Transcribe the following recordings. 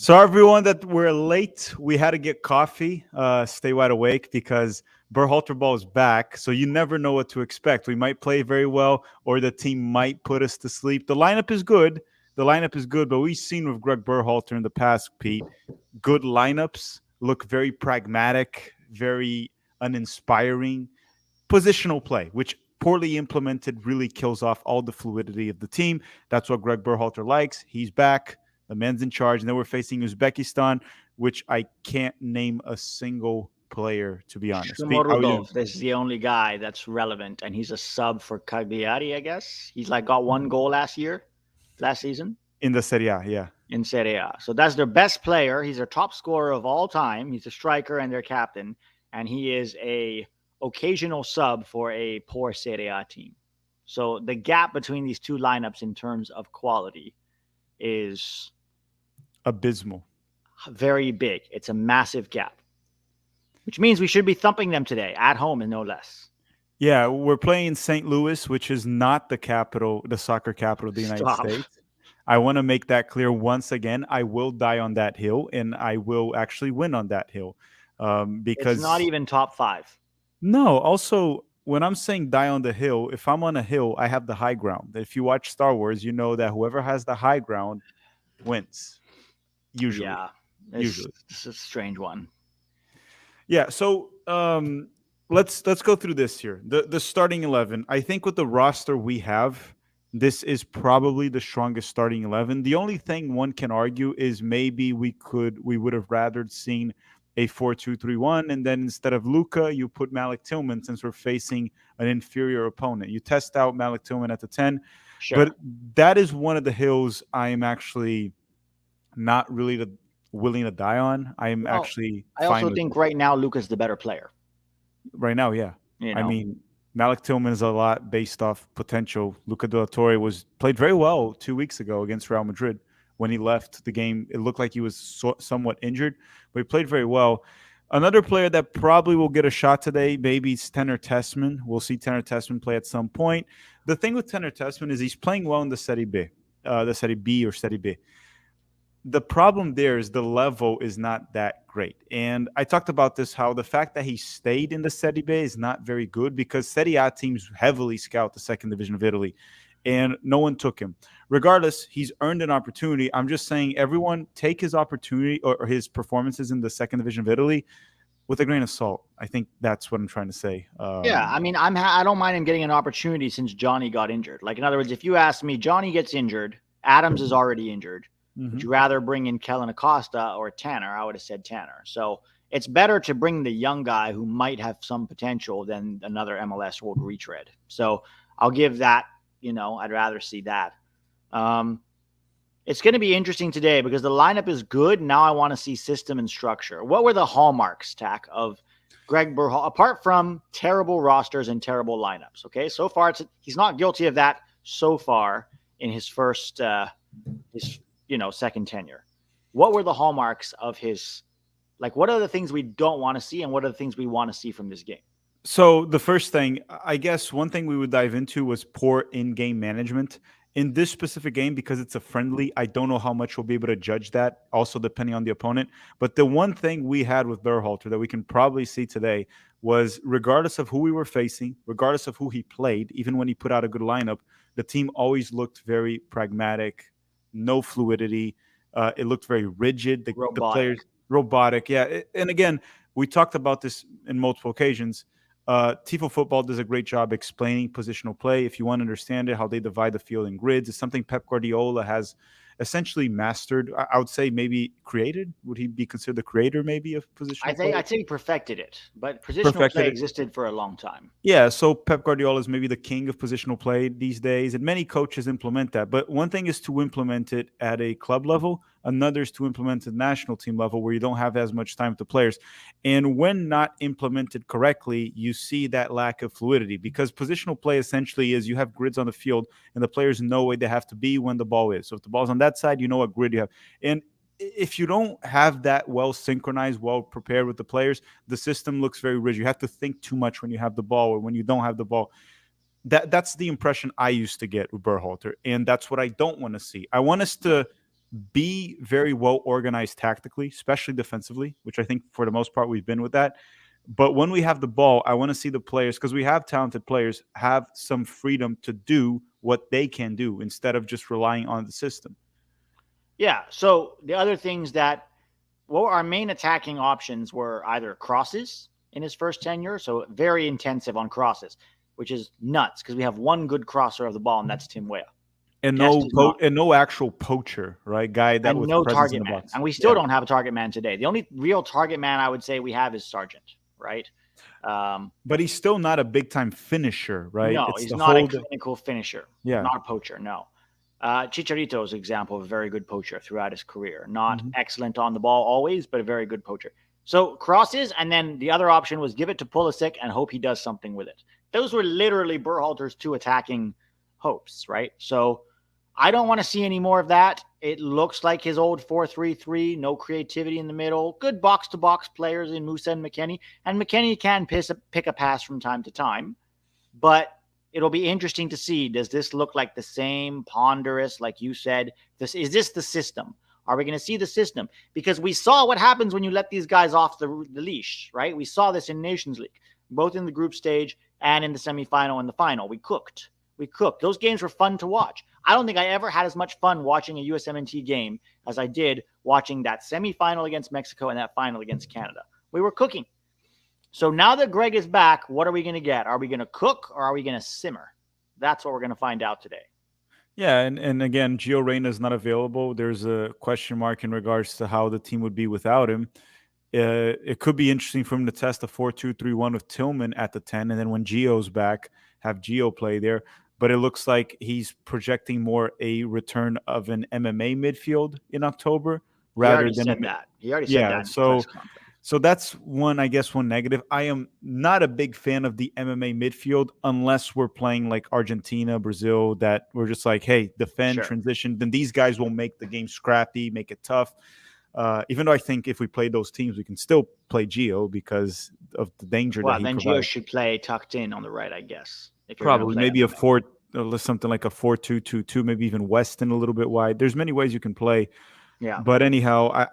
So everyone that we're late, we had to get coffee, stay wide awake because Berhalter ball is back. So you never know what to expect. We might play very well, or the team might put us to sleep. The lineup is good. The lineup is good, but we've seen with Gregg Berhalter in the past, Pete, good lineups look very pragmatic, very uninspiring. Positional play, which poorly implemented really kills off all the fluidity of the team. That's what Gregg Berhalter likes. He's back. The man's in charge. And then we're facing Uzbekistan, which I can't name a single player, to be honest. Pete, how are you? Shomorudov is the only guy that's relevant, and he's a sub for Cagliari, I guess. He's like got one goal last season In the Serie A, yeah. in Serie A. So that's their best player. He's their top scorer of all time. He's a striker and their captain, and he is a occasional sub for a poor Serie A team. So the gap between these two lineups in terms of quality is Abysmal. very big. It's a massive gap, which means we should be thumping them today at home and no less. Yeah, we're playing St. Louis, which is not the capital, the soccer capital of the United States. I want to make that clear once again. I will die on that hill, and I will actually win on that hill. Because it's not even top 5. No, also, when I'm saying die on the hill, if I'm on a hill, I have the high ground. If you watch Star Wars, you know that whoever has the high ground wins. Usually. Yeah. Usually. It's a strange one. Yeah, so let's go through this here. The starting 11. I think with the roster we have, this is probably the strongest starting 11. The only thing one can argue is maybe we would have rather seen a 4-2-3-1, and then instead of Luca, you put Malik Tillman since we're facing an inferior opponent. You test out Malik Tillman at the 10. Sure. But that is one of the hills I am actually not really willing to die on. I also think right now Luca's the better player. Right now, yeah. You know? I mean, Malik Tillman is a lot based off potential. Luca de la Torre played very well 2 weeks ago against Real Madrid. When he left the game, it looked like he was somewhat injured, but he played very well. Another player that probably will get a shot today, maybe it's Tenor Tessman. We'll see Tenor Tessman play at some point. The thing with Tenor Tessman is he's playing well in the Serie B or Serie B. The problem there is the level is not that great. And I talked about this, how the fact that he stayed in the Serie B is not very good because Serie A teams heavily scout the second division of Italy, and no one took him. Regardless, he's earned an opportunity. I'm just saying everyone take his opportunity or his performances in the second division of Italy with a grain of salt. I think that's what I'm trying to say. Yeah, I mean, I don't mind him getting an opportunity since Johnny got injured. Like, in other words, if you ask me, Johnny gets injured, Adams is already injured. Mm-hmm. Would you rather bring in Kellen Acosta or Tanner? I would have said Tanner. So it's better to bring the young guy who might have some potential than another MLS old retread. So I'll give that, I'd rather see that. It's going to be interesting today because the lineup is good. Now I want to see system and structure. What were the hallmarks, Tack, of Gregg Berhalter, apart from terrible rosters and terrible lineups? Okay, so far he's not guilty of that so far in his first, second tenure. What were the hallmarks of his, what are the things we don't want to see and what are the things we want to see from this game? So the first thing, I guess one thing we would dive into was poor in-game management. In this specific game, because it's a friendly, I don't know how much we'll be able to judge that, also depending on the opponent. But the one thing we had with Berhalter that we can probably see today was regardless of who we were facing, regardless of who he played, even when he put out a good lineup, the team always looked very pragmatic, no fluidity. It looked very rigid. The players, robotic. Yeah. And again, we talked about this in multiple occasions. Tifo Football does a great job explaining positional play. If you want to understand it, how they divide the field in grids, it's something Pep Guardiola has essentially mastered. I would say maybe created. Would he be considered the creator maybe of positional play? I'd say he perfected it, but positional play existed for a long time. Yeah, so Pep Guardiola is maybe the king of positional play these days, and many coaches implement that. But one thing is to implement it at a club level. Another is to implement it at national team level where you don't have as much time with the players. And when not implemented correctly, you see that lack of fluidity because positional play essentially is you have grids on the field and the players know where they have to be when the ball is. So if the ball's on that side, you know what grid you have. And if you don't have that well synchronized, well prepared with the players, the system looks very rigid. You have to think too much when you have the ball or when you don't have the ball. That's the impression I used to get with Berhalter, and that's what I don't want to see. I want us to be very well organized tactically, especially defensively, which I think for the most part we've been with that. But when we have the ball, I want to see the players, because we have talented players, have some freedom to do what they can do instead of just relying on the system. Yeah. So the other things that, well, our main attacking options were either crosses in his first tenure, so very intensive on crosses, which is nuts because we have one good crosser of the ball, and that's Tim Weah. And no actual poacher, right? Guy that with no presence in target the man. box. And we still don't have a target man today. The only real target man I would say we have is Sargent, right? But he's still not a big time finisher, right? No, he's not a clinical finisher. Yeah. Not a poacher, no. Chicharito is an example of a very good poacher throughout his career. Not excellent on the ball always, but a very good poacher. So crosses, and then the other option was give it to Pulisic and hope he does something with it. Those were literally Berhalter's two attacking hopes, right? So I don't want to see any more of that. It looks like his old 4-3-3, no creativity in the middle, good box-to-box players in Musa and McKennie. And McKennie can pick a pass from time to time, but it'll be interesting to see, does this look like the same ponderous, like you said, is this the system? Are we going to see the system? Because we saw what happens when you let these guys off the leash, right? We saw this in Nations League, both in the group stage and in the semifinal and the final. We cooked. Those games were fun to watch. I don't think I ever had as much fun watching a USMNT game as I did watching that semifinal against Mexico and that final against Canada. We were cooking. So now that Gregg is back, what are we going to get? Are we going to cook or are we going to simmer? That's what we're going to find out today. Yeah, and again, Gio Reyna is not available. There's a question mark in regards to how the team would be without him. It could be interesting for him to test a 4-2-3-1 with Tillman at the 10, and then when Gio's back, have Gio play there. But it looks like he's projecting more a return of an MMA midfield in October rather than that. He already said that. So that's one negative. I am not a big fan of the MMA midfield unless we're playing like Argentina, Brazil, that we're just like, hey, defend, transition. Then these guys will make the game scrappy, make it tough. Even though I think if we play those teams, we can still play Gio because of the danger that he provides. Well, then Gio should play tucked in on the right, I guess. Probably maybe something like a 4-2-2-2, maybe even Weston a little bit wide. There's many ways you can play. Yeah. But anyhow,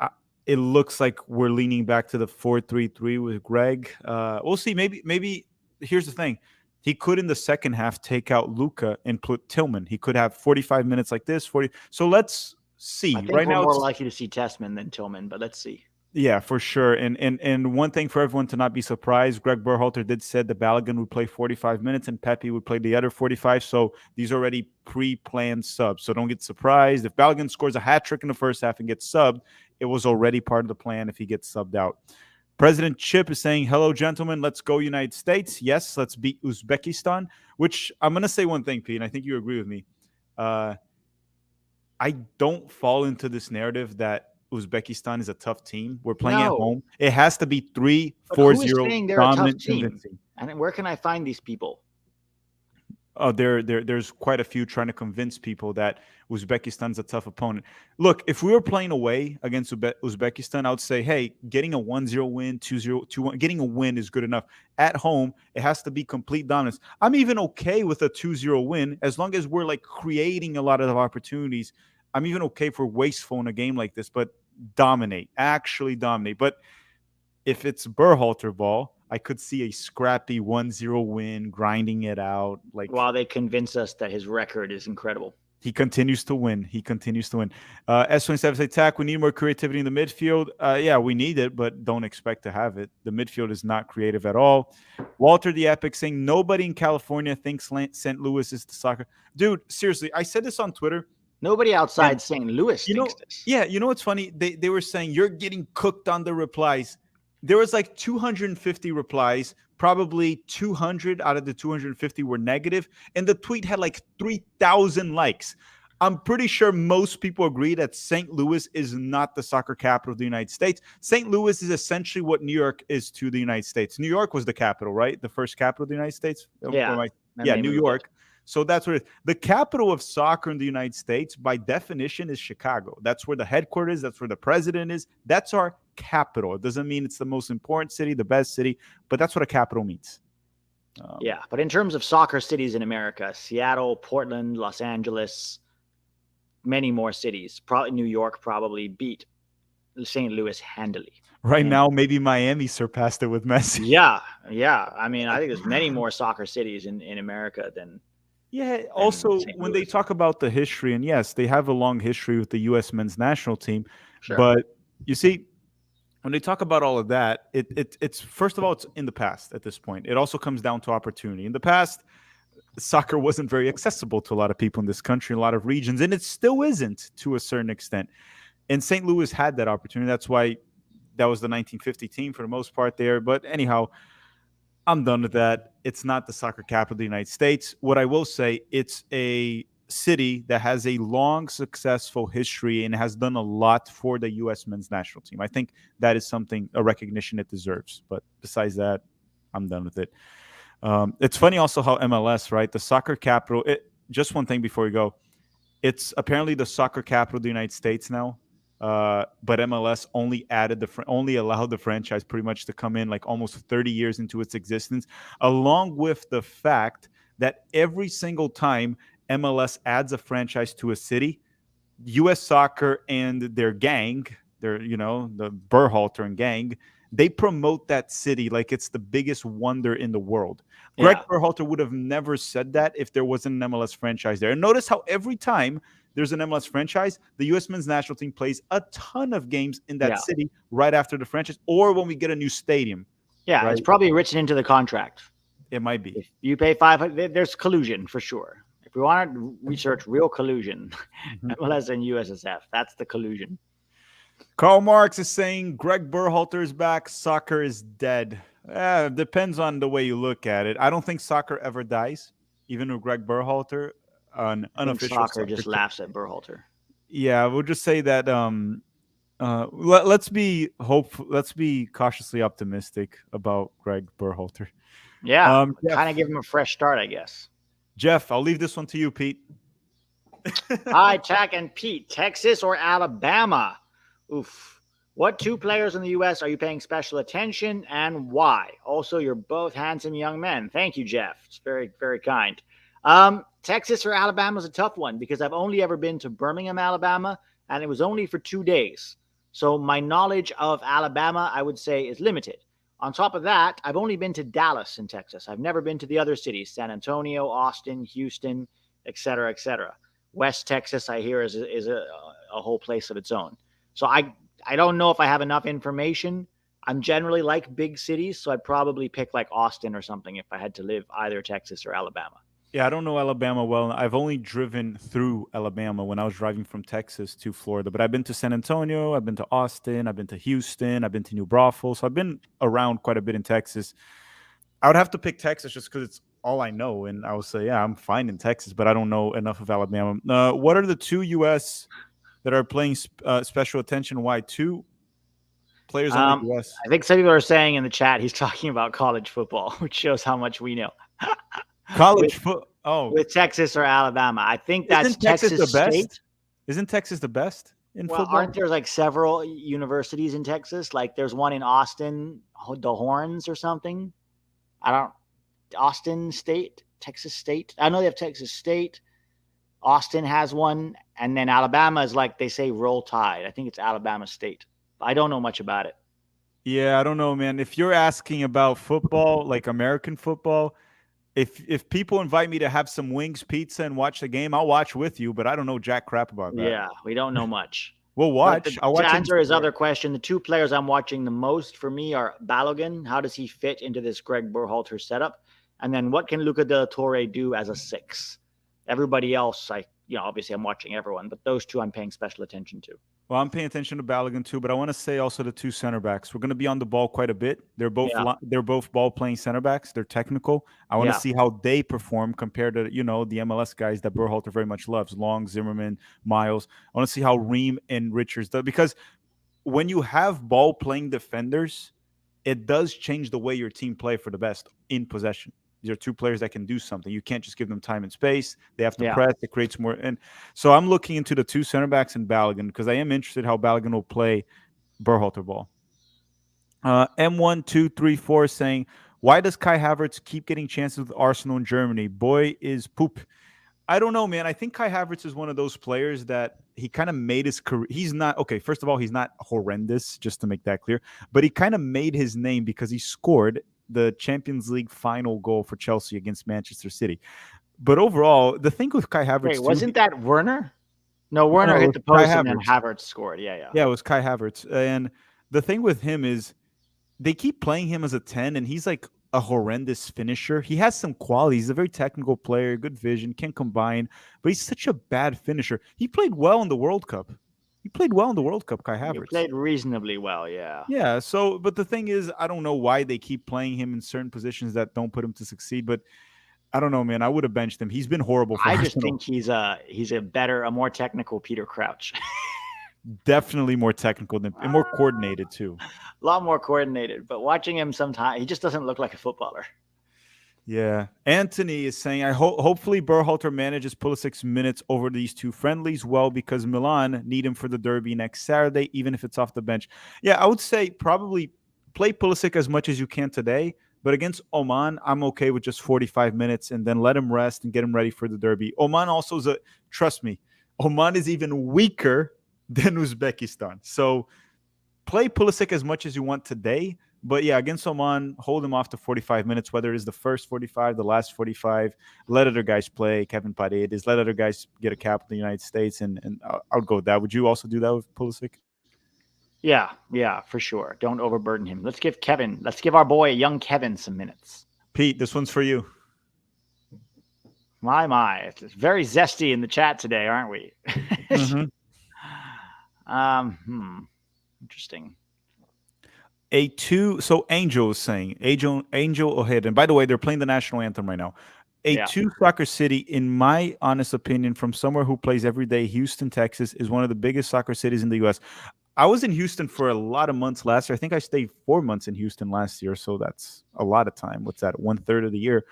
it looks like we're leaning back to the 4-3-3 with Gregg. We'll see. Maybe here's the thing. He could in the second half take out Luca and put Tillman. He could have 45 minutes like this, 40. So let's see. I think right now, more likely to see Tessman than Tillman, but let's see. Yeah, for sure. And one thing for everyone to not be surprised, Gregg Berhalter did said that Balogun would play 45 minutes and Pepe would play the other 45. So these are already pre-planned subs. So don't get surprised. If Balogun scores a hat trick in the first half and gets subbed, it was already part of the plan if he gets subbed out. President Chip is saying, hello, gentlemen. Let's go United States. Yes, let's beat Uzbekistan, which I'm going to say one thing, Pete, and I think you agree with me. I don't fall into this narrative that Uzbekistan is a tough team. We're playing at home. It has to be 3-4-0 dominant, convincing. And where can I find these people? Oh, there's quite a few trying to convince people that Uzbekistan's a tough opponent. Look, if we were playing away against Uzbekistan, I would say, hey, getting a 1-0 win, 2-0, 2-1, getting a win is good enough. At home, it has to be complete dominance. I'm even okay with a 2-0 win as long as we're like creating a lot of opportunities. I'm even okay for wasteful in a game like this, but actually dominate. But if it's Berhalter ball, I could see a scrappy 1-0 win, grinding it out. While they convince us that his record is incredible. He continues to win. S27 say, Tack, we need more creativity in the midfield. Yeah, we need it, but don't expect to have it. The midfield is not creative at all. Walter the Epic saying, nobody in California thinks St. Louis is the soccer. Dude, seriously, I said this on Twitter. Nobody outside St. Louis thinks this. Yeah, you know what's funny? They were saying, you're getting cooked on the replies. There was like 250 replies. Probably 200 out of the 250 were negative. And the tweet had like 3,000 likes. I'm pretty sure most people agree that St. Louis is not the soccer capital of the United States. St. Louis is essentially what New York is to the United States. New York was the capital, right? The first capital of the United States? Yeah. New York. So that's what it is. The capital of soccer in the United States, by definition, is Chicago. That's where the headquarters is. That's where the president is. That's our capital. It doesn't mean it's the most important city, the best city, but that's what a capital means. But in terms of soccer cities in America, Seattle, Portland, Los Angeles, many more cities. Probably New York probably beat St. Louis handily. Right And now, maybe Miami surpassed it with Messi. yeah, yeah. I mean, I think there's many more soccer cities in America Yeah. than Also, St. when they Louis. talk about the history, and yes, they have a long history with the U.S. men's national team, Sure. but you see, when they talk about all of that, it's first of all, it's in the past at this point. It also comes down to opportunity. In the past, soccer wasn't very accessible to a lot of people in this country, in a lot of regions, and it still isn't to a certain extent. And St. Louis had that opportunity. That's why that was the 1950 team for the most part there. But anyhow, I'm done with that. It's not the soccer capital of the United States. What I will say, it's a city that has a long, successful history and has done a lot for the U.S. men's national team. I think that is something, a recognition it deserves. But besides that, I'm done with it. It's funny also how MLS, right? The soccer capital. Just one thing before we go. It's apparently the soccer capital of the United States now. But MLS only allowed the franchise pretty much to come in like almost 30 years into its existence, along with the fact that every single time MLS adds a franchise to a city, U.S. Soccer and their gang, the Berhalter and gang, they promote that city like it's the biggest wonder in the world. Greg Yeah. Berhalter would have never said that if there wasn't an MLS franchise there. And notice how every time there's an MLS franchise, the U.S. men's national team plays a ton of games in that Yeah. city right after the franchise, or when we get a new stadium, Yeah. right? It's probably written into the contract. It might be. If you pay 500, there's collusion for sure. If we want to research real collusion, MLS and USSF, that's the collusion. Karl Marx is saying Greg Berhalter is back. Soccer is dead. Depends on the way you look at it. I don't think soccer ever dies, even with Greg Berhalter, an I think unofficial soccer soccer. just laughs at Berhalter. Yeah, we'll just say that. Let's be hopeful. Let's be cautiously optimistic about Greg Berhalter. Yeah. Kind of Jeff, give him a fresh start, I guess. Jeff, I'll leave this one to you, Pete. Hi, Tack and Pete. Texas or Alabama? Oof. What two players in the U.S. are you paying special attention and why? Also, you're both handsome young men. Thank you, Jeff. It's very, very kind. Texas or Alabama is a tough one because I've only ever been to Birmingham, Alabama, and it was only for 2 days. So my knowledge of Alabama, I would say, is limited. On top of that, I've only been to Dallas in Texas. I've never been to the other cities, San Antonio, Austin, Houston, etc., etc. West Texas, I hear, is a whole place of its own. So I don't know if I have enough information. I'm generally like big cities, so I'd probably pick like Austin or something if I had to live either Texas or Alabama. Yeah, I don't know Alabama well. I've only driven through Alabama when I was driving from Texas to Florida, but I've been to San Antonio, I've been to Austin, I've been to Houston, I've been to New Braunfels. So I've been around quite a bit in Texas. I would have to pick Texas just because it's all I know, and I would say, yeah, I'm fine in Texas, but I don't know enough of Alabama. What are the two U.S. that are playing special attention? Why two players on the U.S.? I think some people are saying in the chat he's talking about college football, which shows how much we know. College foot. Oh, with Texas or Alabama. I think that's isn't Texas Texas the best? State. Isn't Texas the best in Well, football? aren't there like several universities in Texas? Like there's one in Austin, the Horns or something. Austin State, Texas State. I know they have Texas State. Austin has one. And then Alabama is like they say Roll Tide. I think it's Alabama State. I don't know much about it. Yeah, I don't know, man. If you're asking about football, like American football, if people invite me to have some wings, pizza, and watch the game, I'll watch with you. But I don't know jack crap about that. Yeah, we don't know much. We'll watch. I'll watch. To answer his other question, the two players I'm watching the most for me are Balogun. How does he fit into this Gregg Berhalter setup? And then what can Luca de la Torre do as a 6? Everybody else, obviously I'm watching everyone, but those two I'm paying special attention to. Well, I'm paying attention to Balogun too, but I want to say also the two center backs. We're going to be on the ball quite a bit. They're both ball playing center backs. They're technical. I want to see how they perform compared to the MLS guys that Berhalter very much loves, Long, Zimmerman, Miles. I want to see how Ream and Richards do, because when you have ball playing defenders, it does change the way your team play for the best in possession. These are two players that can do something. You can't just give them time and space. They have to press. It creates more. And so I'm looking into the two center backs and Balogun because I am interested how Balogun will play Berhalter ball. M1234 saying, why does Kai Havertz keep getting chances with Arsenal in Germany? Boy is poop. I don't know, man. I think Kai Havertz is one of those players that he kind of made his career. He's not okay. First of all, he's not horrendous, just to make that clear. But he kind of made his name because he scored the Champions League final goal for Chelsea against Manchester City. But overall, the thing with Kai Havertz, Wait, wasn't that Werner? No, Werner hit the post and then Havertz scored. Yeah. Yeah, it was Kai Havertz. And the thing with him is they keep playing him as a 10, and he's like a horrendous finisher. He has some quality. He's a very technical player, good vision, can combine, but he's such a bad finisher. He played well in the World Cup. Kai Havertz. He played reasonably well, yeah. Yeah, so, but the thing is, I don't know why they keep playing him in certain positions that don't put him to succeed, but I don't know, man. I would have benched him. He's been horrible for Arsenal. Just think he's a more technical Peter Crouch. Definitely more technical and more coordinated too. A lot more coordinated, but watching him sometimes, he just doesn't look like a footballer. Yeah. Anthony is saying, hopefully Berhalter manages Pulisic's minutes over these two friendlies well, because Milan need him for the derby next Saturday, even if it's off the bench. Yeah, I would say probably play Pulisic as much as you can today, but against Oman, I'm okay with just 45 minutes and then let him rest and get him ready for the derby. Oman also is trust me, Oman is even weaker than Uzbekistan. So play Pulisic as much as you want today. But yeah, against Oman, hold him off to 45 minutes, whether it is the first 45, the last 45. Let other guys play. Kevin Paredes, let other guys get a cap in the United States, and I would go with that. Would you also do that with Pulisic? Yeah, for sure. Don't overburden him. Let's give our boy, young Kevin, some minutes. Pete, this one's for you. My. It's very zesty in the chat today, aren't we? Mm-hmm. Interesting. So Angel is saying, Angel Ojeda, and by the way, they're playing the national anthem right now. Two soccer city, in my honest opinion, from somewhere who plays every day, Houston, Texas, is one of the biggest soccer cities in the U.S. I was in Houston for a lot of months last year. I think I stayed 4 months in Houston last year, so that's a lot of time. What's that, 1/3 of the year?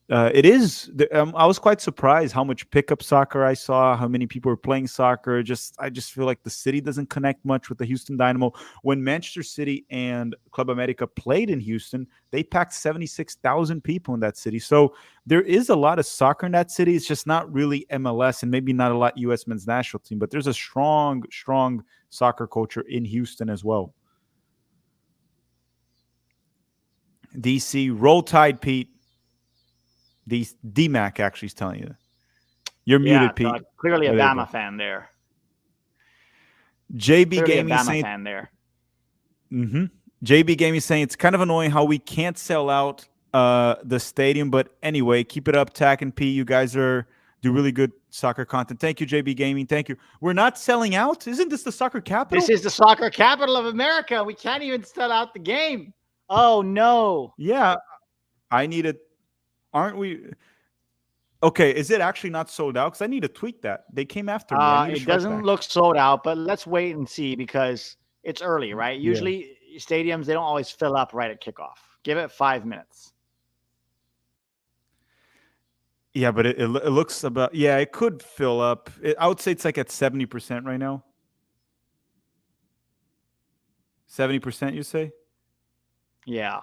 It is. I was quite surprised how much pickup soccer I saw, how many people were playing soccer. I just feel like the city doesn't connect much with the Houston Dynamo. When Manchester City and Club America played in Houston, they packed 76,000 people in that city. So there is a lot of soccer in that city. It's just not really MLS and maybe not a lot U.S. men's national team, but there's a strong soccer culture in Houston as well. DC, roll tide, Pete. D-Mac actually is telling you. You're muted, Pete. Clearly a Bama fan there. JB Gaming saying fan there. JB Gaming saying it's kind of annoying how we can't sell out the stadium, but anyway, keep it up, Tack and P. You guys do really good soccer content. Thank you, JB Gaming. Thank you. We're not selling out. Isn't this the soccer capital? This is the soccer capital of America. We can't even sell out the game. Oh no. Yeah, I need it. Aren't we? Okay, is it actually not sold out? Because I need to tweak that. They came after me. It doesn't look sold out, but let's wait and see because it's early, right? Usually stadiums, they don't always fill up right at kickoff. Give it 5 minutes. Yeah, but it looks about, it could fill up. I would say it's like at 70% right now. 70%, you say? Yeah,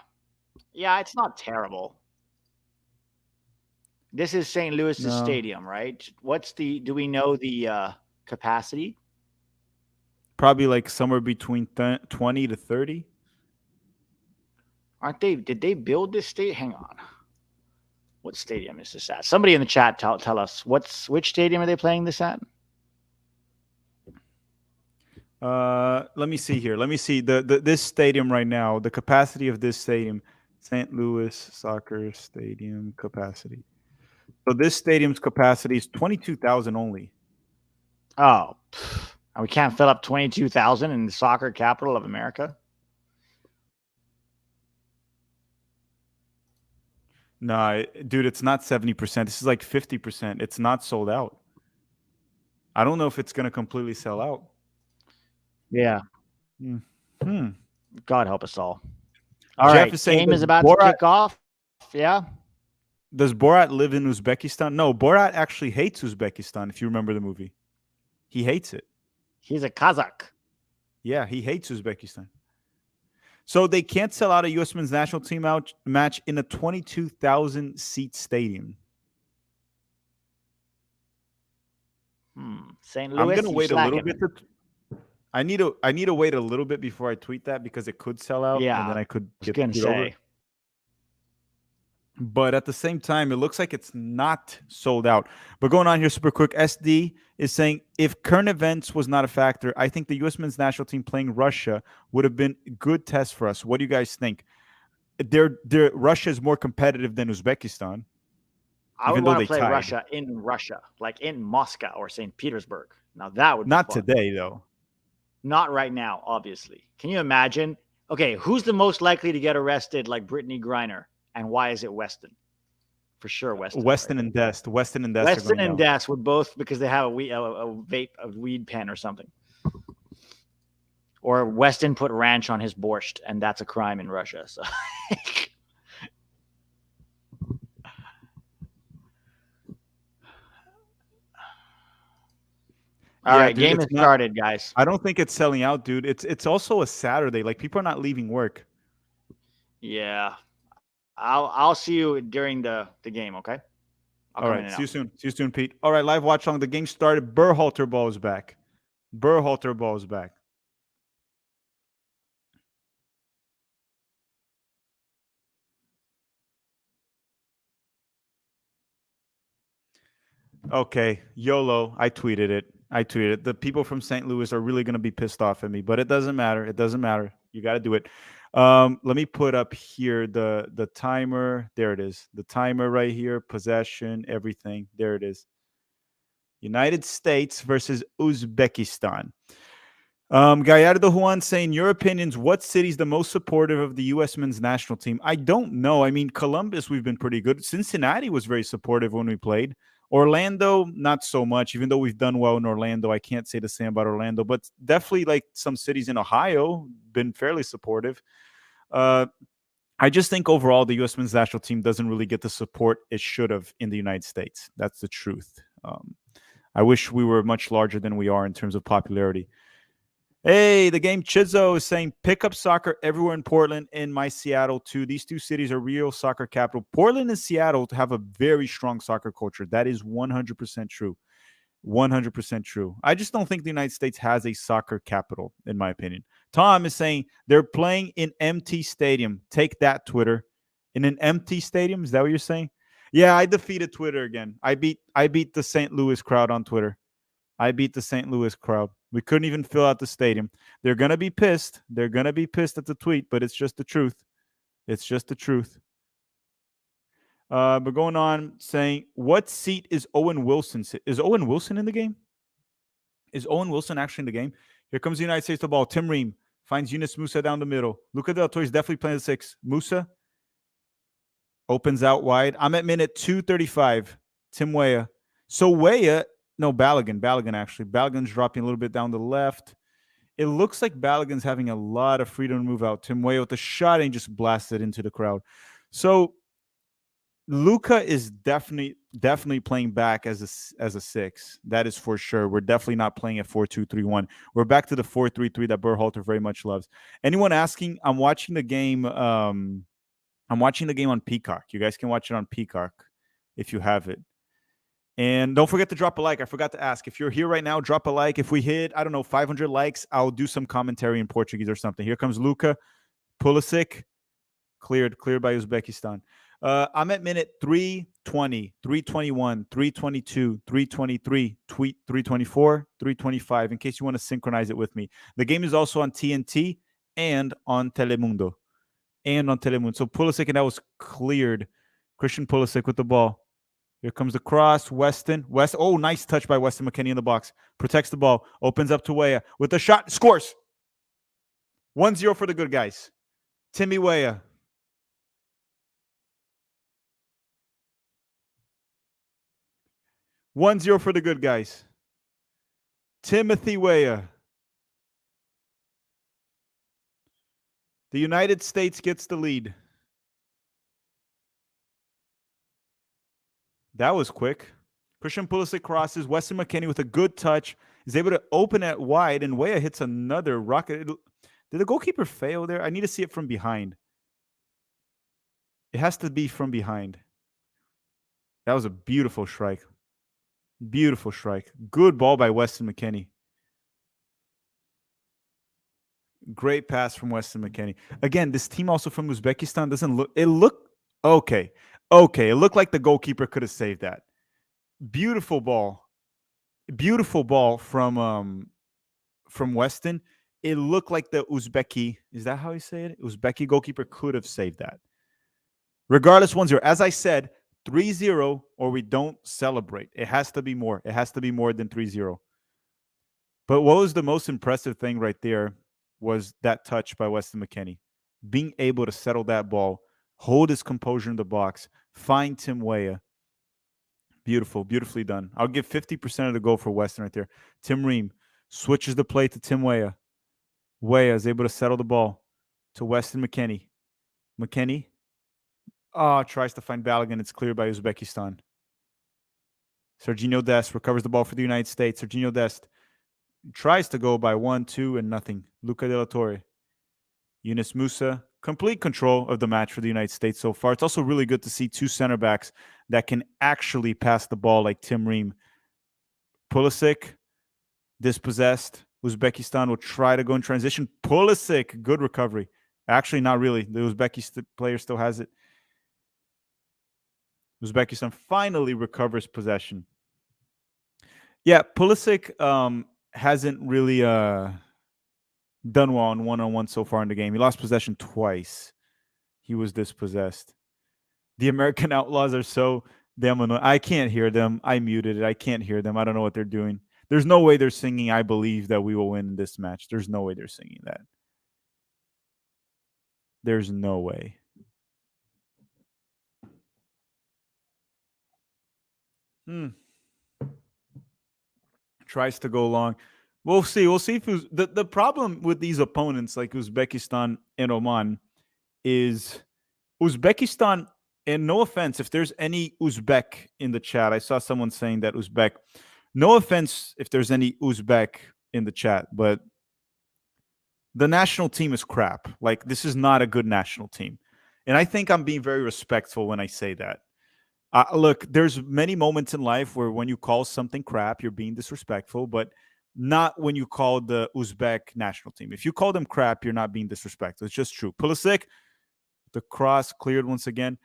it's not terrible. This is St. Louis's stadium, right? Do we know the capacity? Probably like somewhere between 20 to 30. Did they build this stadium? Hang on. What stadium is this at? Somebody in the chat tell us which stadium are they playing this at? Let me see here. Let me see this stadium right now. The capacity of this stadium, St. Louis Soccer Stadium capacity. So this stadium's capacity is 22,000 only. Oh, we can't fill up 22,000 in the soccer capital of America? No, dude, it's not 70%. This is like 50%. It's not sold out. I don't know if it's going to completely sell out. Yeah. God help us all. All Jeff right, is saying game is about to kick off. Yeah. Does Borat live in Uzbekistan? No, Borat actually hates Uzbekistan, if you remember the movie. He hates it. He's a Kazakh. Yeah, he hates Uzbekistan. So they can't sell out a U.S. men's national team match in a 22,000-seat stadium. St. I'm Louis, gonna you wait a little slacking. bit. I need to wait a little bit before I tweet that because it could sell out, and Yeah, then I I could was get gonna screwed over. say. But at the same time, it looks like it's not sold out. But going on here super quick, SD is saying if current events was not a factor, I think the U.S. men's national team playing Russia would have been a good test for us. What do you guys think? Russia is more competitive than Uzbekistan, I would even though want they to play tied. Russia in Russia, like in Moscow or St. Petersburg. Now that would be Not fun. today, though. Not right now, obviously. Can you imagine? Okay, who's the most likely to get arrested like Brittany Griner? And why is it Weston? For sure, Weston. Weston Right? and Dest. Weston and Dest are Weston going and down. Des would both because they have a vape, a weed pen or something. Or Weston put ranch on his borscht, and that's a crime in Russia. So. All right, dude, game has started, guys. I don't think it's selling out, dude. It's also a Saturday. Like people are not leaving work. Yeah, I'll see you during the game. Okay. All right. See you soon. See you soon, Pete. All right. Live watch along. The game started. Berhalter ball is back. Berhalter ball is back. Okay. YOLO. I tweeted it. The people from St. Louis are really going to be pissed off at me, but it doesn't matter. It doesn't matter. You got to do it. Let me put up here the timer. There it is. The timer right here. Possession, everything. There it is. United States versus Uzbekistan. Gallardo Juan saying, your opinions, what city's the most supportive of the U.S. men's national team? I don't know. I mean, Columbus, we've been pretty good. Cincinnati was very supportive when we played. Orlando, not so much, even though we've done well in Orlando. I can't say the same about Orlando, but definitely like some cities in Ohio been fairly supportive. I just think overall the U.S. men's national team doesn't really get the support it should have in the United States. That's the truth. I wish we were much larger than we are in terms of popularity. Hey, the game Chizo is saying pick up soccer everywhere in Portland and my Seattle too. These two cities are real soccer capital. Portland and Seattle have a very strong soccer culture. That is 100% true. 100% true. I just don't think the United States has a soccer capital, in my opinion. Tom is saying they're playing in empty stadium. Take that, Twitter. In an empty stadium? Is that what you're saying? Yeah, I defeated Twitter again. I beat the St. Louis crowd on Twitter. I beat the St. Louis crowd. We couldn't even fill out the stadium. They're going to be pissed. They're going to be pissed at the tweet, but it's just the truth. It's just the truth. But going on saying, what seat is Owen Wilson? Is Owen Wilson in the game? Is Owen Wilson actually in the game? Here comes the United States to the ball. Tim Ream finds Yunus Musa down the middle. Luca Del Torre is definitely playing the 6. Musa opens out wide. I'm at minute 2:35. Tim Weah. So Weah, no, Balogun actually. Balogun's dropping a little bit down the left. It looks like Balogun's having a lot of freedom to move out. Tim Weah with the shot and just blasted into the crowd. So Luca is definitely playing back as a 6. That is for sure. We're definitely not playing at 4-2-3-1. We're back to the 4-3-3 that Berhalter very much loves. Anyone asking? I'm watching the game. I'm watching the game on Peacock. You guys can watch it on Peacock if you have it. And don't forget to drop a like. I forgot to ask. If you're here right now, drop a like. If we hit, 500 likes, I'll do some commentary in Portuguese or something. Here comes Luca. Pulisic. Cleared by Uzbekistan. I'm at minute 320, 321, 322, 323, 324, 325, in case you want to synchronize it with me. The game is also on TNT and on Telemundo. So Pulisic, and that was cleared. Christian Pulisic with the ball. Here comes the cross. Weston. Oh, nice touch by Weston McKennie in the box. Protects the ball. Opens up to Weah with the shot. Scores. 1-0 for the good guys. Timmy Weah. One 0 for the good guys. Timothy Weah. The United States gets the lead. That was quick. Christian Pulisic crosses. Weston McKennie with a good touch is able to open it wide, and Weah hits another rocket. Did the goalkeeper fail there? I need to see it from behind. It has to be from behind. That was a beautiful strike. Beautiful strike. Good ball by Weston McKennie. Great pass from Weston McKennie. Again, this team also from Uzbekistan doesn't look. It looked okay. Okay, it looked like the goalkeeper could have saved that. Beautiful ball. Beautiful ball from Weston. It looked like the Uzbeki. Is that how you say it? Uzbeki goalkeeper could have saved that. Regardless, 1-0. As I said, 3-0 or we don't celebrate. It has to be more. It has to be more than 3-0. But what was the most impressive thing right there was that touch by Weston McKennie. Being able to settle that ball, hold his composure in the box, find Tim Weah. Beautiful, beautifully done. I'll give 50% of the goal for Weston right there. Tim Ream switches the play to Tim Weah. Weah is able to settle the ball to Weston McKennie. McKennie tries to find Balogun. It's cleared by Uzbekistan. Serginho Dest recovers the ball for the United States. Serginho Dest tries to go by 1-2 and nothing. Luca de la Torre. Yunus Musa, complete control of the match for the United States so far. It's also really good to see two center backs that can actually pass the ball like Tim Ream. Pulisic, dispossessed. Uzbekistan will try to go in transition. Pulisic, good recovery. Actually, not really. The Uzbekistan player still has it. Uzbekistan finally recovers possession. Yeah, Pulisic hasn't really done well on one-on-one so far in the game. He lost possession twice. He was dispossessed. The American Outlaws are so damn annoying. I can't hear them. I muted it. I can't hear them. I don't know what they're doing. There's no way they're singing "I believe that we will win this match." There's no way they're singing that. There's no way. Tries to go long. We'll see. We'll see if the problem with these opponents like Uzbekistan and Oman is Uzbekistan. And no offense, if there's any Uzbek in the chat, I saw someone saying that Uzbek. No offense if there's any Uzbek in the chat, but the national team is crap. Like, this is not a good national team. And I think I'm being very respectful when I say that. Look, there's many moments in life where when you call something crap, you're being disrespectful, but not when you call the Uzbek national team. If you call them crap, you're not being disrespectful. It's just true. Pulisic, the cross cleared once again.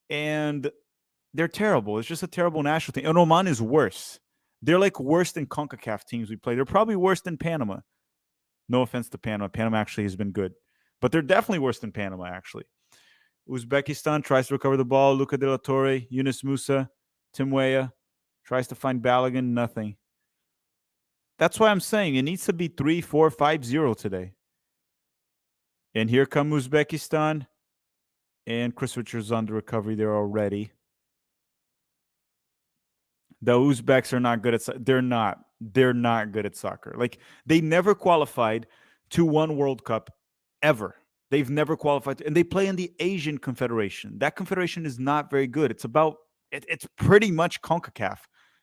And they're terrible. It's just a terrible national team. And Oman is worse. They're like worse than CONCACAF teams we play. They're probably worse than Panama. No offense to Panama. Panama actually has been good. But they're definitely worse than Panama, actually. Uzbekistan tries to recover the ball. Luca de la Torre, Yunus Musa, Tim Weah tries to find Balogun. Nothing. That's why I'm saying it needs to be 3-4, 5-0 today. And here come Uzbekistan. And Chris Richards on the recovery there already. The Uzbeks are not good at they're not good at soccer. Like, they never qualified to one World Cup ever. They've never qualified, and they play in the Asian Confederation. That confederation is not very good. It's pretty much CONCACAF.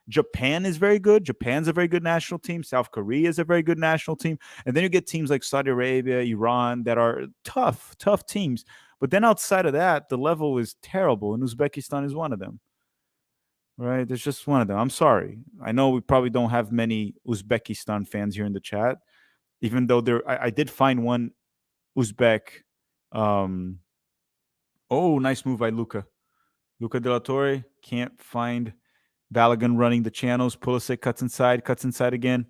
Japan is very good. Japan's a very good national team. South Korea is a very good national team. And then you get teams like Saudi Arabia, Iran that are tough teams. But then outside of that, the level is terrible, and Uzbekistan is one of them. Right? There's just one of them. I'm sorry. I know we probably don't have many Uzbekistan fans here in the chat, even though I did find one Uzbek. Oh, nice move by Luca. Luca de la Torre can't find Balogun running the channels. Pulisic cuts inside again.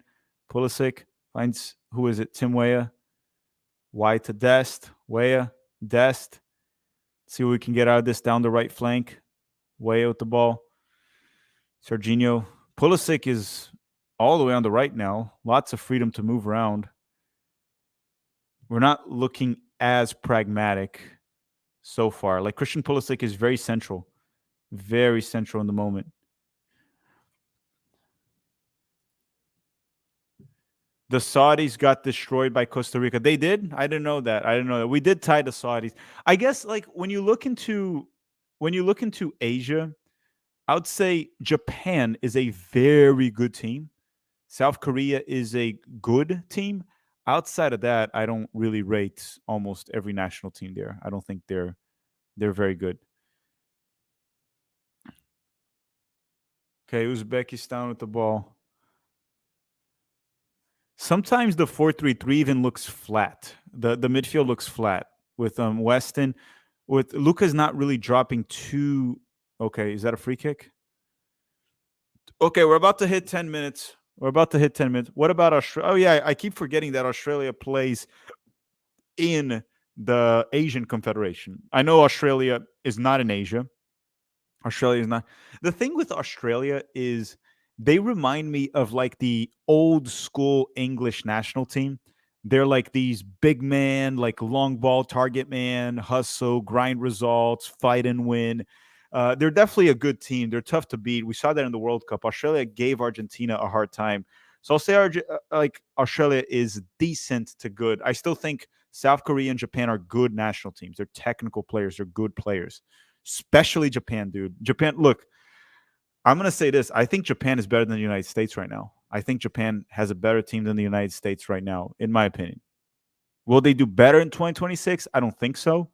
Pulisic finds, who is it? Tim Weah. Wide to Dest. Weah. Dest. See what we can get out of this down the right flank. Weah with the ball. Serginho. Pulisic is all the way on the right now. Lots of freedom to move around. We're not looking as pragmatic so far. Like, Christian Pulisic is very central in the moment. The Saudis got destroyed by Costa Rica. They did? I didn't know that. We did tie the Saudis. I guess, like, when you look into Asia, I would say Japan is a very good team. South Korea is a good team. Outside of that, I don't really rate almost every national team there. I don't think they're very good. Okay, Uzbekistan with the ball. Sometimes the 4-3-3 even looks flat. The midfield looks flat with Weston. With Luca's not really dropping too. Okay, is that a free kick? Okay, we're about to hit 10 minutes. What about Australia? Oh, yeah, I keep forgetting that Australia plays in the Asian Confederation. I know Australia is not in Asia. Australia is not. The thing with Australia is they remind me of like the old school English national team. They're like these big man, like long ball target man, hustle, grind results, fight and win. They're definitely a good team. They're tough to beat. We saw that in the World Cup. Australia gave Argentina a hard time. So I'll say like Australia is decent to good. I still think South Korea and Japan are good national teams. They're technical players. They're good players, especially Japan, dude. Japan, look, I'm going to say this. I think Japan is better than the United States right now. I think Japan has a better team than the United States right now, in my opinion. Will they do better in 2026? I don't think so.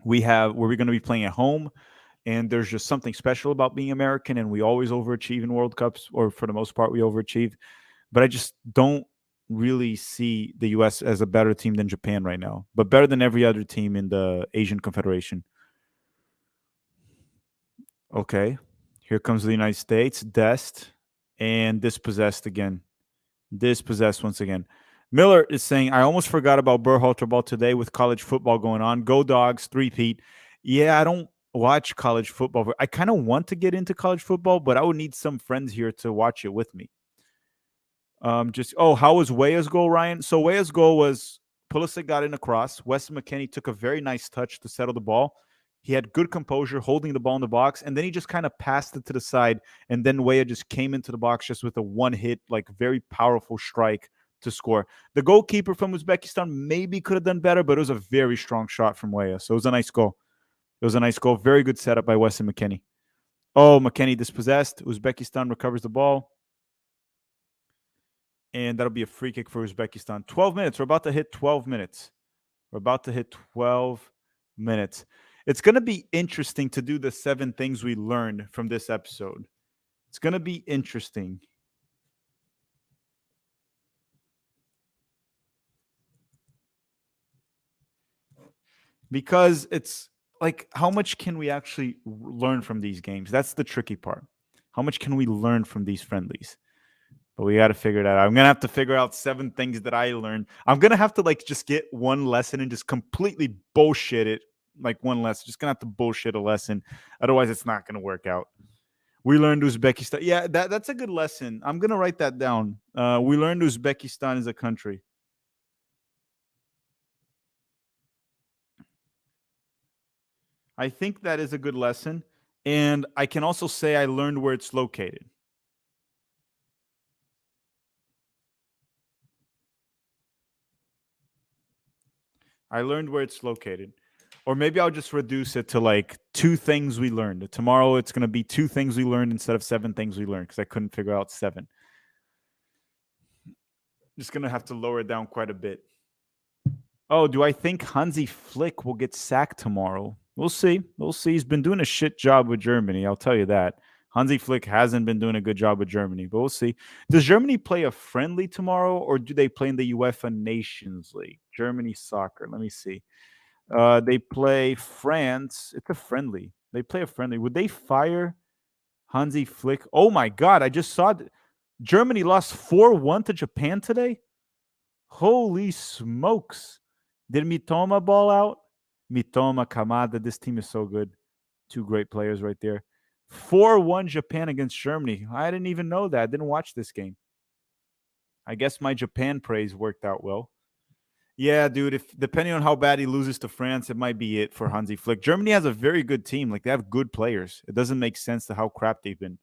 We're going to be playing at home, and there's just something special about being American, and we always overachieve in World Cups, or for the most part, we overachieve. But I just don't really see the U.S. as a better team than Japan right now, but better than every other team in the Asian Confederation. Okay, here comes the United States, Dest, and dispossessed again. Dispossessed once again. Miller is saying, I almost forgot about Berhalter ball today with college football going on. Go Dogs, three-peat. Yeah, I don't watch college football. I kind of want to get into college football, but I would need some friends here to watch it with me. How was Weah's goal, Ryan? So Weah's goal was Pulisic got in across. Weston McKennie took a very nice touch to settle the ball. He had good composure holding the ball in the box, and then he just kind of passed it to the side, and then Weah just came into the box just with a one-hit, like very powerful strike to score. The goalkeeper from Uzbekistan maybe could have done better, but it was a very strong shot from Weah, so it was a nice goal. Very good setup by Weston McKennie. Oh, McKennie dispossessed. Uzbekistan recovers the ball. And that'll be a free kick for Uzbekistan. 12 minutes. We're about to hit 12 minutes. It's going to be interesting to do the 7 things we learned from this episode. It's going to be interesting. Because it's like, how much can we actually learn from these games? That's the tricky part. How much can we learn from these friendlies? But we got to figure that out. I'm going to have to figure out 7 things that I learned. I'm going to have to just get one lesson and just completely bullshit it. Like one lesson. Just going to have to bullshit a lesson. Otherwise, it's not going to work out. We learned Uzbekistan. Yeah, that's a good lesson. I'm going to write that down. We learned Uzbekistan is a country. I think that is a good lesson. And I can also say I learned where it's located. I learned where it's located. Or maybe I'll just reduce it to 2 things we learned. Tomorrow it's going to be 2 things we learned instead of 7 things we learned because I couldn't figure out 7. Just going to have to lower it down quite a bit. Oh, do I think Hansi Flick will get sacked tomorrow? We'll see. He's been doing a shit job with Germany. I'll tell you that. Hansi Flick hasn't been doing a good job with Germany, but we'll see. Does Germany play a friendly tomorrow, or do they play in the UEFA Nations League? Germany soccer. Let me see. They play France. It's a friendly. They play a friendly. Would they fire Hansi Flick? Oh my God! I just saw Germany lost 4-1 to Japan today. Holy smokes! Did Mitoma ball out? Mitoma, Kamada. This team is so good. 2 great players right there. 4-1 Japan against Germany. I didn't even know that. I didn't watch this game. I guess my Japan praise worked out well. Yeah, dude, if depending on how bad he loses to France, it might be it for Hansi Flick. Germany has a very good team. They have good players. It doesn't make sense to how crap they've been.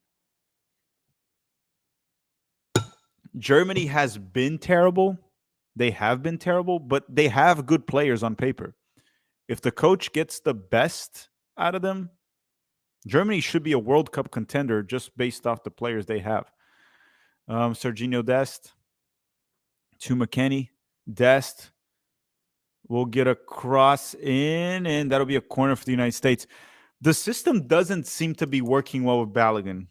Germany has been terrible. They have been terrible, but they have good players on paper. If the coach gets the best out of them, Germany should be a World Cup contender just based off the players they have. Serginho Dest to McKennie. Dest will get a cross in, and that'll be a corner for the United States. The system doesn't seem to be working well with Balogun.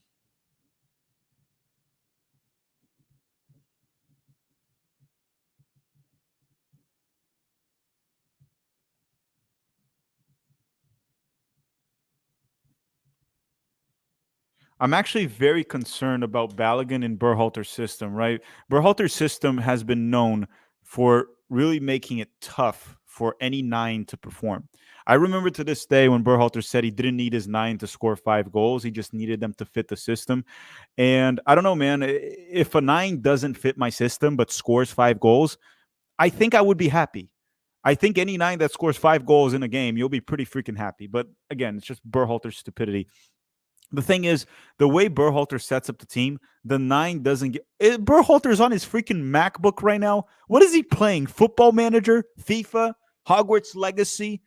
I'm actually very concerned about Balogun and Berhalter's system, right? Berhalter's system has been known for really making it tough for any nine to perform. I remember to this day when Berhalter said he didn't need his nine to score 5 goals. He just needed them to fit the system. And I don't know, man, if a nine doesn't fit my system but scores 5 goals, I think I would be happy. I think any nine that scores 5 goals in a game, you'll be pretty freaking happy. But again, it's just Berhalter's stupidity. The thing is, the way Berhalter sets up the team, the nine doesn't get. Berhalter's on his freaking MacBook right now. What is he playing? Football Manager, FIFA, Hogwarts Legacy.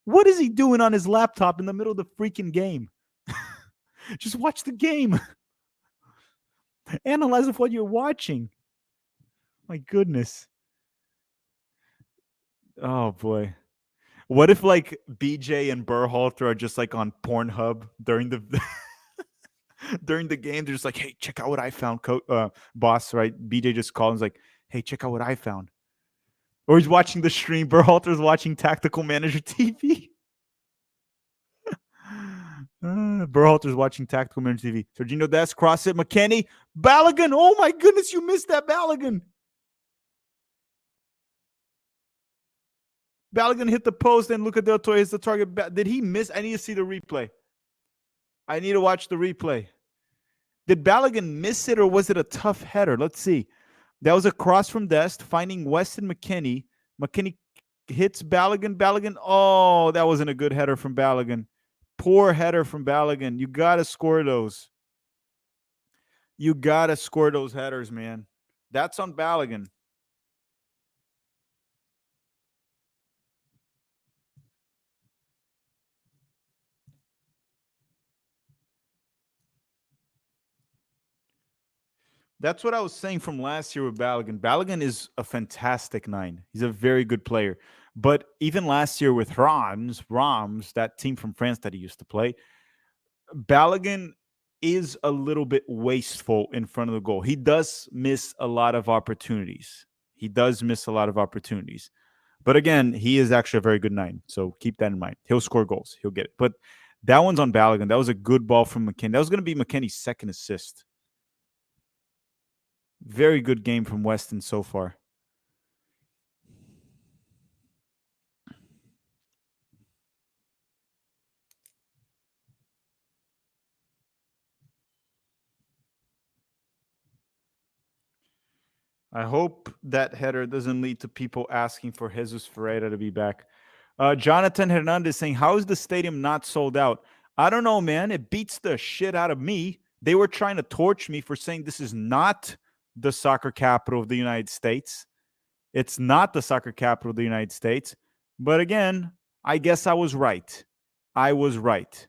What is he doing on his laptop in the middle of the freaking game? Just watch the game. Analyze what you're watching. My goodness. Oh boy. What if like BJ and Berhalter are just like on Pornhub during the during the game? They're just like, "Hey, check out what I found, boss." Right? BJ just calls and is like, "Hey, check out what I found." Or he's watching the stream. Berhalter's watching Tactical Manager TV. Berhalter's watching Tactical Manager TV. Sergino Des, cross it, McKennie, Balogun. Oh my goodness, you missed that Balogun. Balogun hit the post and Luca Del Torre is the target. Did he miss? I need to see the replay. I need to watch the replay. Did Balogun miss it or was it a tough header? Let's see. That was a cross from Dest, finding Weston McKennie. McKennie hits Balogun. Balogun. Oh, that wasn't a good header from Balogun. Poor header from Balogun. You got to score those. You got to score those headers, man. That's on Balogun. That's what I was saying from last year with Balogun. Balogun is a fantastic nine. He's a very good player. But even last year with Rams, that team from France that he used to play, Balogun is a little bit wasteful in front of the goal. He does miss a lot of opportunities. But again, he is actually a very good nine. So keep that in mind. He'll score goals. He'll get it. But that one's on Balogun. That was a good ball from McKennie. That was going to be McKennie's second assist. Very good game from Weston so far. I hope that header doesn't lead to people asking for Jesus Ferreira to be back. Jonathan Hernandez saying, how is the stadium not sold out? I don't know, man. It beats the shit out of me. They were trying to torch me for saying this is not the soccer capital of the United States. It's not the soccer capital of the United States. But again, I guess I was right. I was right.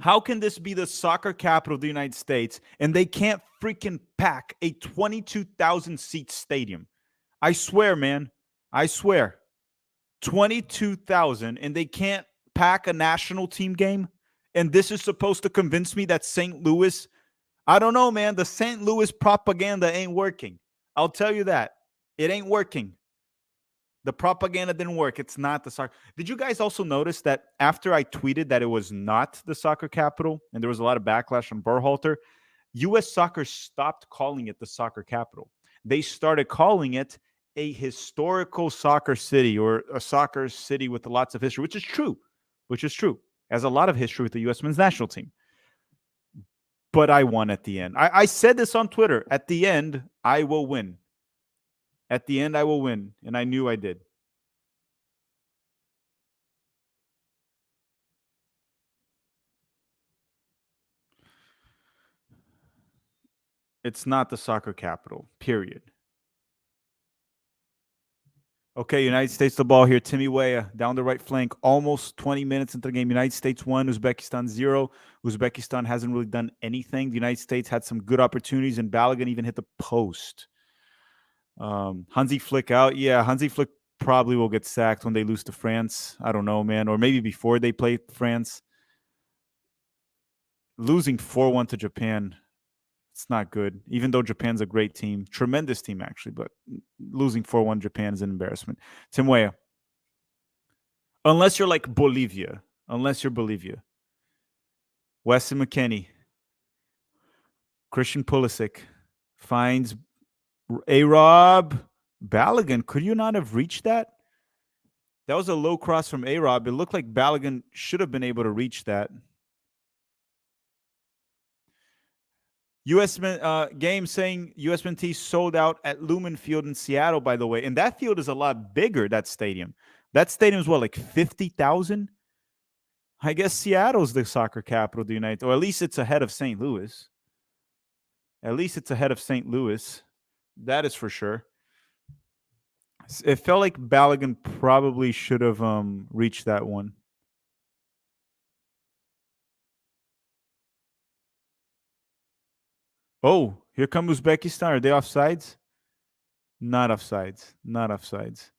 How can this be the soccer capital of the United States and they can't freaking pack a 22,000 seat stadium? I swear, man. I swear. 22,000 and they can't pack a national team game? And this is supposed to convince me that St. Louis, I don't know, man. The St. Louis propaganda ain't working. I'll tell you that. It ain't working. The propaganda didn't work. It's not the soccer. Did you guys also notice that after I tweeted that it was not the soccer capital and there was a lot of backlash from Berhalter, U.S. Soccer stopped calling it the soccer capital. They started calling it a historical soccer city or a soccer city with lots of history, which is true. Has a lot of history with the U.S. men's national team. But I won at the end. I said this on Twitter. At the end, I will win. At the end, I will win. And I knew I did. It's not the soccer capital, period. Okay, United States the ball here. Timmy Weah down the right flank, almost 20 minutes into the game. United States 1, Uzbekistan 0. Uzbekistan hasn't really done anything. The United States had some good opportunities, and Balogun even hit the post. Hansi Flick out. Yeah, Hansi Flick probably will get sacked when they lose to France. I don't know, man. Or maybe before they play France. Losing 4-1 to Japan, it's not good, even though Japan's a great team. Tremendous team, actually, but losing 4-1 Japan is an embarrassment. Tim Weah. Unless you're like Bolivia. Unless you're Bolivia. Weston McKennie. Christian Pulisic finds A-Rob. Balogun. Could you not have reached that? That was a low cross from A-Rob. It looked like Balogun should have been able to reach that. Game saying USMNT sold out at Lumen Field in Seattle, by the way. And that field is a lot bigger, that stadium. That stadium is what, like 50,000? I guess Seattle's the soccer capital of the United States, or at least it's ahead of St. Louis. At least it's ahead of St. Louis. That is for sure. It felt like Balogun probably should have reached that one. Oh, here come Uzbekistan. Are they offsides? Not offsides. Not offsides.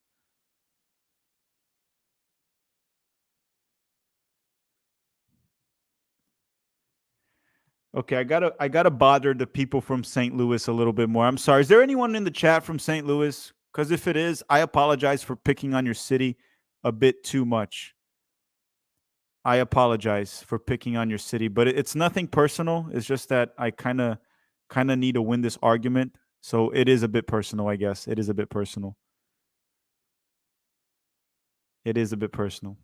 Okay, I gotta bother the people from St. Louis a little bit more. I'm sorry. Is there anyone in the chat from St. Louis? Because if it is, I apologize for picking on your city a bit too much. I apologize for picking on your city, but it's nothing personal. It's just that I kind of need to win this argument. So it is a bit personal, I guess. It is a bit personal. It is a bit personal.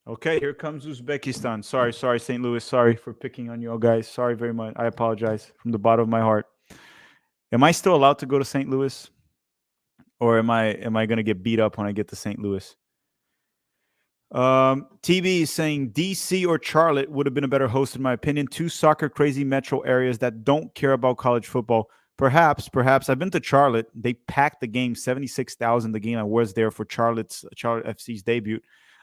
Okay, here comes Uzbekistan. Sorry, St. Louis. Sorry for picking on you all guys. Sorry very much. I apologize from the bottom of my heart. Am I still allowed to go to St. Louis? Or am I going to get beat up when I get to St. Louis? TB is saying DC or Charlotte would have been a better host, in my opinion. Two soccer crazy metro areas that don't care about college football. Perhaps. I've been to Charlotte. They packed the game, 76,000. The game I was there for Charlotte FC's debut.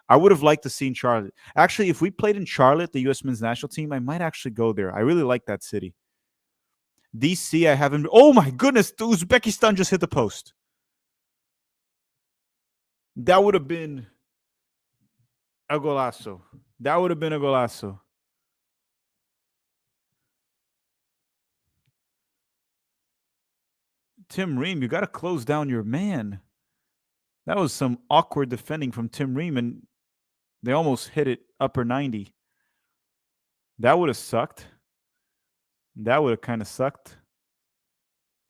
I would have liked to see in Charlotte. Actually, if we played in Charlotte, the U.S. men's national team, I might actually go there. I really like that city. DC, I haven't. Oh my goodness, Uzbekistan just hit the post. That would have been a golazo. That would have been a golazo. Tim Ream, you got to close down your man. That was some awkward defending from Tim Ream, and they almost hit it upper 90. That would have sucked. That would have kind of sucked.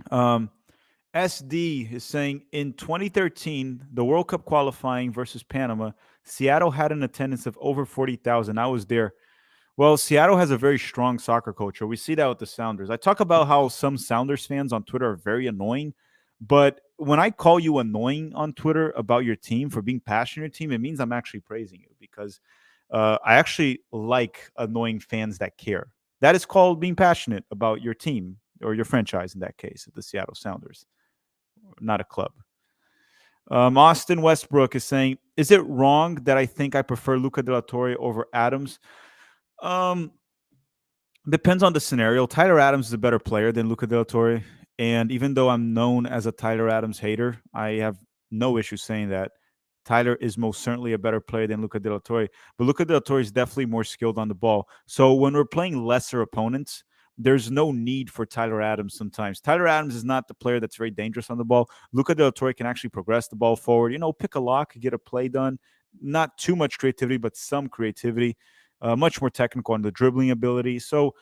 SD is saying in 2013, the World Cup qualifying versus Panama, Seattle had an attendance of over 40,000. I was there. Well, Seattle has a very strong soccer culture. We see that with the Sounders. I talk about how some Sounders fans on Twitter are very annoying, but when I call you annoying on Twitter about your team for being passionate your team, it means I'm actually praising you because I actually like annoying fans that care. That is called being passionate about your team or your franchise in that case, the Seattle Sounders, not a club. Austin Westbrook is saying, is it wrong that I think I prefer Luca de la Torre over Adams? Depends on the scenario. Tyler Adams is a better player than Luca de la Torre. And even though I'm known as a Tyler Adams hater, I have no issue saying that. Tyler is most certainly a better player than Luca de la Torre. But Luca de la Torre is definitely more skilled on the ball. So when we're playing lesser opponents, there's no need for Tyler Adams sometimes. Tyler Adams is not the player that's very dangerous on the ball. Luca de la Torre can actually progress the ball forward, pick a lock, get a play done. Not too much creativity, but some creativity. Much more technical on the dribbling ability. So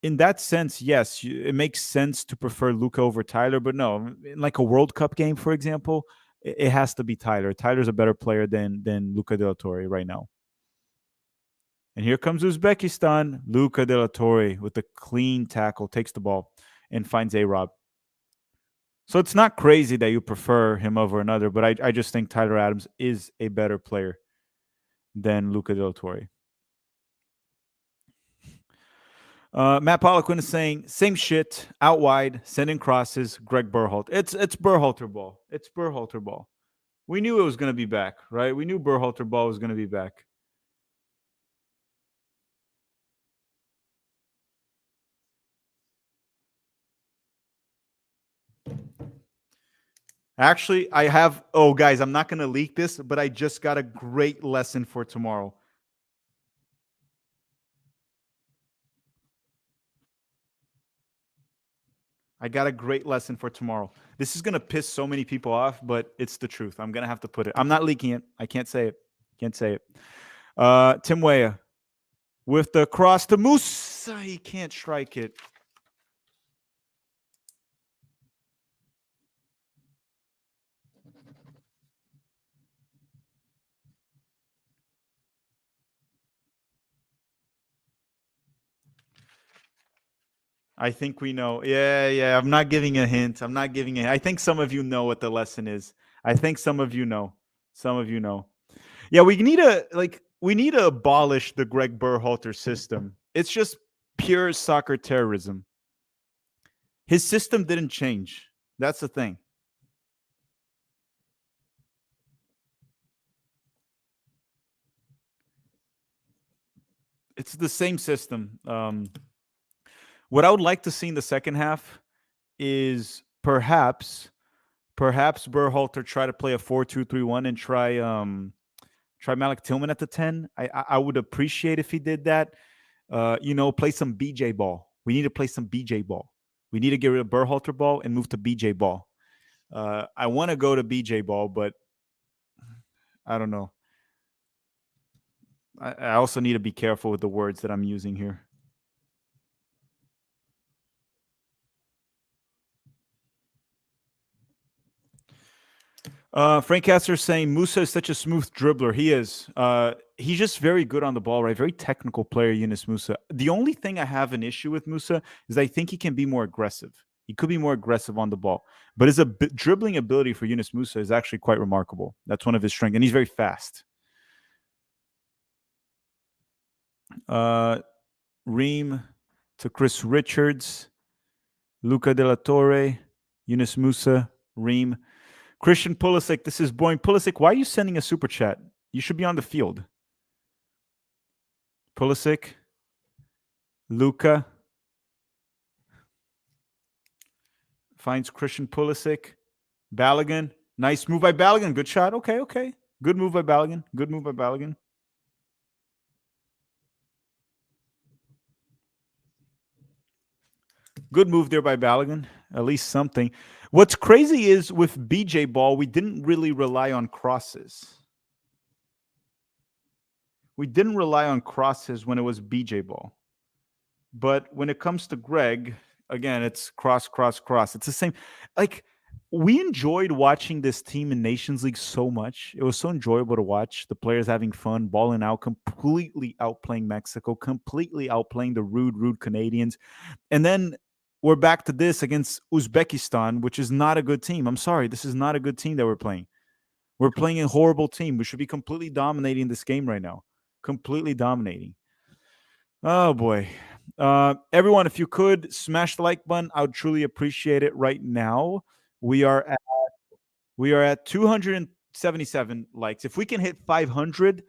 in that sense, yes, it makes sense to prefer Luca over Tyler. But no, in like a World Cup game, for example, it has to be Tyler. Tyler's a better player than Luca de la Torre right now. And here comes Uzbekistan. Luca de la Torre with the clean tackle, takes the ball and finds A-Rob. So it's not crazy that you prefer him over another, but I just think Tyler Adams is a better player than Luca de la Torre. Matt Poliquin is saying, same shit, out wide, sending crosses, Gregg Berhalter. It's Berhalter ball. It's Berhalter ball. We knew it was going to be back, right? We knew Berhalter ball was going to be back. Actually, I have. Oh, guys, I'm not going to leak this, but I just got a great lesson for tomorrow. I got a great lesson for tomorrow. This is going to piss so many people off, but it's the truth. I'm going to have to put it. I'm not leaking it. I can't say it. Can't say it. Tim Weah with the cross to Musa. He can't strike it. I think we know. Yeah. I'm not giving a hint. I'm not giving it. I think some of you know what the lesson is. I think some of you know. Some of you know. Yeah, we need to abolish the Gregg Berhalter system. It's just pure soccer terrorism. His system didn't change. That's the thing. It's the same system. What I would like to see in the second half is perhaps Berhalter try to play a 4-2-3-1 and try Malik Tillman at the 10. I would appreciate if he did that. Play some BJ ball. We need to play some BJ ball. We need to get rid of Berhalter ball and move to BJ ball. I want to go to BJ ball, but I don't know. I also need to be careful with the words that I'm using here. Frank Casser saying Musa is such a smooth dribbler. He is. He's just very good on the ball, right? Very technical player, Yunus Musa. The only thing I have an issue with Musa is I think he can be more aggressive. He could be more aggressive on the ball. But his dribbling ability for Yunus Musa is actually quite remarkable. That's one of his strengths. And he's very fast. Reem to Chris Richards. Luca de la Torre. Yunus Musa. Reem. Christian Pulisic, this is boring. Pulisic, why are you sending a super chat? You should be on the field. Pulisic, Luca finds Christian Pulisic. Balogun, nice move by Balogun. Good shot. Okay. Good move by Balogun. Good move there by Balogun. At least something. What's crazy is with BJ ball, we didn't really rely on crosses. We didn't rely on crosses when it was BJ ball. But when it comes to Gregg, again, it's cross. It's the same. Like, we enjoyed watching this team in Nations League so much. It was so enjoyable to watch the players having fun, balling out, completely outplaying Mexico, completely outplaying the rude Canadians. And then we're back to this against Uzbekistan, which is not a good team. I'm sorry. This is not a good team that we're playing. We're playing a horrible team. We should be completely dominating this game right now. Completely dominating. Oh, boy. Everyone, if you could smash the like button, I would truly appreciate it right now. We are at 277 likes. If we can hit 500,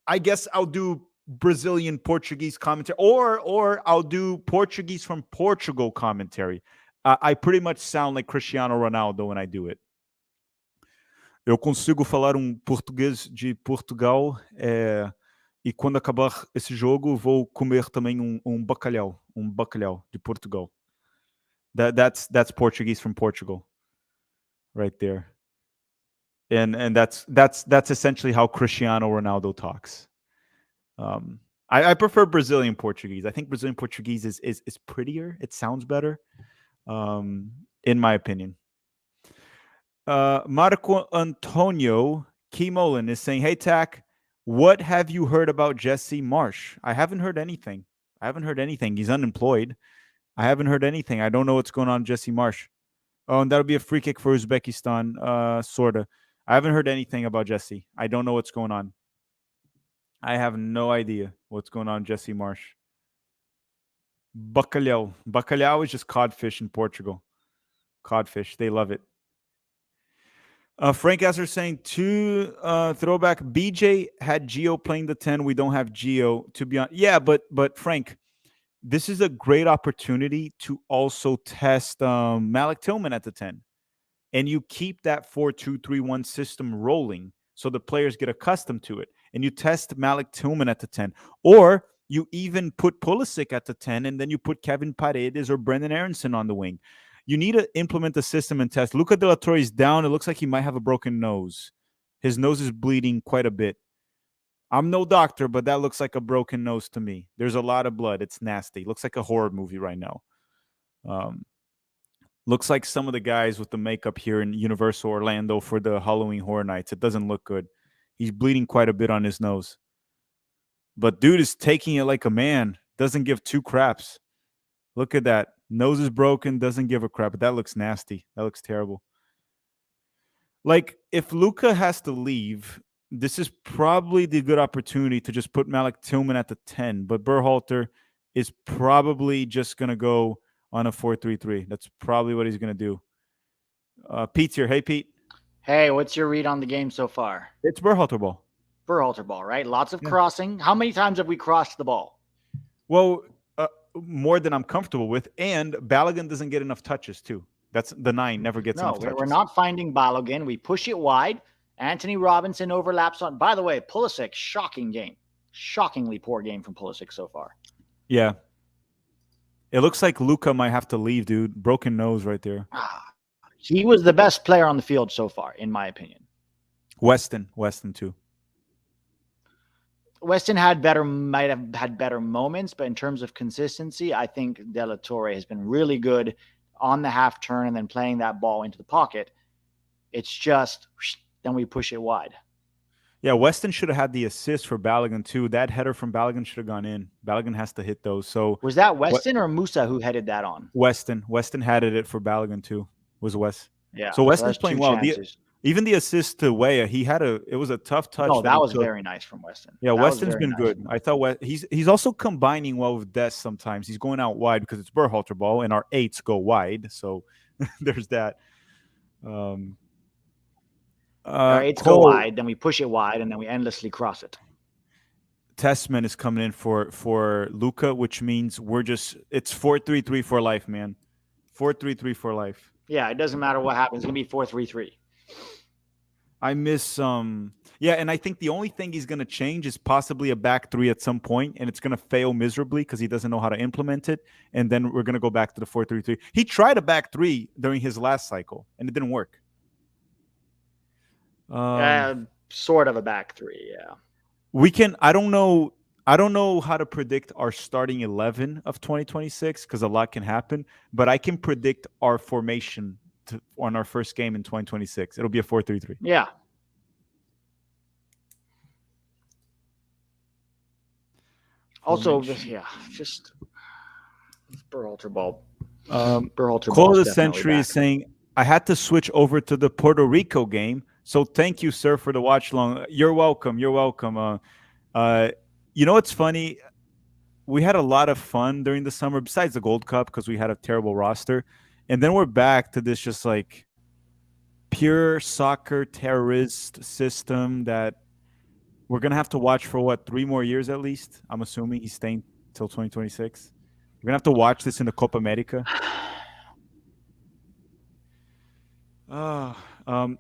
I guess I'll do Brazilian Portuguese commentary, or I'll do Portuguese from Portugal commentary. I pretty much sound like Cristiano Ronaldo when I do it. Eu consigo falar português de Portugal, e quando acabar esse jogo vou comer também bacalhau de Portugal. That's Portuguese from Portugal, right there. And that's essentially how Cristiano Ronaldo talks. I prefer Brazilian Portuguese. I think Brazilian Portuguese is prettier. It sounds better, in my opinion. Marco Antonio Kimolin is saying, "Hey Tack, what have you heard about Jesse Marsh?" I haven't heard anything. He's unemployed. I haven't heard anything. I don't know what's going on with Jesse Marsh. Oh, and that'll be a free kick for Uzbekistan, sorta. I haven't heard anything about Jesse. I don't know what's going on. I have no idea what's going on, Jesse Marsh. Bacalhau. Bacalhau is just codfish in Portugal. Codfish. They love it. Frank Asser saying, throwback, BJ had Gio playing the 10. We don't have Gio, to be honest. Yeah, but Frank, this is a great opportunity to also test Malik Tillman at the 10. and you keep that 4-2-3-1 system rolling so the players get accustomed to it, and you test Malik Tillman at the 10, or you even put Pulisic at the 10, and then you put Kevin Paredes or Brendan Aronson on the wing. You need to implement the system and test. Luca de la Torre is down. It looks like he might have a broken nose. His nose is bleeding quite a bit. I'm no doctor, but that looks like a broken nose to me. There's a lot of blood. It's nasty. Looks like a horror movie right now. Looks like some of the guys with the makeup here in Universal Orlando for the Halloween Horror Nights. It doesn't look good. He's bleeding quite a bit on his nose. But dude is taking it like a man. Doesn't give two craps. Look at that. Nose is broken. Doesn't give a crap. But that looks nasty. That looks terrible. Like, if Luca has to leave, this is probably the good opportunity to just put Malik Tillman at the 10. But Berhalter is probably just going to go on a 4-3-3. That's probably what he's going to do. Pete's here. Hey, Pete. Hey, what's your read on the game so far? It's Berhalter ball. Berhalter ball, right? Lots of crossing. How many times have we crossed the ball? Well, more than I'm comfortable with. And Balogun doesn't get enough touches, too. That's the 9 never gets enough touches. We're not finding Balogun. We push it wide. Anthony Robinson overlaps on. By the way, Pulisic, shocking game. Shockingly poor game from Pulisic so far. Yeah. It looks like Luca might have to leave, dude. Broken nose right there. He was the best player on the field so far, in my opinion. Weston too. Weston might have had better moments, but in terms of consistency, I think De La Torre has been really good on the half turn and then playing that ball into the pocket. It's just, then we push it wide. Yeah, Weston should have had the assist for Balogun too. That header from Balogun should have gone in. Balogun has to hit those. So was that Weston or Musa who headed that on? Weston headed it for Balogun too. Was Wes? Yeah. So Weston's playing well. Even the assist to Weah, it was a tough touch. No, that was very nice from Weston. Yeah, Weston's been good. I thought he's also combining well with Des sometimes. He's going out wide because it's Berhalter ball and our 8s go wide. So there's that. Our 8s go wide, then we push it wide, and then we endlessly cross it. Testman is coming in for Luca, which means it's 4-3-3 for life, man. 4-3-3 for life. Yeah, it doesn't matter what happens. It's going to be 4-3-3. I miss yeah, and I think the only thing he's going to change is possibly a back 3 at some point, and it's going to fail miserably because he doesn't know how to implement it, and then we're going to go back to the 4-3-3. He tried a back 3 during his last cycle, and it didn't work. Sort of a back 3, yeah. We can. I don't know how to predict our starting 11 of 2026 because a lot can happen, but I can predict our formation on our first game in 2026. It'll be a 4-3-3. Yeah. Also, just Berhalter ball. Berhalter ball. Call of the Century is saying, I had to switch over to the Puerto Rico game. So thank you, sir, for the watch along. You're welcome. You're welcome. You know what's funny? We had a lot of fun during the summer, besides the Gold Cup, because we had a terrible roster. And then we're back to this just like pure soccer terrorist system that we're going to have to watch for, 3 more years at least? I'm assuming he's staying till 2026. We're going to have to watch this in the Copa America.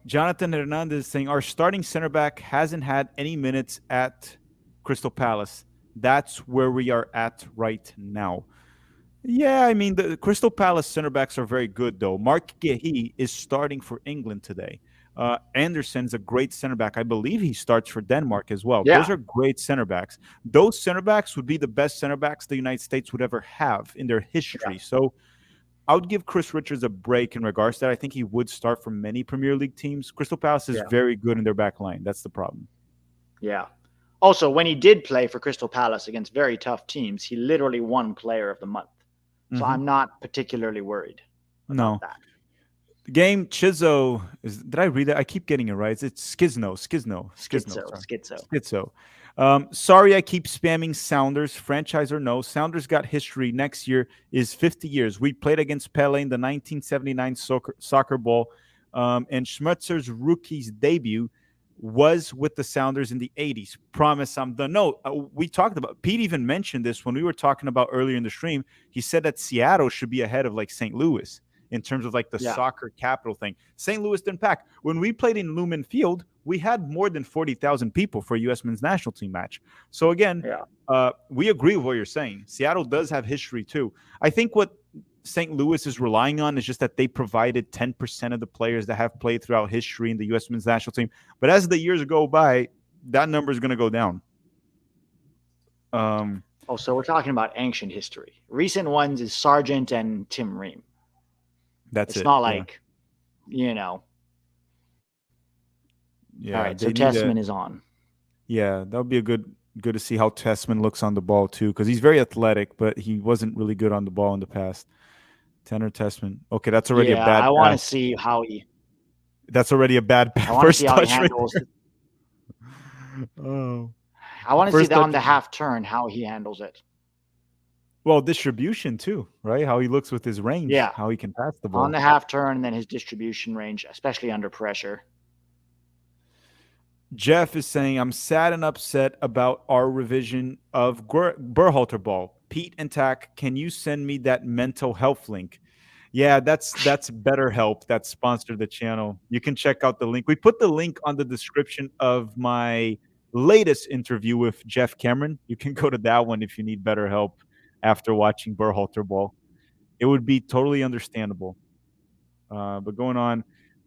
Jonathan Hernandez is saying, our starting center back hasn't had any minutes at Crystal Palace. That's where we are at right now. Yeah, I mean, the Crystal Palace center backs are very good, though. Mark Guehi is starting for England today. Anderson's a great center back. I believe he starts for Denmark as well. Yeah. Those are great center backs. Those center backs would be the best center backs the United States would ever have in their history. Yeah. So I would give Chris Richards a break in regards to that. I think he would start for many Premier League teams. Crystal Palace is very good in their back line. That's the problem. Yeah. Also, when he did play for Crystal Palace against very tough teams, he literally won Player of the Month. So I'm not particularly worried about that. The game Chizzo did I read that? I keep getting it right. It's Skizno. Sorry, I keep spamming Sounders, franchise or no. Sounders got history. Next year is 50 years. We played against Pele in the 1979 soccer ball, and Schmutzer's rookie's debut was with the Sounders in the 80s. Promise I'm done. No, we talked about, Pete even mentioned this when we were talking about earlier in the stream. He said that Seattle should be ahead of like St. Louis in terms of like the Yeah. soccer capital thing. St. Louis didn't pack. When we played in Lumen Field, we had more than 40,000 people for a U.S. men's national team match. So again, we agree with what you're saying. Seattle does have history too. I think what St. Louis is relying on is just that they provided 10% of the players that have played throughout history in the U.S. men's national team. But as the years go by, that number is going to go down. So we're talking about ancient history. Recent ones is Sargent and Tim Ream. It's not like, you know. Yeah. All right, so Tessman is on. Yeah, that would be good to see how Tessman looks on the ball too, because he's very athletic, but he wasn't really good on the ball in the past. Tanner Tessman. Okay, that's already a bad. I want to see how he. That's already a bad pass. I want to see how he handles. I want to see on the half turn how he handles it. Well, distribution too, right? How he looks with his range. Yeah. How he can pass the ball on the half turn, and then his distribution range, especially under pressure. Jeff is saying, I'm sad and upset about our revision of Berhalter ball. Pete and Tack, can you send me that mental health link? Yeah, that's BetterHelp that sponsored the channel. You can check out the link. We put the link on the description of my latest interview with Jeff Cameron. You can go to that one if you need better help after watching Berhalter ball. It would be totally understandable. But going on,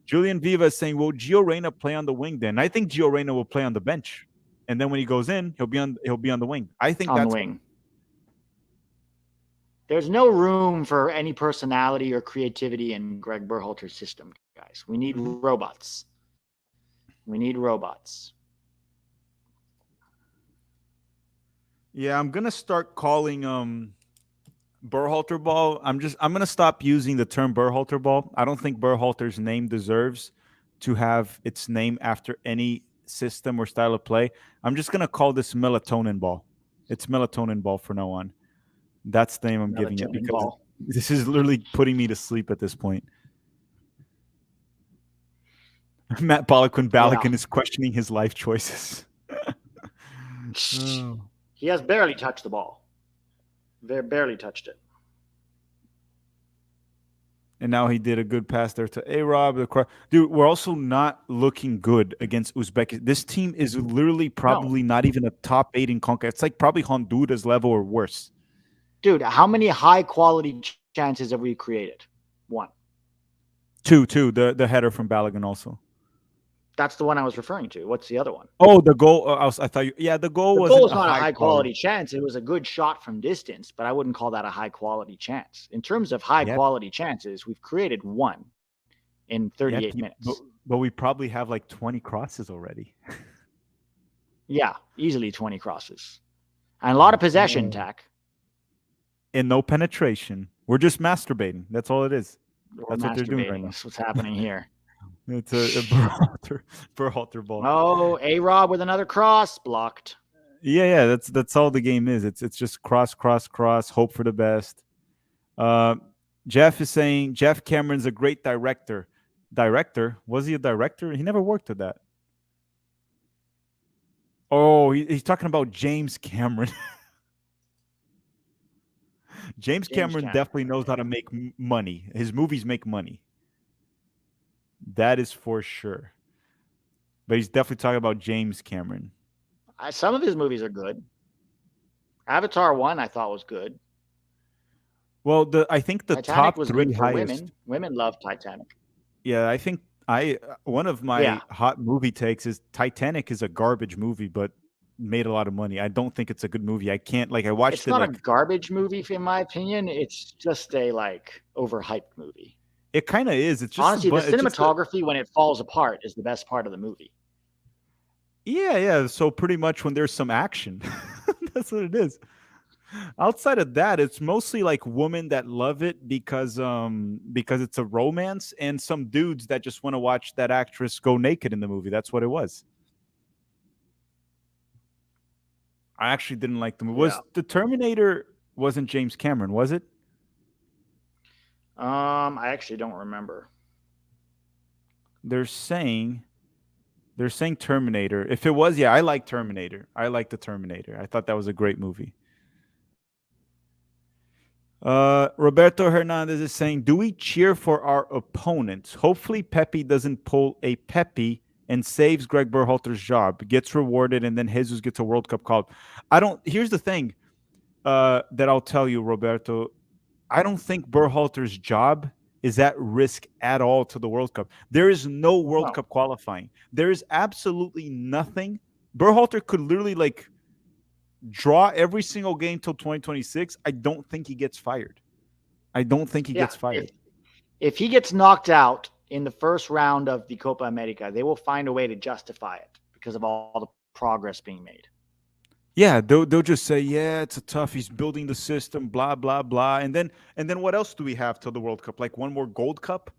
Julian Viva is saying, will Gio Reyna play on the wing then? I think Gio Reyna will play on the bench. And then when he goes in, he'll be on the wing. I think on the wing. There's no room for any personality or creativity in Gregg Berhalter's system, guys. We need robots. We need robots. Yeah, I'm gonna start calling Berhalter ball. I'm gonna stop using the term Berhalter ball. I don't think Berhalter's name deserves to have its name after any system or style of play. I'm just gonna call this melatonin ball. It's melatonin ball from now on. That's the name I'm giving it, because this is literally putting me to sleep at this point. Matt Balakwin Balakin is questioning his life choices. He has barely touched the ball. Barely touched it. And now he did a good pass there to A-Rob. Dude, we're also not looking good against Uzbekistan. This team is literally probably not even a top 8 in CONCACAF. It's like probably Honduras level or worse. Dude, how many high-quality chances have we created? 1. 2. The header from Balagan also. That's the one I was referring to. What's the other one? Oh, the goal. I thought the goal was not a high-quality chance. It was a good shot from distance, but I wouldn't call that a high-quality chance. In terms of high-quality chances, we've created 1 in 38 minutes. But we probably have like 20 crosses already. Yeah, easily 20 crosses. And a lot of possession, Tack. And no penetration. We're just masturbating. That's all it is. That's what they're doing right now. That's what's happening here. It's a Berhalter ball. Oh, A-Rob with another cross, blocked. Yeah. That's all the game is. It's just cross, hope for the best. Jeff is saying Jeff Cameron's a great director. Director? Was he a director? He never worked at that. Oh, he's talking about James Cameron. James Cameron definitely knows how to make money. His movies make money. That is for sure. But he's definitely talking about James Cameron. Some of his movies are good. Avatar 1 I thought was good. Well, I think the Titanic top was 3 good for highest. Women love Titanic. Yeah, I think one of my hot movie takes is Titanic is a garbage movie, but made a lot of money. I don't think it's a good movie. I can't I watched it. It's not a garbage movie, in my opinion. It's just a overhyped movie. It kind of is. It's just honestly the cinematography when it falls apart is the best part of the movie. Yeah. So pretty much when there's some action, that's what it is. Outside of that, it's mostly like women that love it because it's a romance, and some dudes that just want to watch that actress go naked in the movie. That's what it was. I actually didn't like the movie. Was the Terminator wasn't James Cameron, was it? I actually don't remember. They're saying Terminator. If it was, I like Terminator. I like the Terminator. I thought that was a great movie. Roberto Hernandez is saying, do we cheer for our opponents? Hopefully Pepe doesn't pull a Pepe and saves Gregg Berhalter's job, gets rewarded, and then Jesus gets a World Cup call. Here's the thing that I'll tell you, Roberto. I don't think Berhalter's job is at risk at all to the World Cup. There is no World Cup qualifying. There is absolutely nothing. Berhalter could literally draw every single game till 2026. I don't think he gets fired. I don't think he gets fired. If he gets knocked out in the first round of the Copa America, they will find a way to justify it because of all the progress being made. Yeah, they'll just say, yeah, it's a tough. He's building the system, blah blah blah, and then what else do we have till the World Cup? Like one more Gold Cup.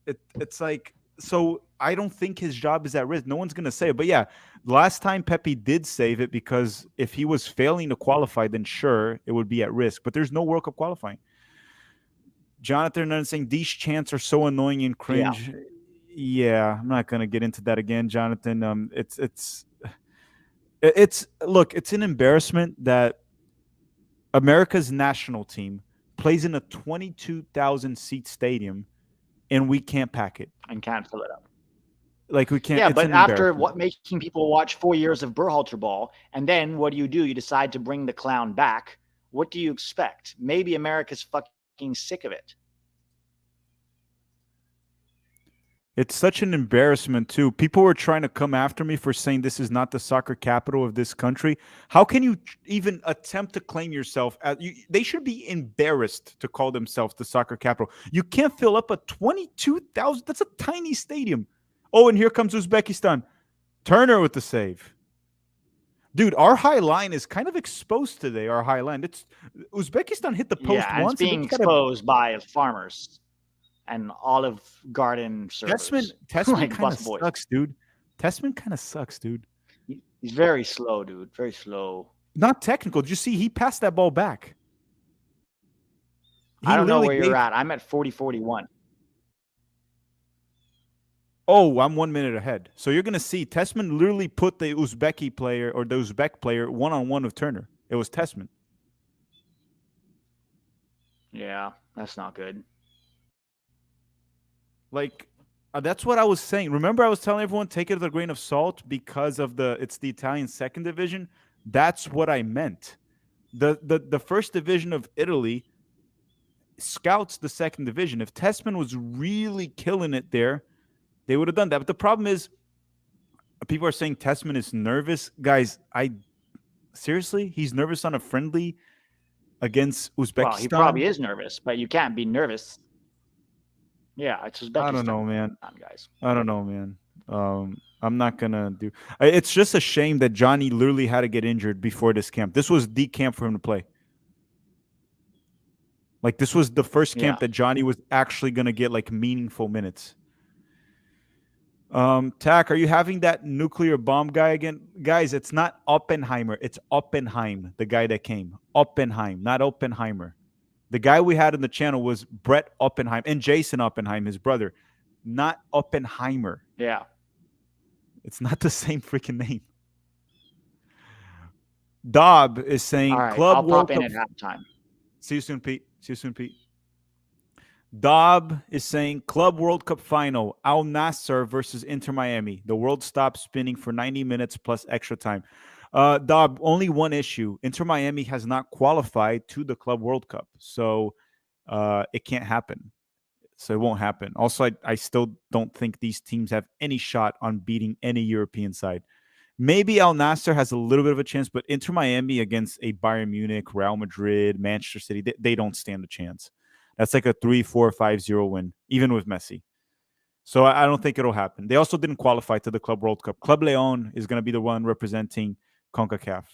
It's like, so I don't think his job is at risk. No one's gonna say it, but yeah, last time Pepe did save it because if he was failing to qualify, then sure it would be at risk. But there's no World Cup qualifying. Jonathan Hernandez saying these chants are so annoying and cringe. Yeah, I'm not gonna get into that again, Jonathan. Look, it's an embarrassment that America's national team plays in a 22,000 seat stadium and we can't pack it and can't fill it up. Like we can't. Yeah, but after making people watch 4 years of Berhalter ball, and then what do? You decide to bring the clown back. What do you expect? Maybe America's fucking sick of it. It's such an embarrassment, too. People were trying to come after me for saying this is not the soccer capital of this country. How can you even attempt to claim yourself? They should be embarrassed to call themselves the soccer capital. You can't fill up a 22,000. That's a tiny stadium. Oh, and here comes Uzbekistan. Turner with the save. Dude, our high line is kind of exposed today, our high line. Uzbekistan hit the post once. It's being exposed by farmers and Olive Garden servers. Tessman kind of sucks, dude. Tessman kind of sucks, dude. He's very slow, dude. Very slow. Not technical. Did you see he passed that ball back? I don't know where you're at. I'm at 40-41. Oh, I'm 1 minute ahead. So you're going to see Tessman literally put the Uzbek player one-on-one with Turner. It was Tessman. Yeah, that's not good. Like, that's what I was saying. Remember I was telling everyone, take it with a grain of salt because of it's the Italian second division? That's what I meant. The first division of Italy scouts the second division. If Tessman was really killing it there, they would have done that. But the problem is, people are saying Tessman is nervous. Guys, seriously? He's nervous on a friendly against Uzbekistan? Well, he probably is nervous, but you can't be nervous. Yeah, it's Uzbekistan. I don't know, man. Guys. I don't know, man. I'm not going to do... It's just a shame that Johnny literally had to get injured before this camp. This was the camp for him to play. Like, this was the first camp that Johnny was actually going to get, meaningful minutes. Tack, are you having that nuclear bomb guy again? Guys, it's not Oppenheimer. It's Oppenheim, the guy that came. Oppenheim, not Oppenheimer. The guy we had on the channel was Brett Oppenheim and Jason Oppenheim, his brother. Not Oppenheimer. Yeah. It's not the same freaking name. Dobb is saying, right, Club I'll World pop in Cup. at halftime. See you soon, Pete. See you soon, Pete. Dobb is saying Club World Cup final, Al Nassr versus Inter Miami. The world stops spinning for 90 minutes plus extra time. Dobb, only one issue. Inter Miami has not qualified to the Club World Cup. So it can't happen. So it won't happen. Also, I still don't think these teams have any shot on beating any European side. Maybe Al Nassr has a little bit of a chance, but Inter Miami against a Bayern Munich, Real Madrid, Manchester City, they don't stand a chance. That's like a 3-4, 5-0 win, even with Messi. So I don't think it'll happen. They also didn't qualify to the Club World Cup. Club Leon is going to be the one representing CONCACAF.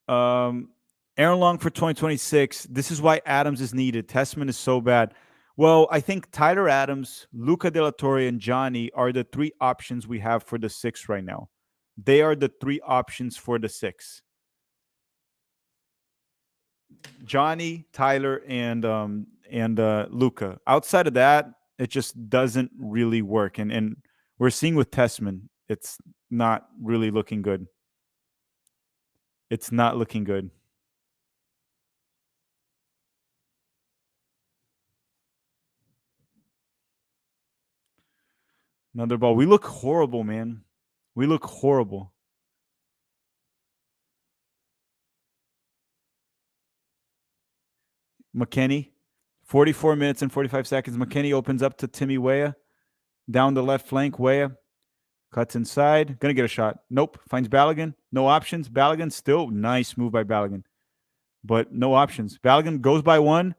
Aaron Long for 2026. This is why Adams is needed. Tessman is so bad. Well, I think Tyler Adams, Luca De La Torre, and Johnny are the three options we have for the 6 right now. They are the 3 options for the 6. Johnny, Tyler, and Luca. Outside of that, it just doesn't really work. And we're seeing with Tessman, it's not really looking good. It's not looking good. Another ball. We look horrible, man. We look horrible. McKennie, 44 minutes and 45 seconds. McKennie opens up to Timmy Weah. Down the left flank, Weah cuts inside. Gonna get a shot. Nope. Finds Balogun. No options. Balogun still nice move by Balogun. But no options. Balogun goes by one.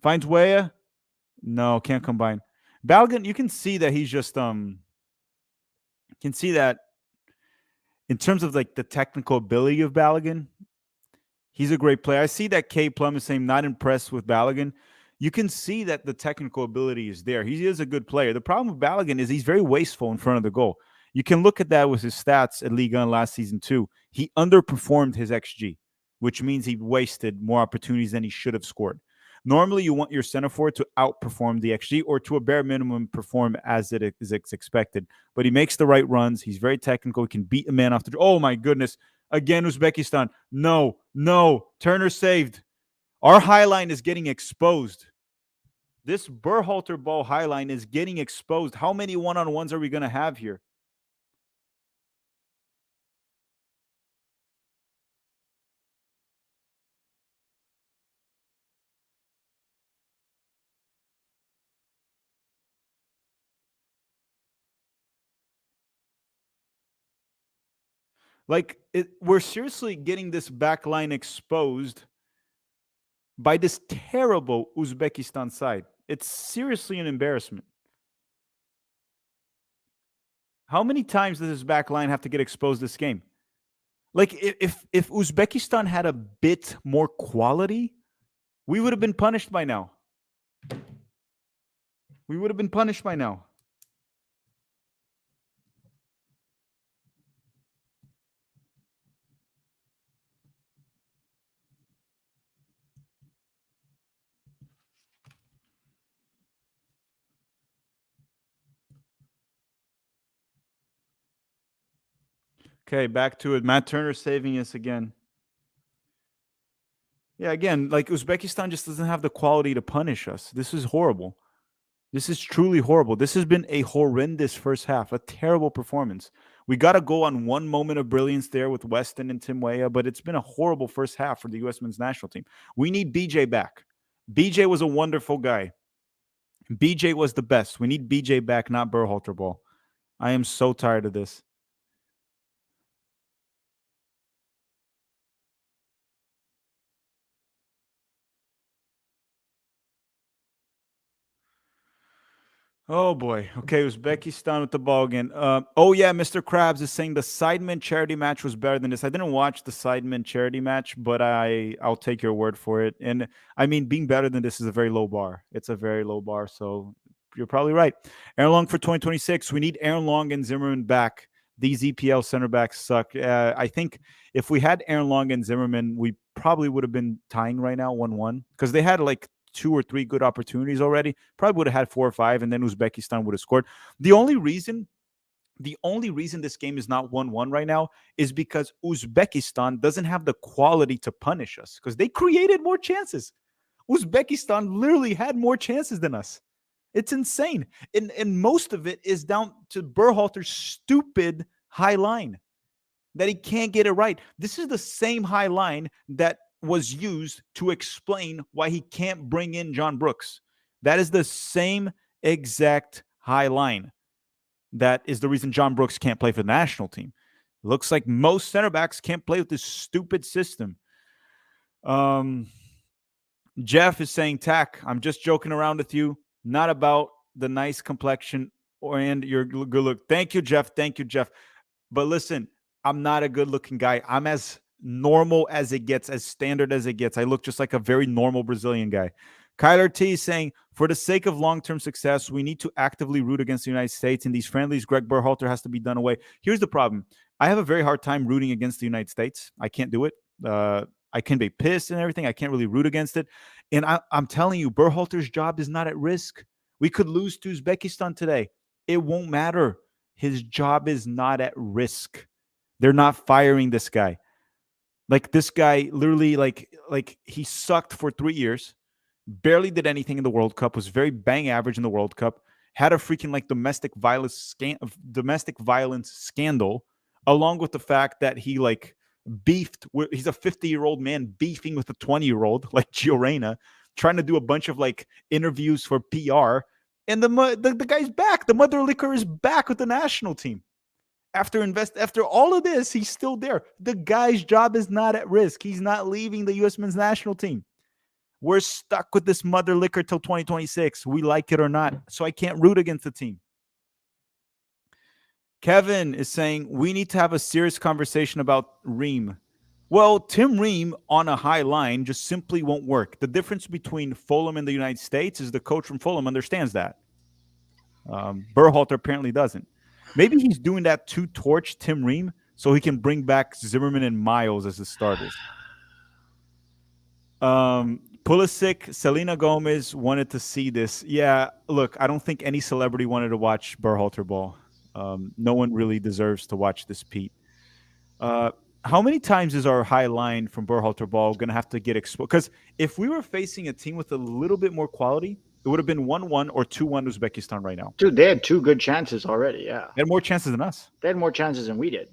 Finds Weah. No, can't combine. Balogun, you can see that he's just you can see that in terms of like the technical ability of Balogun, he's a great player. I see that K Plum is saying not impressed with Balogun. You can see that the technical ability is there. He is a good player. The problem with Balogun is he's very wasteful in front of the goal. You can look at that with his stats at Liga in last season too. He underperformed his XG, which means he wasted more opportunities than he should have scored. Normally, you want your center forward to outperform the XG or to a bare minimum perform as it is expected. But he makes the right runs. He's very technical. He can beat a man off the... Oh, my goodness. Again, Uzbekistan. No. Turner saved. Our high line is getting exposed. This Berhalter ball high line is getting exposed. How many one-on-ones are we going to have here? Like, we're seriously getting this back line exposed by this terrible Uzbekistan side. It's seriously an embarrassment. How many times does this back line have to get exposed this game? Like, if Uzbekistan had a bit more quality, we would have been punished by now. We would have been punished by now. Okay, back to it. Matt Turner saving us again. Yeah, again, like Uzbekistan just doesn't have the quality to punish us. This is horrible. This is truly horrible. This has been a horrendous first half, a terrible performance. We got to go on one moment of brilliance there with Weston and Tim Weah, but it's been a horrible first half for the U.S. men's national team. We need BJ back. BJ was a wonderful guy. BJ was the best. We need BJ back, not Berhalter ball. I am so tired of this. Oh boy. Okay, Uzbekistan with the ball again. Oh yeah, Mr. Krabs is saying the Sidemen charity match was better than this. I didn't watch the Sidemen charity match, but I'll take your word for it. And I mean, being better than this is a very low bar. It's a very low bar, so you're probably right. Aaron Long for 2026. We need Aaron Long and Zimmerman back. These EPL center backs suck. I think if we had Aaron Long and Zimmerman, we probably would have been tying right now 1-1 because they had like 2 or 3 good opportunities already. Probably would have had 4 or 5, and then Uzbekistan would have scored. The only reason this game is not 1-1 right now is because Uzbekistan doesn't have the quality to punish us because they created more chances. Uzbekistan literally had more chances than us. It's insane. And most of it is down to Berhalter's stupid high line that he can't get it right. This is the same high line that was used to explain why he can't bring in John Brooks. That is the same exact high line. That is the reason John Brooks can't play for the national team. It looks like most center backs can't play with this stupid system. Jeff is saying, Tack, I'm just joking around with you. Not about the nice complexion and your good look. Thank you, Jeff. But listen, I'm not a good looking guy. I'm as normal as it gets, as standard as it gets. I look just like a very normal Brazilian guy. Kyler T is saying, for the sake of long-term success, we need to actively root against the United States. In these friendlies, Gregg Berhalter has to be done away. Here's the problem. I have a very hard time rooting against the United States. I can't do it. I can be pissed and everything. I can't really root against it. And I'm telling you, Berhalter's job is not at risk. We could lose to Uzbekistan today. It won't matter. His job is not at risk. They're not firing this guy. Like this guy literally like he sucked for 3 years, barely did anything in the World Cup, was very bang average in the World Cup, had a freaking like domestic violence scandal, along with the fact that he like beefed. He's a 50-year-old man beefing with a 20-year-old like Gio Reyna, trying to do a bunch of like interviews for PR. And the guy's back. The mother liquor is back with the national team. After all of this, he's still there. The guy's job is not at risk. He's not leaving the U.S. men's national team. We're stuck with this mother liquor till 2026. We like it or not. So I can't root against the team. Kevin is saying we need to have a serious conversation about Ream. Well, Tim Ream on a high line just simply won't work. The difference between Fulham and the United States is the coach from Fulham understands that. Berhalter apparently doesn't. Maybe he's doing that to torch Tim Ream so he can bring back Zimmerman and Miles as the starters. Pulisic, Selena Gomez wanted to see this. Yeah, look, I don't think any celebrity wanted to watch Berhalter ball. No one really deserves to watch this, Pete. How many times is our high line from Berhalter ball going to have to get exposed? Because if we were facing a team with a little bit more quality, it would have been 1-1 or 2-1 Uzbekistan right now. Dude, they had 2 good chances already, yeah. They had more chances than us. They had more chances than we did.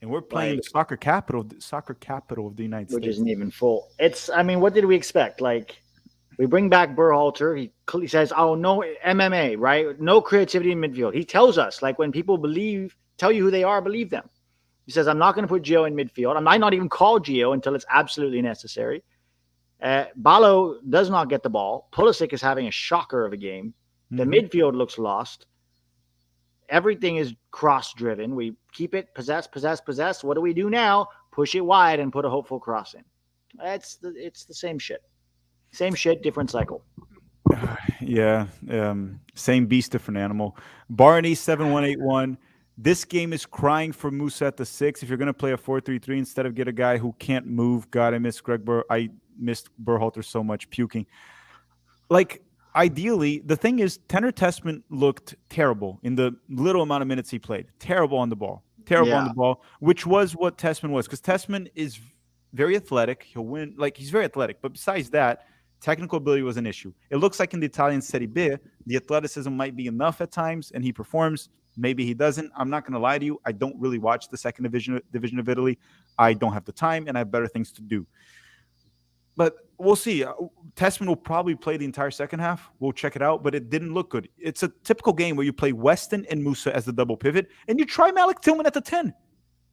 And we're playing the soccer capital of the United States. Which isn't even full. What did we expect? Like, we bring back Berhalter. He says, oh, no MMA, right? No creativity in midfield. He tells us, like, when people tell you who they are, believe them. He says, I'm not going to put Gio in midfield. I might not even call Gio until it's absolutely necessary. Balo does not get the ball. Pulisic is having a shocker of a game. The midfield looks lost. Everything is cross-driven. We keep it, possess. What do we do now? Push it wide and put a hopeful cross in. It's the same shit. Same shit, different cycle. Yeah. Same beast, different animal. Barney 7181. This game is crying for Musa at the 6. If you're going to play a 4-3-3 instead of get a guy who can't move, God, I missed Berhalter so much, puking. Like, ideally, the thing is, Tanner Tessman looked terrible in the little amount of minutes he played. Terrible on the ball. Which was what Tessman was. Because Tessman is very athletic. He'll win. Like, he's very athletic. But besides that, technical ability was an issue. It looks like in the Italian Serie B, the athleticism might be enough at times, and he performs. Maybe he doesn't. I'm not going to lie to you. I don't really watch the second division of Italy. I don't have the time, and I have better things to do. But we'll see. Tessman will probably play the entire second half. We'll check it out, but it didn't look good. It's a typical game where you play Weston and Musa as the double pivot, and you try Malik Tillman at the 10.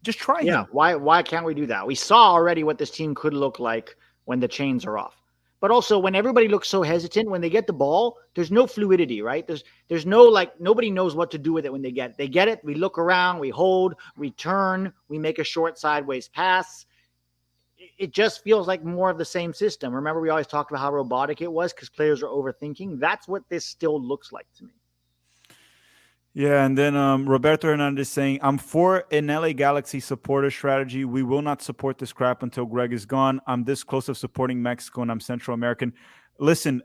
Just try him. Yeah, why can't we do that? We saw already what this team could look like when the chains are off. But also, when everybody looks so hesitant, when they get the ball, there's no fluidity, right? There's no, like, nobody knows what to do with it when they get it. We look around, we hold, we turn, we make a short sideways pass. It just feels like more of the same system. Remember, we always talked about how robotic it was because players are overthinking. That's what this still looks like to me. Yeah, and then Roberto Hernandez saying, I'm for an LA Galaxy supporter strategy. We will not support this crap until Greg is gone. I'm this close of supporting Mexico, and I'm Central American. Listen,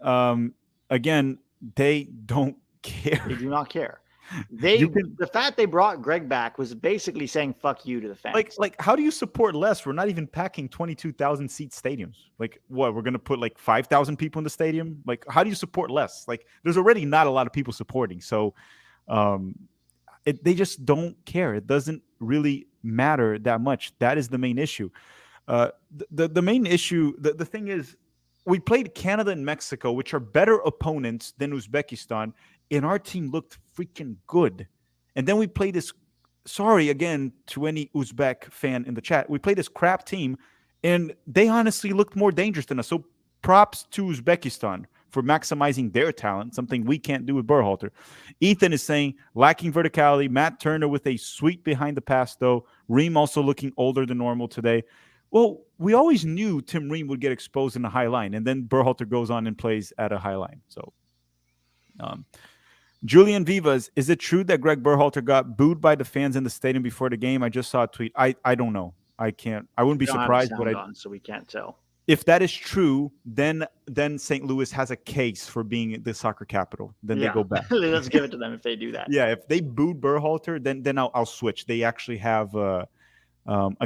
again, they don't care. They do not care. The fact they brought Greg back was basically saying fuck you to the fans. Like how do you support less? We're not even packing 22,000 seat stadiums. Like what? We're going to put like 5,000 people in the stadium? Like how do you support less? Like there's already not a lot of people supporting. So they just don't care. It doesn't really matter that much. That is the main issue. The main issue, the thing is, we played Canada and Mexico, which are better opponents than Uzbekistan, and our team looked freaking good. And then we played this, sorry again to any Uzbek fan in the chat, we played this crap team, and they honestly looked more dangerous than us. So props to Uzbekistan for maximizing their talent, something we can't do with Berhalter. Ethan is saying, lacking verticality. Matt Turner with a sweep behind the pass, though. Ream also looking older than normal today. Well, we always knew Tim Ream would get exposed in the high line, and then Berhalter goes on and plays at a high line. So, Julian Vivas, is it true that Gregg Berhalter got booed by the fans in the stadium before the game? I just saw a tweet. I don't know. I wouldn't be surprised, but so we can't tell. If that is true, then St. Louis has a case for being the soccer capital. Then they go back. Let's give it to them if they do that. Yeah, if they booed Berhalter, then I'll switch. They actually have a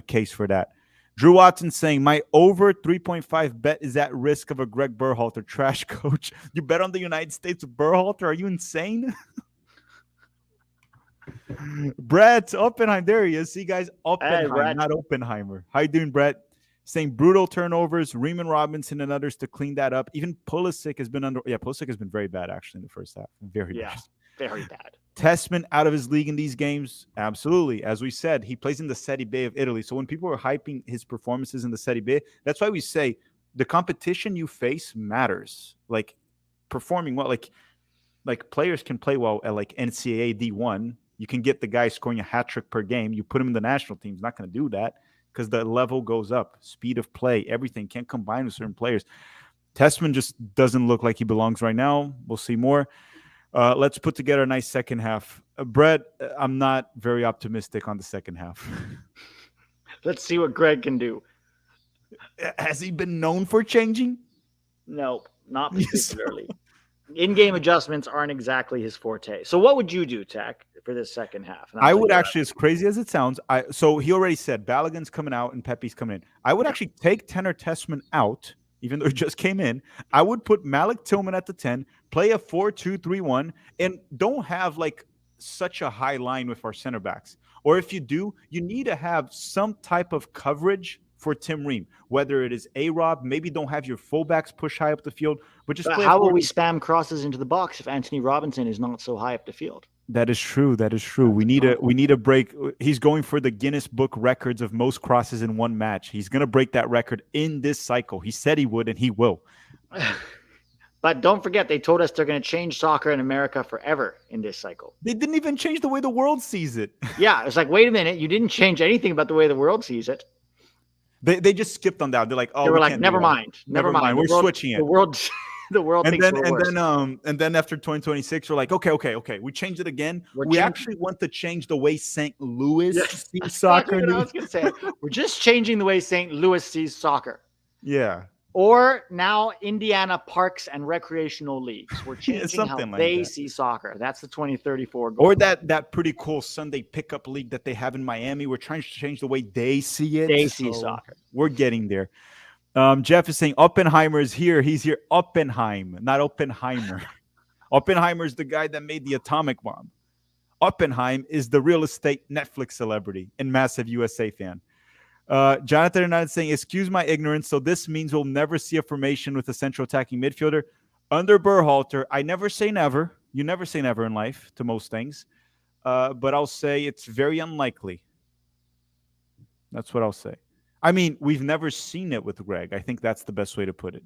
case for that. Drew Watson saying, my over 3.5 bet is at risk of a Gregg Berhalter trash coach. You bet on the United States with Berhalter? Are you insane? Brett Oppenheim, there he is. See, guys, Oppenheim, not Oppenheimer. How you doing, Brett? Saying brutal turnovers, Riemann Robinson and others to clean that up. Even Pulisic has been Pulisic has been very bad actually in the first half. Very bad. Very bad. Testament out of his league in these games. Absolutely. As we said, he plays in the Serie B of Italy. So when people are hyping his performances in the Serie B, that's why we say the competition you face matters. Like performing well, like players can play well at like NCAA D1. You can get the guy scoring a hat trick per game. You put him in the national team. He's not going to do that because the level goes up. Speed of play, everything can't combine with certain players. Testament just doesn't look like he belongs right now. We'll see more. Let's put together a nice second half. Brett, I'm not very optimistic on the second half. Let's see what Gregg can do. Has he been known for changing? No, not particularly. In-game adjustments aren't exactly his forte. So what would you do, Tech, for this second half? I would actually, as crazy as it sounds, so he already said Balogun's coming out and Pepe's coming in. I would actually take Tenor Testament out, even though he just came in. I would put Malik Tillman at the 10, play a 4-2-3-1, and don't have like such a high line with our center backs. Or if you do, you need to have some type of coverage for Tim Ream, whether it is A-Rob, maybe don't have your fullbacks push high up the field, but just play. How will we spam crosses into the box if Anthony Robinson is not so high up the field? That is true. That is true. We need a break. He's going for the Guinness Book records of most crosses in one match. He's going to break that record in this cycle. He said he would, and he will. But don't forget, they told us they're going to change soccer in America forever in this cycle. They didn't even change the way the world sees it. Yeah, it's like, wait a minute, you didn't change anything about the way the world sees it. They just skipped on that. They're like, oh, they were like, never mind. We're switching it. The world and then after 2026, we're like, okay. We changed it again. We actually want to change the way St. Louis sees soccer. I was going to say, we're just changing the way St. Louis sees soccer. Yeah. Or now Indiana Parks and Recreational Leagues. We're changing how they see soccer. That's the 2034 goal. Or that pretty cool Sunday pickup league that they have in Miami. We're trying to change the way they see it. They see soccer. We're getting there. Jeff is saying Oppenheimer is here. He's here. Oppenheim, not Oppenheimer. Oppenheimer is the guy that made the atomic bomb. Oppenheim is the real estate Netflix celebrity and massive USA fan. Jonathan Hernandez saying, excuse my ignorance, so this means we'll never see a formation with a central attacking midfielder. Under Berhalter, I never say never. You never say never in life to most things. But I'll say it's very unlikely. That's what I'll say. I mean, we've never seen it with Gregg. I think that's the best way to put it.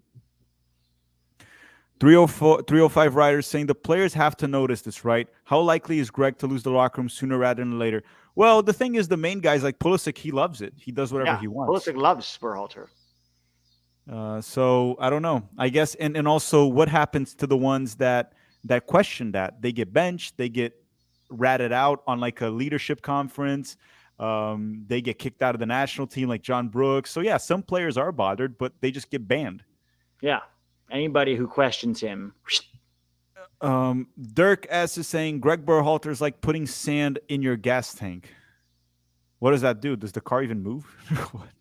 305 Riders saying the players have to notice this, right? How likely is Gregg to lose the locker room sooner rather than later? Well, the thing is, the main guys like Pulisic, he loves it. He does whatever he wants. Pulisic loves Berhalter. So I don't know. I guess, and also, what happens to the ones that question that? They get benched. They get ratted out on like a leadership conference. They get kicked out of the national team, like John Brooks. So yeah, some players are bothered, but they just get banned. Yeah. Anybody who questions him. Dirk S is saying Gregg Berhalter is like putting sand in your gas tank. What does that do? Does the car even move?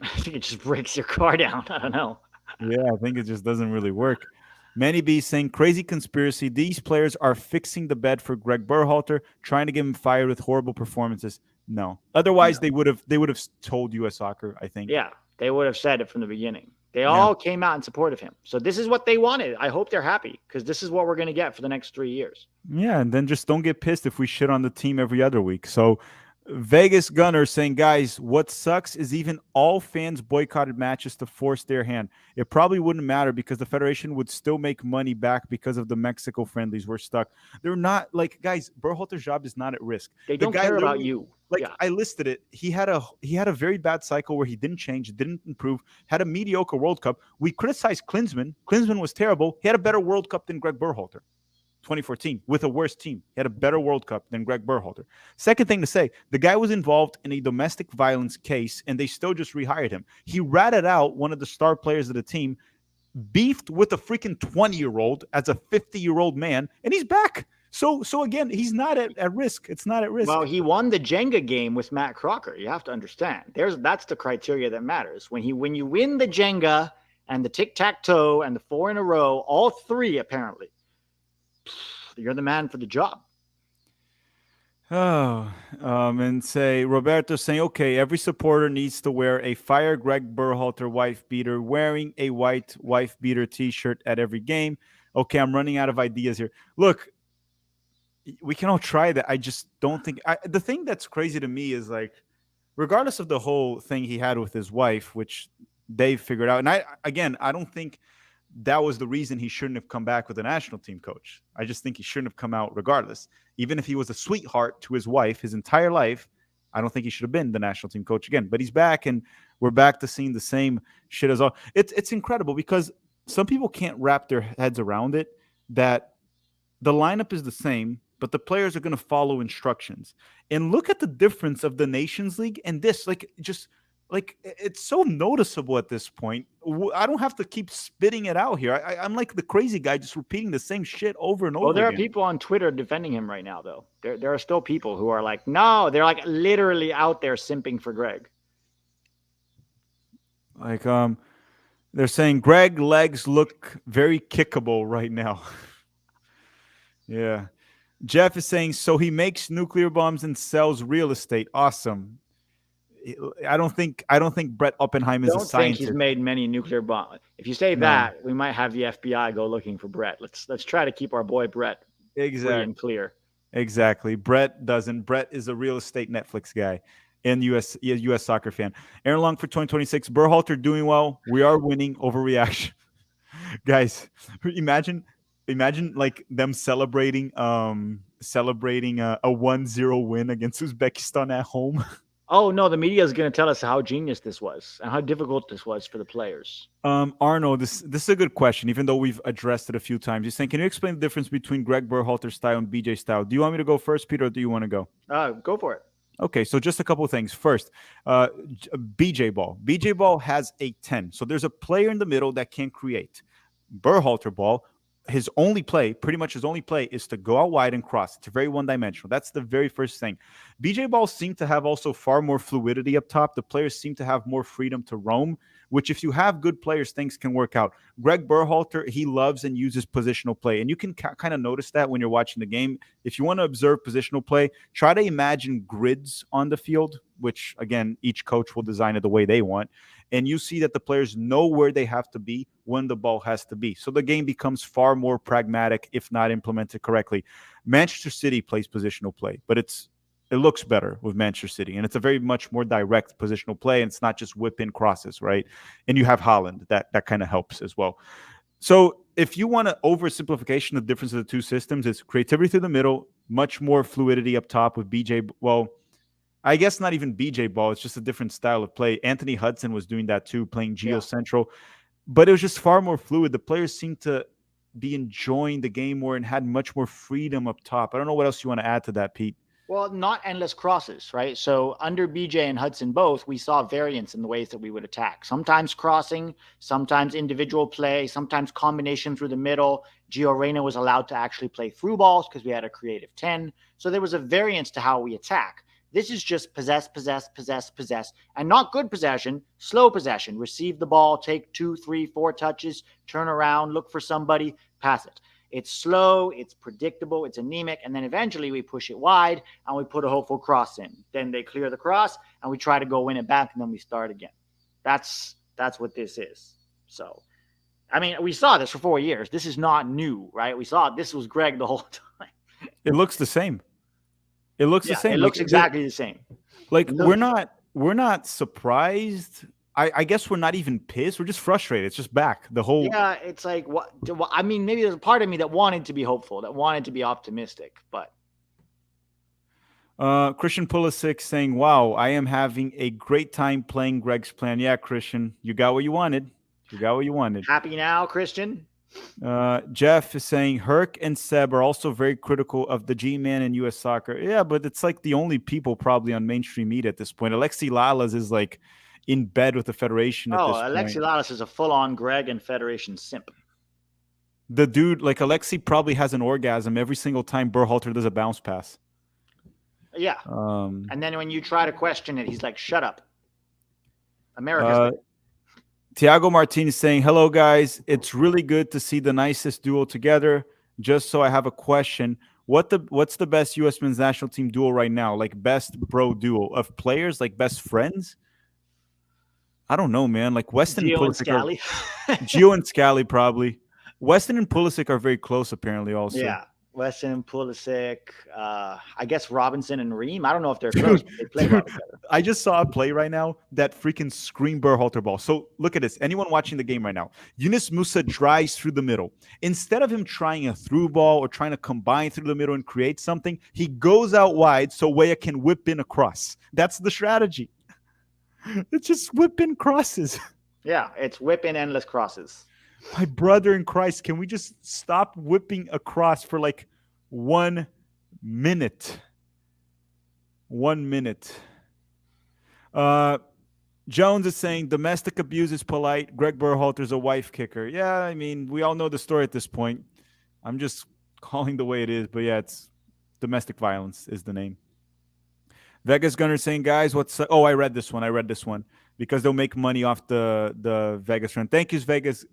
I think it just breaks your car down. I don't know. Yeah, I think it just doesn't really work. Manny B saying crazy conspiracy. These players are fixing the bed for Gregg Berhalter, trying to get him fired with horrible performances. No. Otherwise, they would have told U.S. Soccer, I think. Yeah, they would have said it from the beginning. They all came out in support of him. So this is what they wanted. I hope they're happy because this is what we're going to get for the next 3 years. Yeah, and then just don't get pissed if we shit on the team every other week. So Vegas Gunner saying, guys, what sucks is even all fans boycotted matches to force their hand. It probably wouldn't matter because the Federation would still make money back because of the Mexico friendlies. We're stuck. They're not like, guys, Berhalter's job is not at risk. They don't care about you. Like I listed it. He had a very bad cycle where he didn't change, didn't improve, had a mediocre World Cup. We criticized Klinsmann. Klinsmann was terrible. He had a better World Cup than Gregg Berhalter. 2014 with a worse team. He had a better World Cup than Gregg Berhalter. Second thing to say, the guy was involved in a domestic violence case and they still just rehired him. He ratted out one of the star players of the team, beefed with a freaking 20-year-old as a 50-year-old man, and he's back. So again, he's not at risk. It's not at risk. Well, he won the Jenga game with Matt Crocker. You have to understand. That's the criteria that matters. When you win the Jenga and the tic-tac-toe and the 4 in a row, all 3 apparently, you're the man for the job. Oh, and say Roberto saying, okay, every supporter needs to wear a Fire Gregg Berhalter wife beater, wearing a white wife beater T-shirt at every game. Okay, I'm running out of ideas here. Look, we can all try that. I just don't think the thing that's crazy to me is like, regardless of the whole thing he had with his wife, which they figured out, and I don't think that was the reason he shouldn't have come back with a national team coach. I just think he shouldn't have come out regardless. Even if he was a sweetheart to his wife his entire life, I don't think he should have been the national team coach again. But he's back, and we're back to seeing the same shit as all. It's incredible because some people can't wrap their heads around it that the lineup is the same, but the players are going to follow instructions. And look at the difference of the Nations League and this. Like it's so noticeable at this point. I don't have to keep spitting it out here. I'm like the crazy guy just repeating the same shit over and over. Well, there are people on Twitter defending him right now, though. There are still people who are like, no, they're like literally out there simping for Gregg. Like they're saying Gregg legs look very kickable right now. Yeah. Jeff is saying, so he makes nuclear bombs and sells real estate. Awesome. I don't think Brett Oppenheim is a scientist. I don't think he's made many nuclear bombs. If you say that, we might have the FBI go looking for Brett. Let's try to keep our boy Brett free and clear. Exactly. Brett doesn't. Brett is a real estate Netflix guy and US soccer fan. Aaron Long for 2026. Berhalter doing well. We are winning. Overreaction. Guys, imagine like them celebrating a 1-0 win against Uzbekistan at home. Oh no, the media is going to tell us how genius this was and how difficult this was for the players. Arno, this is a good question, even though we've addressed it a few times. He's saying, can you explain the difference between Gregg Berhalter's style and BJ style? Do you want me to go first, Peter, or do you want to go? Go for it. Okay, so just a couple of things. First, BJ ball. BJ ball has a 10. So there's a player in the middle that can create. Berhalter ball, pretty much his only play is to go out wide and cross. It's very one-dimensional. That's the very first thing. BJ balls seem to have also far more fluidity up top. The players seem to have more freedom to roam, which if you have good players, things can work out. Gregg Berhalter, he loves and uses positional play. And you can kind of notice that when you're watching the game. If you want to observe positional play, try to imagine grids on the field, which, again, each coach will design it the way they want. And you see that the players know where they have to be when the ball has to be. So the game becomes far more pragmatic if not implemented correctly. Manchester City plays positional play, but it looks better with Manchester City. And it's a very much more direct positional play. And it's not just whip-in crosses, right? And you have Haaland. That kind of helps as well. So if you want to oversimplification, the difference of the two systems is creativity through the middle, much more fluidity up top with BJ. Well, I guess not even BJ ball. It's just a different style of play. Anthony Hudson was doing that too, playing Central. But it was just far more fluid. The players seemed to be enjoying the game more and had much more freedom up top. I don't know what else you want to add to that, Pete. Well, not endless crosses, right? So under BJ and Hudson both, we saw variance in the ways that we would attack. Sometimes crossing, sometimes individual play, sometimes combination through the middle. Gio Reyna was allowed to actually play through balls because we had a creative 10. So there was a variance to how we attack. This is just possess, and not good possession, slow possession. Receive the ball, take 2, 3, 4 touches, turn around, look for somebody, pass it. It's slow, it's predictable, it's anemic, and then eventually we push it wide and we put a hopeful cross in. Then they clear the cross and we try to go win it back and then we start again. That's what this is. So, I mean, we saw this for 4 years. This is not new, right? We saw this was Gregg the whole time. It looks the same. It looks the same. It looks exactly the same. Like we're not surprised. I guess we're not even pissed. We're just frustrated. It's just back. The whole it's like what I mean, maybe there's a part of me that wanted to be hopeful, that wanted to be optimistic, but Christian Pulisic saying, wow, I am having a great time playing Gregg's plan. Yeah, Christian, you got what you wanted. Happy now, Christian? Jeff is saying Herc and Seb are also very critical of the G-Man in U.S. soccer. Yeah, but it's like the only people probably on mainstream media at this point. Alexi Lalas is like in bed with the Federation at this point. Alexi Lalas is a full-on Gregg and Federation simp. The dude, like Alexi, probably has an orgasm every single time Berhalter does a bounce pass. Yeah. And then when you try to question it, he's like, "Shut up." America's Tiago Martinez saying, "Hello guys, it's really good to see the nicest duo together. Just so I have a question, what's the best U.S. men's national team duo right now? Like best bro duo of players, like best friends? I don't know, man. Like Weston and Pulisic Gio and Scally probably. Weston and Pulisic are very close, apparently. Also, yeah. Weston and Pulisic. I guess Robinson and Ream. I don't know if they're close, but they play well together. I just saw a play right now that freaking screamed Berhalter ball. So look at this. Anyone watching the game right now, Yunus Musa drives through the middle. Instead of him trying a through ball or trying to combine through the middle and create something, he goes out wide so Weah can whip in a cross. That's the strategy. It's just whip in crosses. Yeah, it's whip in endless crosses. My brother in Christ, can we just stop whipping across for like 1 minute? 1 minute. Jones is saying domestic abuse is polite. Gregg Berhalter's a wife kicker. Yeah, I mean, we all know the story at this point. I'm just calling the way it is, but yeah, it's domestic violence is the name. Vegas Gunner saying, guys, I read this one because they'll make money off the Vegas run. Thank you, Vegas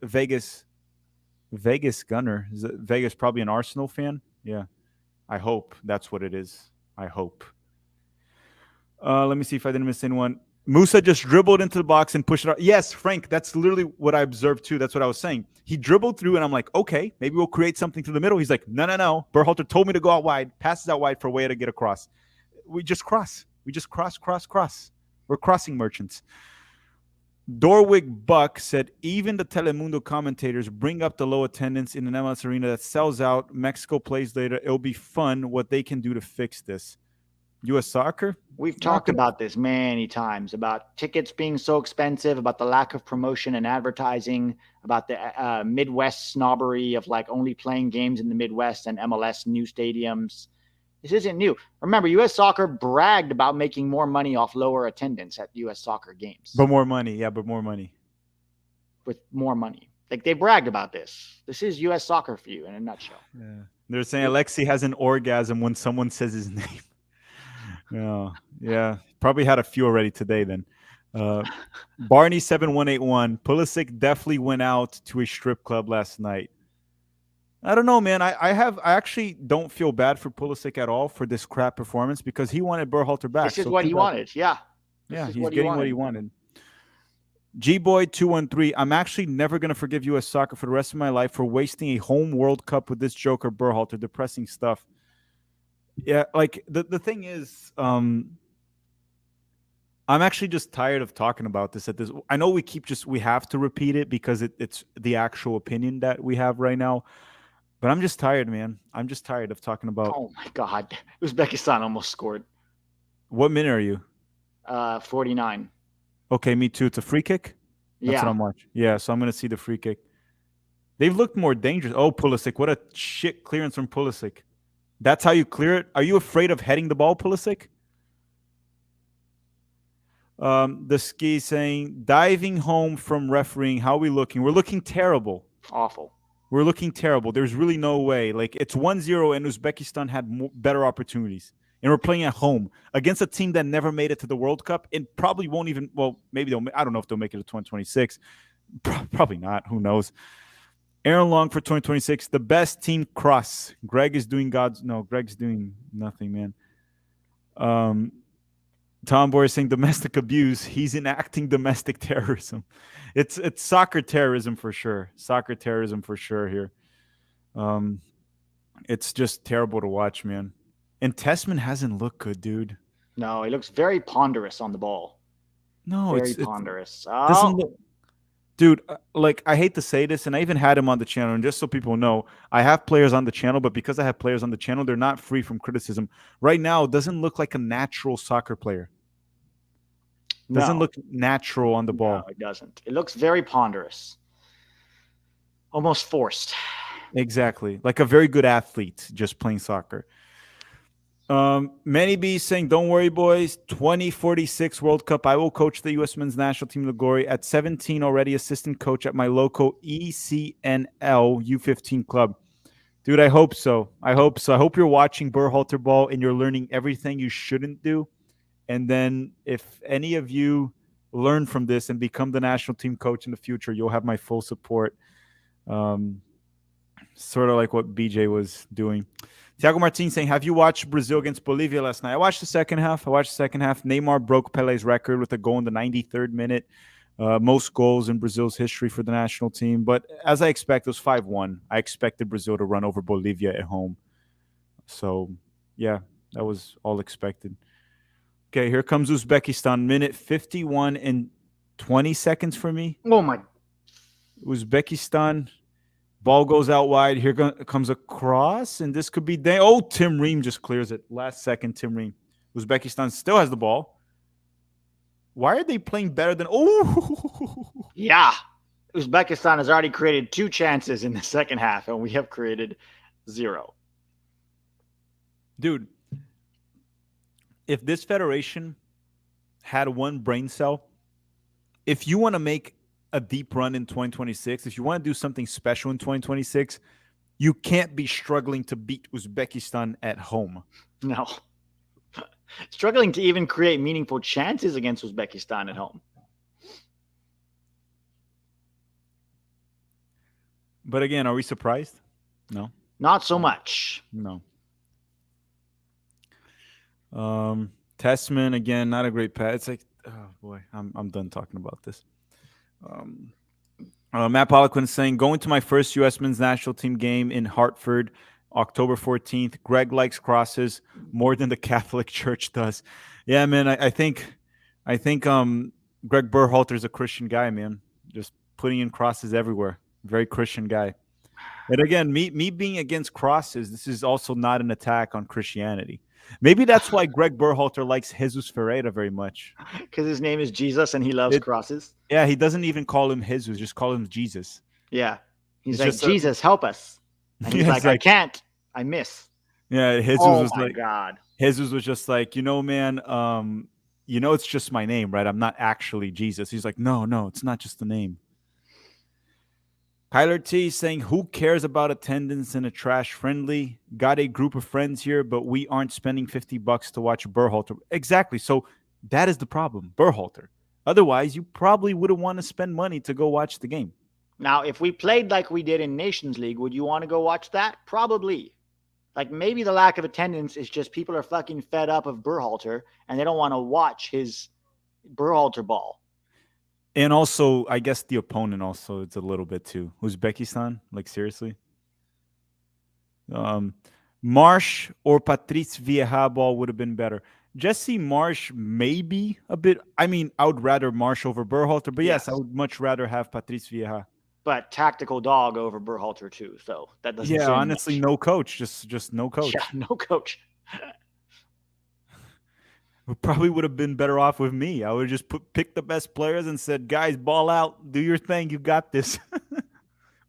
Gunner. Is Vegas probably an Arsenal fan? Yeah, I hope that's what it is. I hope. Let me see if I didn't miss anyone. Musa just dribbled into the box and pushed it out. Yes, Frank, that's literally what I observed too. That's what I was saying. He dribbled through, and I'm like, okay, maybe we'll create something through the middle. He's like, no. Berhalter told me to go out wide, passes out wide for Weah to get across. We just cross. We're crossing merchants. Dorwig Buck said, even the Telemundo commentators bring up the low attendance in an MLS arena that sells out. Mexico plays later. It'll be fun what they can do to fix this. U.S. soccer? We've talked about this many times, about tickets being so expensive, about the lack of promotion and advertising, about the Midwest snobbery of like only playing games in the Midwest and MLS new stadiums. This isn't new. Remember, U.S. soccer bragged about making more money off lower attendance at U.S. soccer games. But more money. Yeah, but more money. With more money. Like, they bragged about this. This is U.S. soccer for you in a nutshell. Yeah. They're saying Alexi has an orgasm when someone says his name. Yeah. Probably had a few already today then. Barney7181. Pulisic definitely went out to a strip club last night. I don't know, man. I actually don't feel bad for Pulisic at all for this crap performance because he wanted Berhalter back. This is what he wanted. Yeah. Yeah, he's getting what he wanted. Gboy213. I'm actually never going to forgive U.S. soccer for the rest of my life for wasting a home World Cup with this joker Berhalter. Depressing stuff. Yeah, like the thing is, I'm actually just tired of talking about this at this. I know we have to repeat it because it's the actual opinion that we have right now. But I'm just tired, man. I'm just tired of talking about. Oh my God, Uzbekistan almost scored. What minute are you? 49. Okay, me too. It's a free kick. That's what I'm watching. Yeah, so I'm gonna see the free kick. They've looked more dangerous. Oh, Pulisic! What a shit clearance from Pulisic. That's how you clear it. Are you afraid of heading the ball, Pulisic? The ski saying diving home from refereeing. How are we looking? We're looking terrible. Awful. We're looking terrible. There's really no way. Like, it's 1-0 and Uzbekistan had better opportunities. And we're playing at home against a team that never made it to the World Cup and probably won't even, well, maybe I don't know if they'll make it to 2026. Probably not. Who knows? Aaron Long for 2026. The best team cross. Greg's doing nothing, man. Tom Boy is saying domestic abuse. He's enacting domestic terrorism. It's soccer terrorism for sure. Soccer terrorism for sure here. It's just terrible to watch, man. And Tessman hasn't looked good, dude. No, he looks very ponderous on the ball. No, very ponderous. Dude, like, I hate to say this, and I even had him on the channel, and just so people know, I have players on the channel, but because I have players on the channel, they're not free from criticism. Right now, it doesn't look like a natural soccer player. Doesn't look natural on the ball. No, it doesn't. It looks very ponderous. Almost forced. Exactly. Like a very good athlete just playing soccer. Manny B saying, "Don't worry, boys. 2046 World Cup. I will coach the U.S. men's national team to glory. At 17, already assistant coach at my local ECNL U15 club. Dude, I hope so. I hope so. I hope you're watching Berhalter ball and you're learning everything you shouldn't do. And then, if any of you learn from this and become the national team coach in the future, you'll have my full support." Sort of like what BJ was doing. Thiago Martin saying, "Have you watched Brazil against Bolivia last night?" I watched the second half. Neymar broke Pele's record with a goal in the 93rd minute. Most goals in Brazil's history for the national team. But as I expect, it was 5-1. I expected Brazil to run over Bolivia at home. So, yeah, that was all expected. Okay, here comes Uzbekistan. Minute 51 and 20 seconds for me. Oh, my. Uzbekistan. Ball goes out wide. Here comes a cross, and this could be... Oh, Tim Ream just clears it. Last second, Tim Ream. Uzbekistan still has the ball. Why are they playing better than... Oh! Yeah. Uzbekistan has already created 2 chances in the second half, and we have created 0. Dude, if this federation had one brain cell, if you want to make a deep run in 2026, if you want to do something special in 2026, you can't be struggling to beat Uzbekistan at home. No. Struggling to even create meaningful chances against Uzbekistan at home. But again, are we surprised? No. Not so much. No. Testman, again, not a great pass. It's like, oh boy, I'm done talking about this. Matt Poliquin saying, "Going to my first U.S. men's national team game in Hartford, October 14th. Greg likes crosses more than the Catholic Church does." Yeah, man, I think Gregg Berhalter is a Christian guy, man. Just putting in crosses everywhere. Very Christian guy. And again, me being against crosses, this is also not an attack on Christianity. Maybe that's why Gregg Berhalter likes Jesus Ferreira very much. Because his name is Jesus and he loves crosses. Yeah, he doesn't even call him Jesus, just call him Jesus. Yeah. He's like, Jesus, help us. And he's like, I can't. I miss. Yeah, Jesus was like, God. Jesus was just like, man, it's just my name, right? I'm not actually Jesus. He's like, no, it's not just the name. Kyler T saying, "Who cares about attendance in a trash friendly? Got a group of friends here, but we aren't spending $50 to watch Berhalter." Exactly. So that is the problem, Berhalter. Otherwise, you probably wouldn't want to spend money to go watch the game. Now, if we played like we did in Nations League, would you want to go watch that? Probably. Like, maybe the lack of attendance is just people are fucking fed up of Berhalter and they don't want to watch his Berhalter ball. And also, I guess the opponent also, it's a little bit too. Uzbekistan, like seriously. Marsh or Patrice Vieira ball would have been better. Jesse Marsh maybe a bit. I mean, I would rather Marsh over Berhalter, but yes, I would much rather have Patrice Vieira. But tactical dog over Berhalter too. So that doesn't. Yeah, honestly, much. No coach, just no coach. Yeah, no coach. Probably would have been better off with me. I would have just picked the best players and said, "Guys, ball out, do your thing, you got this."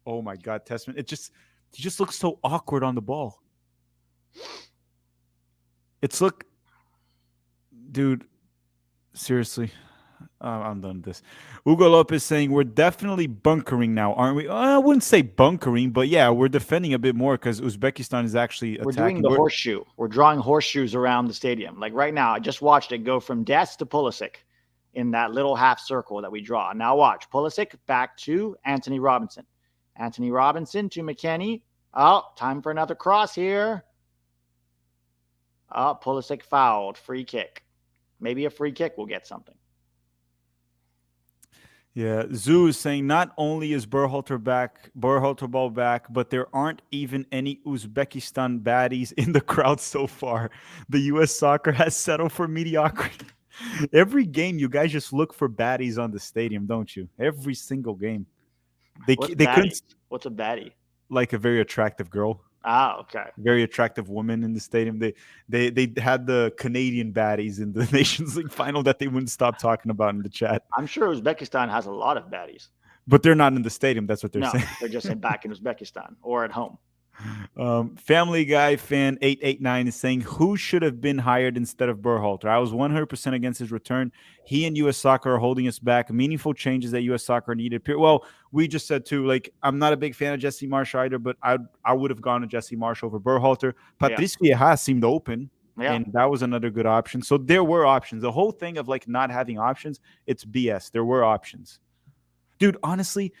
Oh my God, Testament! He just looks so awkward on the ball. Dude, seriously, I'm done with this. Hugo Lopez saying, "We're definitely bunkering now, aren't we?" I wouldn't say bunkering, but yeah, we're defending a bit more because Uzbekistan is actually attacking. We're doing the horseshoe. We're drawing horseshoes around the stadium. Like right now, I just watched it go from Des to Pulisic in that little half circle that we draw. Now watch. Pulisic back to Anthony Robinson. Anthony Robinson to McKennie. Oh, time for another cross here. Oh, Pulisic fouled. Free kick. Maybe a free kick will get something. Yeah, Zoo is saying not only is Berhalter ball back, but there aren't even any Uzbekistan baddies in the crowd so far. The U.S. soccer has settled for mediocrity. Every game, you guys just look for baddies on the stadium, don't you? Every single game. They couldn't. What's a baddie? Like a very attractive girl. Ah, okay. Very attractive woman in the stadium. They had the Canadian baddies in the Nations League final that they wouldn't stop talking about in the chat. I'm sure Uzbekistan has a lot of baddies. But they're not in the stadium. That's what they're saying. They're just back in Uzbekistan or at home. Family Guy fan 889 is saying, who should have been hired instead of Berhalter? I was 100% against his return. He and U.S. Soccer are holding us back. Meaningful changes that U.S. Soccer needed. Well, we just said too, like, I'm not a big fan of Jesse Marsh either, but I would have gone to Jesse Marsh over Berhalter. Patrice Vieira seemed open. Yeah. And that was another good option. So there were options. The whole thing of like not having options, it's BS. There were options. Dude, honestly,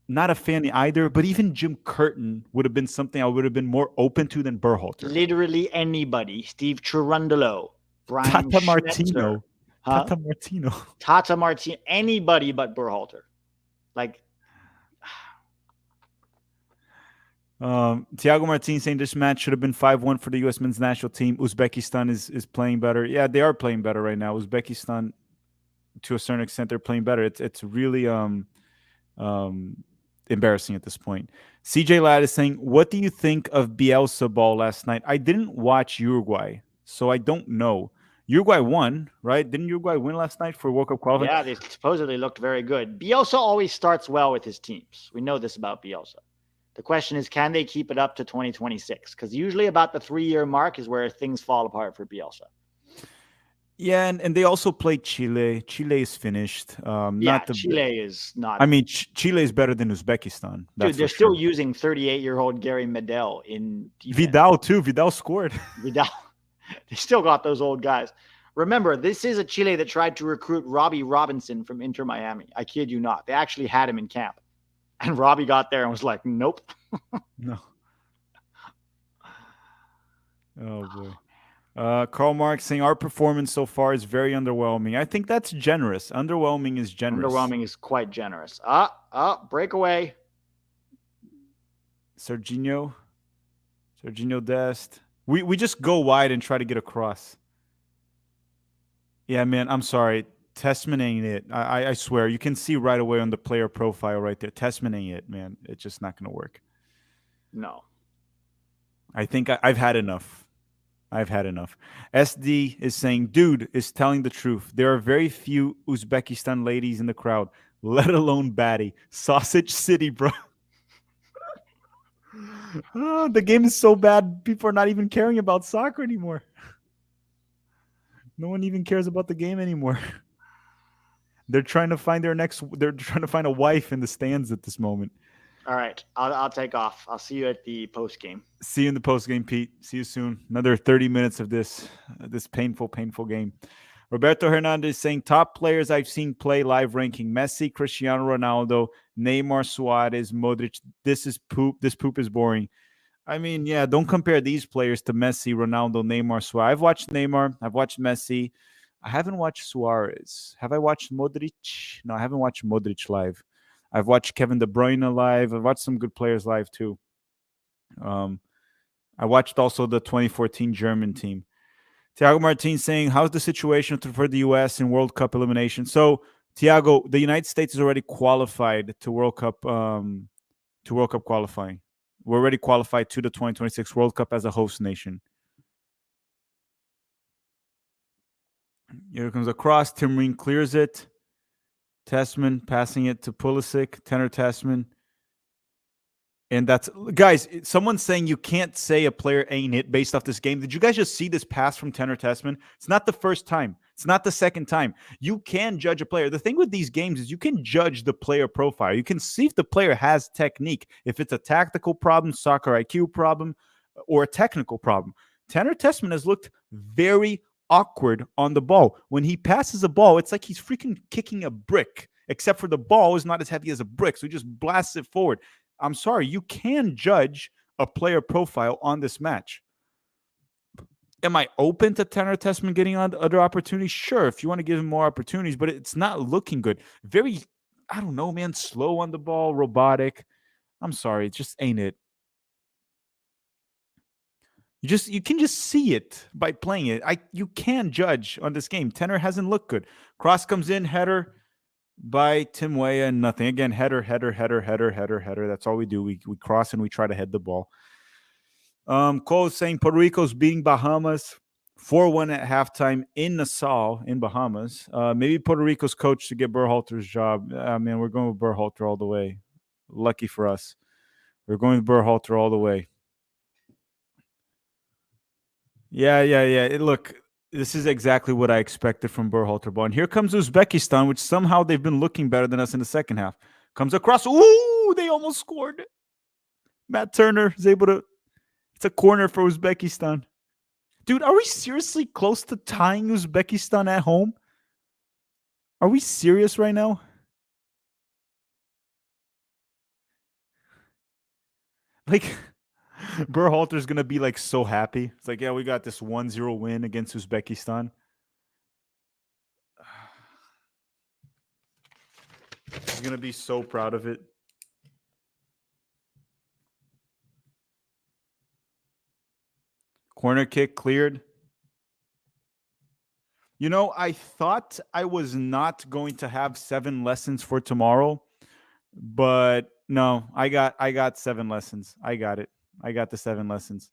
not a fan either, but even Jim Curtin would have been something I would have been more open to than Berhalter. Literally anybody. Steve Cherundolo, Brian Tata Schmetzer, Martino. Tata Martino. Tata Martino. Anybody but Berhalter. Like, Thiago Martin saying this match should have been 5-1 for the U.S. men's national team. Uzbekistan is playing better. Yeah, they are playing better right now. Uzbekistan, to a certain extent, they're playing better. It's really embarrassing at this point. CJ Ladd is saying, what do you think of Bielsa ball last night? I didn't watch Uruguay, so I don't know. Uruguay won, right? Didn't Uruguay win last night for World Cup qualifying? Yeah, they supposedly looked very good. Bielsa always starts well with his teams. We know this about Bielsa. The question is, can they keep it up to 2026? Because usually about the 3-year mark is where things fall apart for Bielsa. Yeah, and they also played Chile. Chile is finished. Chile is not. I mean, Chile is better than Uzbekistan. Dude, they're still using 38-year-old Gary Medel in defense. Vidal too. Vidal scored. Vidal. They still got those old guys. Remember, this is a Chile that tried to recruit Robbie Robinson from Inter Miami. I kid you not. They actually had him in camp. And Robbie got there and was like, nope. No. Oh, boy. Karl Marx saying, our performance so far is very underwhelming. I think that's generous. Underwhelming is generous. Underwhelming is quite generous. Breakaway. Serginho Dest. We just go wide and try to get across. Yeah, man, I'm sorry. Testament ain't it. I swear. You can see right away on the player profile right there. Testament ain't it, man. It's just not going to work. No. I think I've had enough. I've had enough. SD is saying, dude is telling the truth. There are very few Uzbekistan ladies in the crowd, let alone baddie. Sausage City, bro. The game is so bad, people are not even caring about soccer anymore. No one even cares about the game anymore. They're trying to find they're trying to find a wife in the stands at this moment. All right. I'll take off. I'll see you at the post game. See you in the post game, Pete. See you soon. Another 30 minutes of this painful game. Roberto Hernandez saying, top players I've seen play live ranking: Messi, Cristiano Ronaldo, Neymar, Suarez, Modric. This is poop. This poop is boring. I mean, yeah, don't compare these players to Messi, Ronaldo, Neymar, Suarez. I've watched Neymar. I've watched Messi. I haven't watched Suarez. Have I watched Modric? No, I haven't watched Modric live. I've watched Kevin De Bruyne live. I've watched some good players live too. I watched also the 2014 German team. Thiago Martin saying, how's the situation for the U.S. in World Cup elimination? So, Thiago, the United States is already qualified to World Cup qualifying. We're already qualified to the 2026 World Cup as a host nation. Here comes a cross. Tim Reen clears it. Tessman passing it to Pulisic. Tanner Tessman. And that's, guys, someone's saying you can't say a player ain't it based off this game. Did you guys just see this pass from Tanner Tessman? It's not the first time. It's not the second time. You can judge a player. The thing with these games is you can judge the player profile. You can see if the player has technique, if it's a tactical problem, soccer IQ problem, or a technical problem. Tanner Tessman has looked very awkward on the ball. When he passes a ball, it's like he's freaking kicking a brick, except for the ball is not as heavy as a brick, so he just blasts it forward. I'm sorry, you can judge a player profile on this match. Am I open to Tanner Tessman getting on other opportunities? Sure, if you want to give him more opportunities, but it's not looking good. Very, I don't know, man, slow on the ball, robotic. I'm sorry, it just ain't it. You can just see it by playing it. You can judge on this game. Tanner hasn't looked good. Cross comes in, header by Tim Weah, and nothing. Again, header. That's all we do. We cross and we try to head the ball. Cole is saying Puerto Rico's beating Bahamas 4-1 at halftime in Nassau in Bahamas. Maybe Puerto Rico's coach should get Berhalter's job. I mean, we're going with Berhalter all the way. Lucky for us. We're going with Berhalter all the way. Yeah. Look, this is exactly what I expected from Berhalter ball. And here comes Uzbekistan, which somehow they've been looking better than us in the second half. Comes across. Ooh, they almost scored. Matt Turner is able to. It's a corner for Uzbekistan. Dude, are we seriously close to tying Uzbekistan at home? Are we serious right now? Like, Berhalter's going to be like so happy. It's like, yeah, we got this 1-0 win against Uzbekistan. He's going to be so proud of it. Corner kick cleared. You know, I thought I was not going to have 7 lessons for tomorrow, but no, I got 7 lessons. I got it. I got the 7 lessons.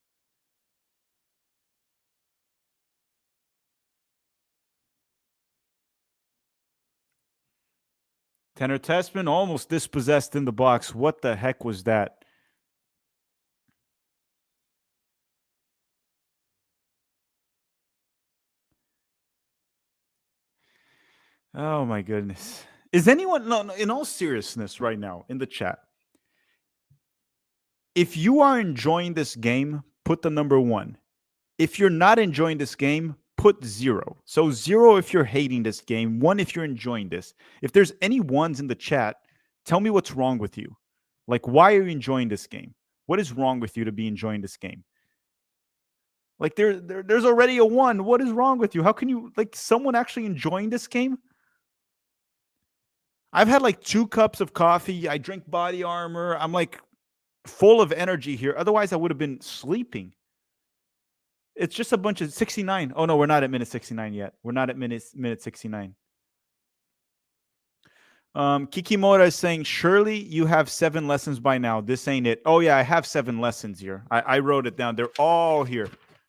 Tanner Tessman almost dispossessed in the box. What the heck was that? Oh my goodness. Is anyone, no, in all seriousness right now in the chat, if you are enjoying this game, put the number 1. If you're not enjoying this game, put 0. So 0 if you're hating this game, 1 if you're enjoying this. If there's any ones in the chat, tell me what's wrong with you. Like, why are you enjoying this game? What is wrong with you to be enjoying this game? Like, there's already a 1. What is wrong with you? How can you, like, someone actually enjoying this game? I've had like 2 cups of coffee. I drink body armor. I'm like full of energy here. Otherwise, I would have been sleeping. It's just a bunch of 69. Oh, no, we're not at minute 69 yet. We're not at minute 69. Kikimora is saying, surely you have 7 lessons by now. This ain't it. Oh, yeah, I have 7 lessons here. I wrote it down. They're all here.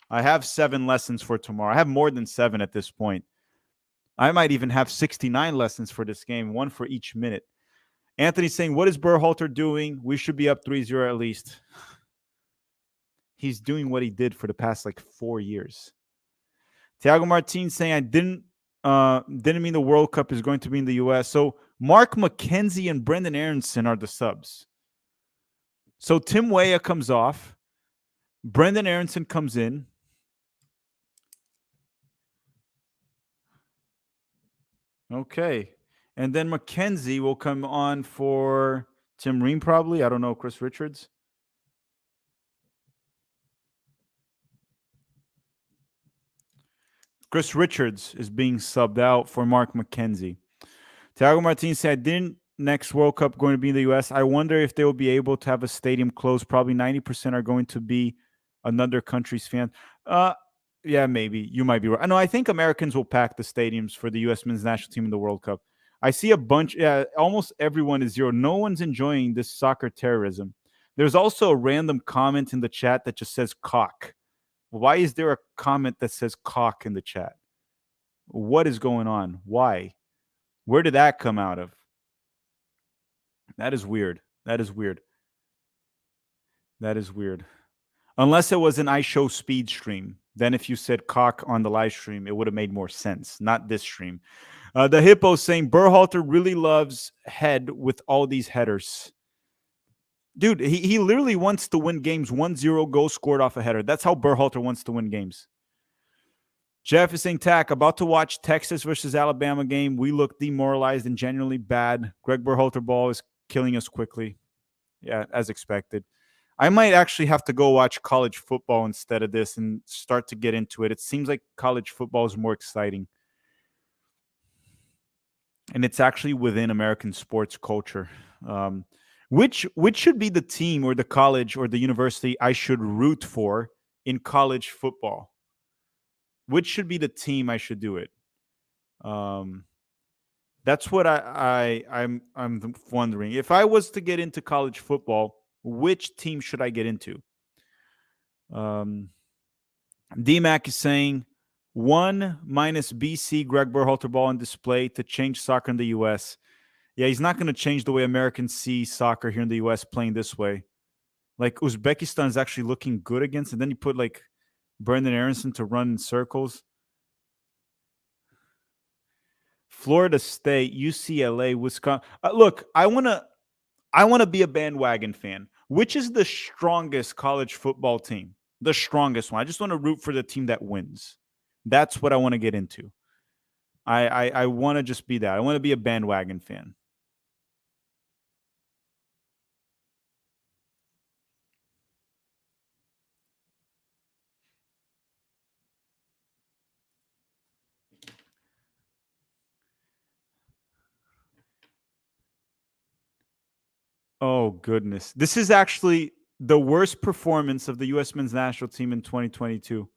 I have 7 lessons for tomorrow. I have more than 7 at this point. I might even have 69 lessons for this game, 1 for each minute. Anthony's saying, what is Berhalter doing? We should be up 3-0 at least. He's doing what he did for the past like 4 years. Thiago Martins saying, I didn't mean the World Cup is going to be in the U.S. So Mark McKenzie and Brendan Aronson are the subs. So Tim Weah comes off. Brendan Aronson comes in. Okay. And then McKenzie will come on for Tim Ream probably. I don't know, Chris Richards. Chris Richards is being subbed out for Mark McKenzie. Thiago Martins said, didn't next World Cup going to be in the U.S.? I wonder if they will be able to have a stadium closed. Probably 90% are going to be another country's fans. Yeah, maybe. You might be right. No, I think Americans will pack the stadiums for the U.S. men's national team in the World Cup. I see a bunch. Yeah, almost everyone is 0. No one's enjoying this soccer terrorism. There's also a random comment in the chat that just says cock. Why is there a comment that says cock in the chat? What is going on? Why? Where did that come out of? That is weird. That is weird. That is weird. Unless it was an I Show Speed stream. Then if you said cock on the live stream, it would have made more sense. Not this stream. The Hippo saying, Berhalter really loves head with all these headers. Dude, he literally wants to win games 1-0 goal scored off a header. That's how Berhalter wants to win games. Jeff is saying, Tack, about to watch Texas versus Alabama game. We look demoralized and genuinely bad. Gregg Berhalter ball is killing us quickly. Yeah, as expected. I might actually have to go watch college football instead of this and start to get into it. It seems like college football is more exciting. And it's actually within American sports culture. Which should be the team or the college or the university I should root for in college football? Which should be the team I should do it? That's what I'm wondering. If I was to get into college football, which team should I get into? DMAC is saying 1 minus BC Gregg Berhalter ball on display to change soccer in the U.S. Yeah, he's not going to change the way Americans see soccer here in the U.S. playing this way. Like Uzbekistan is actually looking good against, and then you put like Brendan Aronson to run in circles. Florida State, UCLA, Wisconsin. Look, I want to be a bandwagon fan. Which is the strongest college football team? The strongest one. I just want to root for the team that wins. That's what I want to get into. I want to just be that. I want to be a bandwagon fan. Oh, goodness. This is actually the worst performance of the U.S. men's national team in 2022.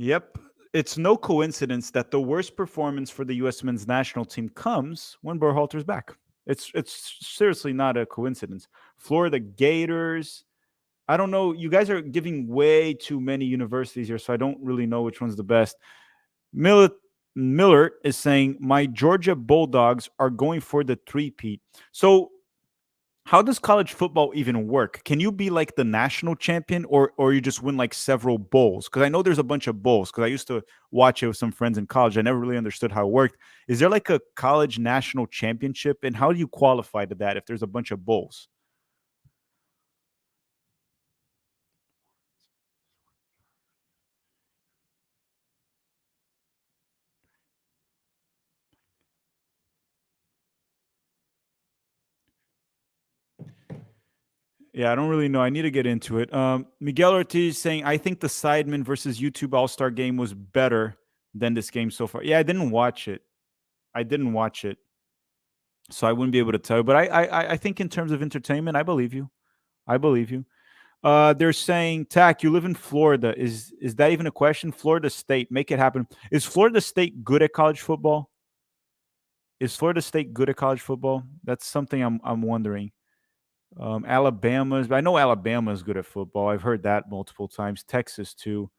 Yep. It's no coincidence that the worst performance for the U.S. men's national team comes when Berhalter's back. It's seriously not a coincidence. Florida Gators. I don't know. You guys are giving way too many universities here, so I don't really know which one's the best. Miller is saying, my Georgia Bulldogs are going for the three-peat. So how does college football even work? Can you be like the national champion or you just win like several bowls? Because I know there's a bunch of bowls because I used to watch it with some friends in college. I never really understood how it worked. Is there like a college national championship? And how do you qualify to that if there's a bunch of bowls? Yeah, I don't really know. I need to get into it. Miguel Ortiz saying, I think the Sidemen versus YouTube All-Star game was better than this game so far. Yeah, I didn't watch it. So I wouldn't be able to tell you. But I think in terms of entertainment, I believe you. They're saying, Tack, you live in Florida. Is that even a question? Florida State, make it happen. Is Florida State good at college football? That's something I'm wondering. I know Alabama's good at football. I've heard that multiple times. Texas too.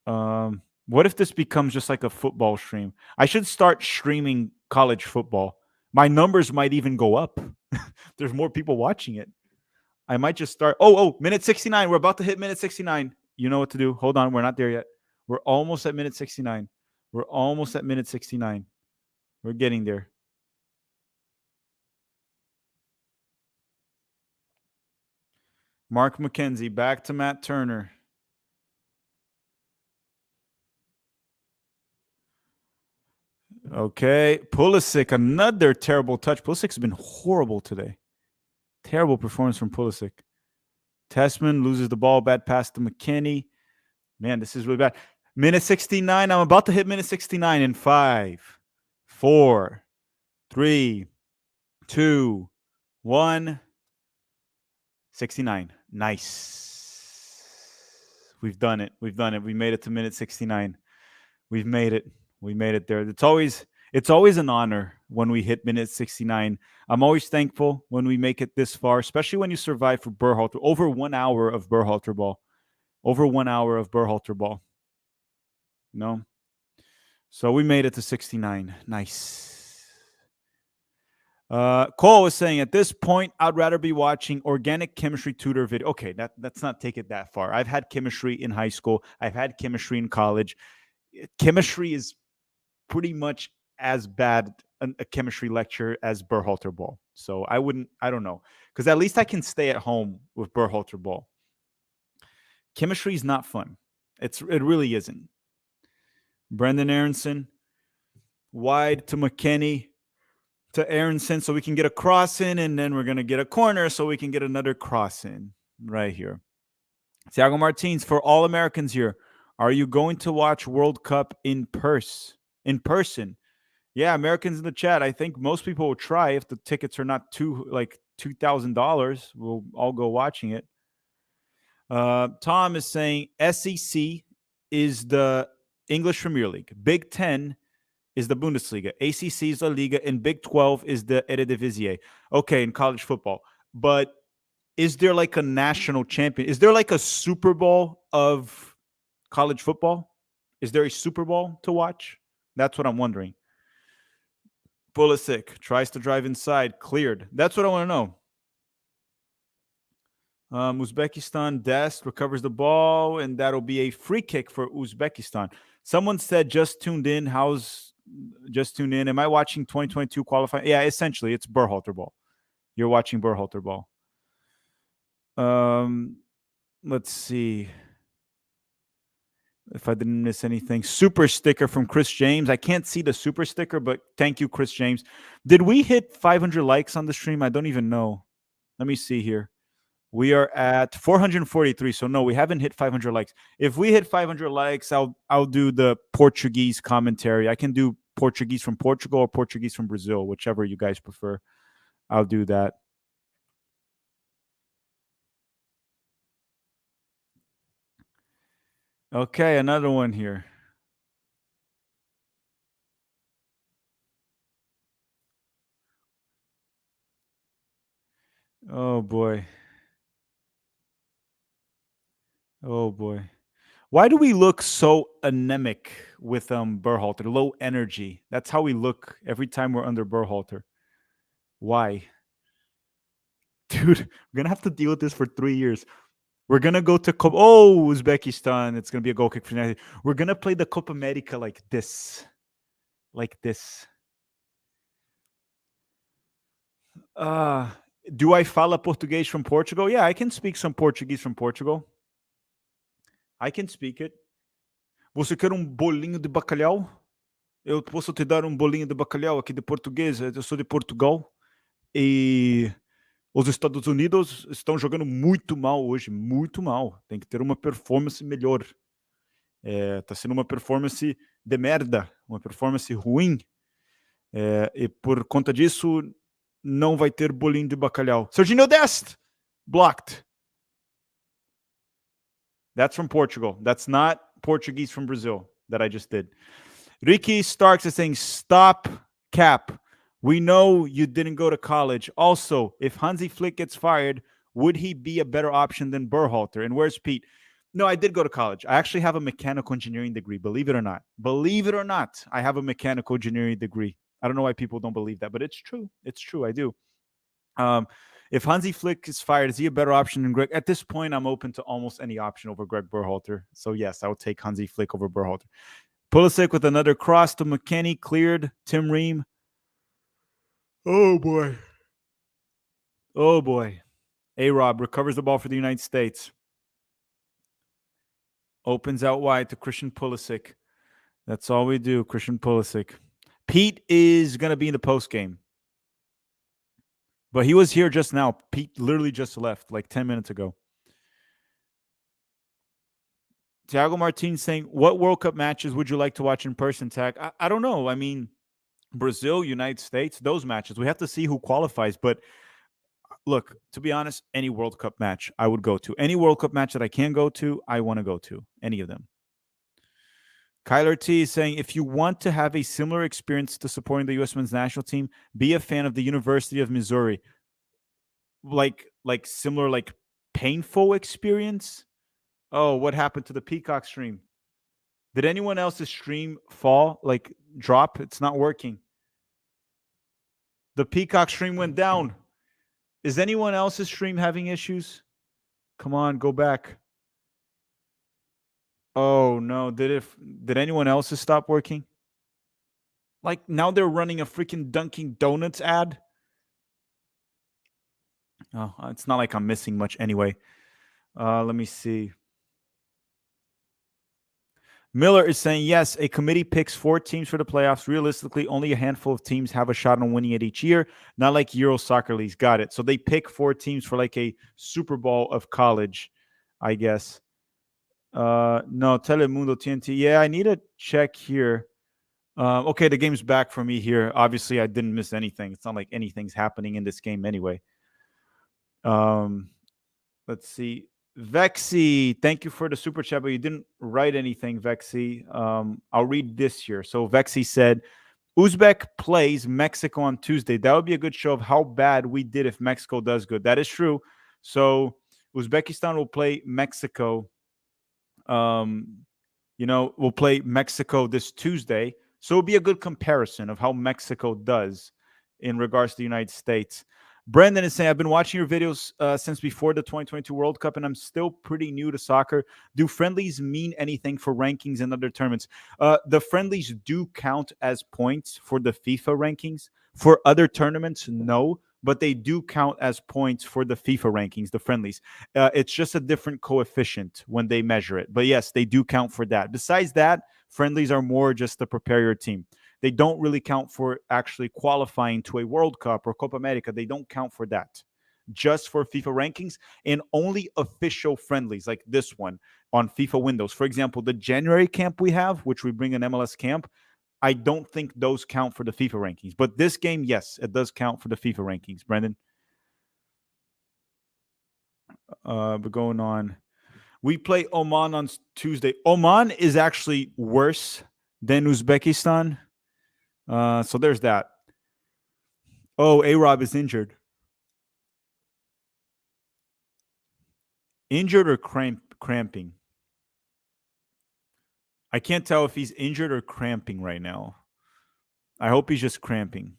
What if this becomes just like a football stream? I should start streaming college football. My numbers might even go up. There's more people watching it. I might just start. Oh, minute 69. We're about to hit minute 69. You know what to do. Hold on. We're not there yet. We're almost at minute 69. We're getting there. Mark McKenzie back to Matt Turner. Okay. Pulisic, another terrible touch. Pulisic's been horrible today. Terrible performance from Pulisic. Tessman loses the ball. Bad pass to McKinney. Man, this is really bad. Minute 69. I'm about to hit minute 69 in 5, 4, 3, 2, 1. 69. Nice. We've done it. We made it to minute 69. We made it there. It's always an honor when we hit minute 69. I'm always thankful when we make it this far, especially when you survive for Berhalter. Over 1 hour of Berhalter ball. No. So we made it to 69. Nice. Cole was saying, at this point, I'd rather be watching organic chemistry tutor video. Okay, let's not take it that far. I've had chemistry in high school. I've had chemistry in college. Chemistry is pretty much as bad a chemistry lecture as Berhalter ball. So I don't know. Because at least I can stay at home with Berhalter ball. Chemistry is not fun. It really isn't. Brendan Aronson, wide to McKinney, to Aronson, so we can get a cross in, and then we're going to get a corner so we can get another cross in right here. Thiago Martins, for all Americans here, are you going to watch World Cup in person? Yeah, Americans in the chat, I think most people will try. If the tickets are not $2,000, we'll all go watching it. Tom is saying SEC is the English Premier League. Big Ten is the Bundesliga. ACC is La Liga, and Big 12 is the Eredivisie. Okay, in college football. But is there like a national champion? Is there like a Super Bowl of college football? Is there a Super Bowl to watch? That's what I'm wondering. Pulisic tries to drive inside, cleared. That's what I want to know. Uzbekistan Dest recovers the ball, and that'll be a free kick for Uzbekistan. Someone said just tuned in. How's just tuned in? Am I watching 2022 qualifying? Yeah, essentially, it's Berhalter ball. You're watching Berhalter ball. Let's see if I didn't miss anything. Super sticker from Chris James. I can't see the super sticker, but thank you, Chris James. Did we hit 500 likes on the stream? I don't even know. Let me see here. We are at 443. So no, we haven't hit 500 likes. If we hit 500 likes, I'll do the Portuguese commentary. I can do Portuguese from Portugal or Portuguese from Brazil, whichever you guys prefer. I'll do that. Okay, another one here. Oh boy. Oh boy. Why do we look so anemic with Berhalter? Low energy. That's how we look every time we're under Berhalter. Why? Dude, we're gonna have to deal with this for 3 years. We're gonna go to Uzbekistan. It's gonna be a goal kick for United. We're gonna play the Copa America like this. Like this. Do I fala português from Portugal? Yeah, I can speak some Portuguese from Portugal. I can speak it. Você quer bolinho de bacalhau? Eu posso te dar bolinho de bacalhau aqui de português. Eu sou de Portugal. E os Estados Unidos estão jogando muito mal hoje. Muito mal. Tem que ter uma performance melhor. Tá sendo uma performance de merda. Uma performance ruim. E por conta disso, não vai ter bolinho de bacalhau. Serginho Dest! Blocked. That's from Portugal. That's not Portuguese from Brazil that I just did. Ricky Starks is saying, stop cap. We know you didn't go to college. Also, if Hansi Flick gets fired, would he be a better option than Berhalter? And where's Pete? No, I did go to college. I actually have a mechanical engineering degree, believe it or not. Believe it or not, I have a mechanical engineering degree. I don't know why people don't believe that, but it's true. It's true. I do. If Hansi Flick is fired, is he a better option than Greg? At this point, I'm open to almost any option over Gregg Berhalter. So, yes, I would take Hansi Flick over Berhalter. Pulisic with another cross to McKennie, cleared. Tim Ream. Oh, boy. Oh, boy. A-Rob recovers the ball for the United States. Opens out wide to Christian Pulisic. That's all we do, Christian Pulisic. Pete is going to be in the post game. But he was here just now. Pete literally just left like 10 minutes ago. Thiago Martins saying, what World Cup matches would you like to watch in person, Tag? I don't know. I mean, Brazil, United States, those matches. We have to see who qualifies. But look, to be honest, any World Cup match I would go to. Any World Cup match that I can go to, I want to go to. Any of them. Kyler T is saying, if you want to have a similar experience to supporting the U.S. men's national team, be a fan of the University of Missouri. Like similar, like painful experience? Oh, what happened to the Peacock stream? Did anyone else's stream fall, like drop? It's not working. The Peacock stream went down. Is anyone else's stream having issues? Come on, go back. Oh, no. Did anyone else's stop working? Like, now they're running a freaking Dunkin' Donuts ad? Oh, it's not like I'm missing much anyway. Let me see. Miller is saying, yes, a committee picks 4 teams for the playoffs. Realistically, only a handful of teams have a shot on winning it each year, not like Euro Soccer Leagues. Got it. So they pick 4 teams for like a Super Bowl of college, I guess. No, Telemundo TNT. Yeah, I need to check here. Okay, the game's back for me here. Obviously, I didn't miss anything. It's not like anything's happening in this game anyway. Let's see. Vexy, thank you for the super chat, but you didn't write anything, Vexy. I'll read this here. So Vexy said, Uzbek plays Mexico on Tuesday. That would be a good show of how bad we did if Mexico does good. That is true. So Uzbekistan will play Mexico. We'll play Mexico this Tuesday. So it'll be a good comparison of how Mexico does in regards to the United States. Brandon is saying, I've been watching your videos since before the 2022 World Cup, and I'm still pretty new to soccer. Do friendlies mean anything for rankings and other tournaments? The friendlies do count as points for the FIFA rankings. For other tournaments, no, but they do count as points for the FIFA rankings, the friendlies. It's just a different coefficient when they measure it. But yes, they do count for that. Besides that, friendlies are more just to prepare your team. They don't really count for actually qualifying to a World Cup or Copa America. They don't count for that. Just for FIFA rankings and only official friendlies like this one on FIFA windows. For example, the January camp we have, which we bring an MLS camp, I don't think those count for the FIFA rankings. But this game, yes, it does count for the FIFA rankings, Brendan. But going on. We play Oman on Tuesday. Oman is actually worse than Uzbekistan. So there's that. Oh, A-Rob is injured. Injured or cramping? I can't tell if he's injured or cramping right now. I hope he's just cramping.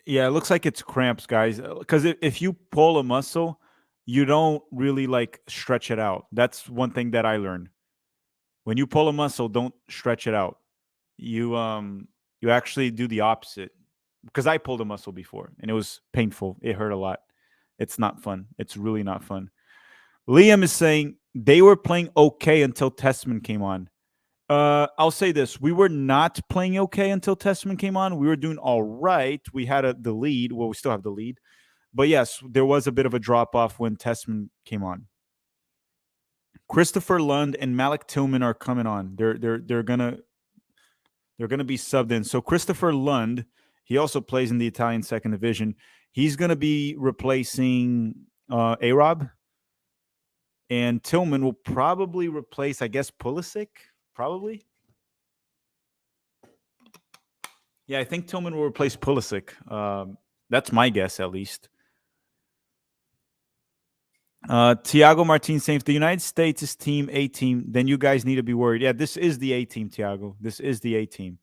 Yeah, it looks like it's cramps, guys. Because if you pull a muscle, you don't really like stretch it out. That's one thing that I learned. When you pull a muscle, don't stretch it out. You actually do the opposite. Because I pulled a muscle before and it was painful. It hurt a lot. It's not fun. It's really not fun. Liam is saying they were playing okay until Testament came on. I'll say this. We were not playing okay until Testament came on. We were doing all right. We had the lead. Well, we still have the lead. But yes, there was a bit of a drop-off when Testament came on. Christopher Lund and Malik Tillman are coming on. They're gonna be subbed in. So Christopher Lund, he also plays in the Italian second division. He's gonna be replacing A-Rob. And Tillman will probably replace, I guess, Pulisic. Probably. Yeah, I think Tillman will replace Pulisic. That's my guess, at least. Tiago Martin saying, if the United States is team A team, then you guys need to be worried. Yeah, this is the A team, Tiago. This is the A team.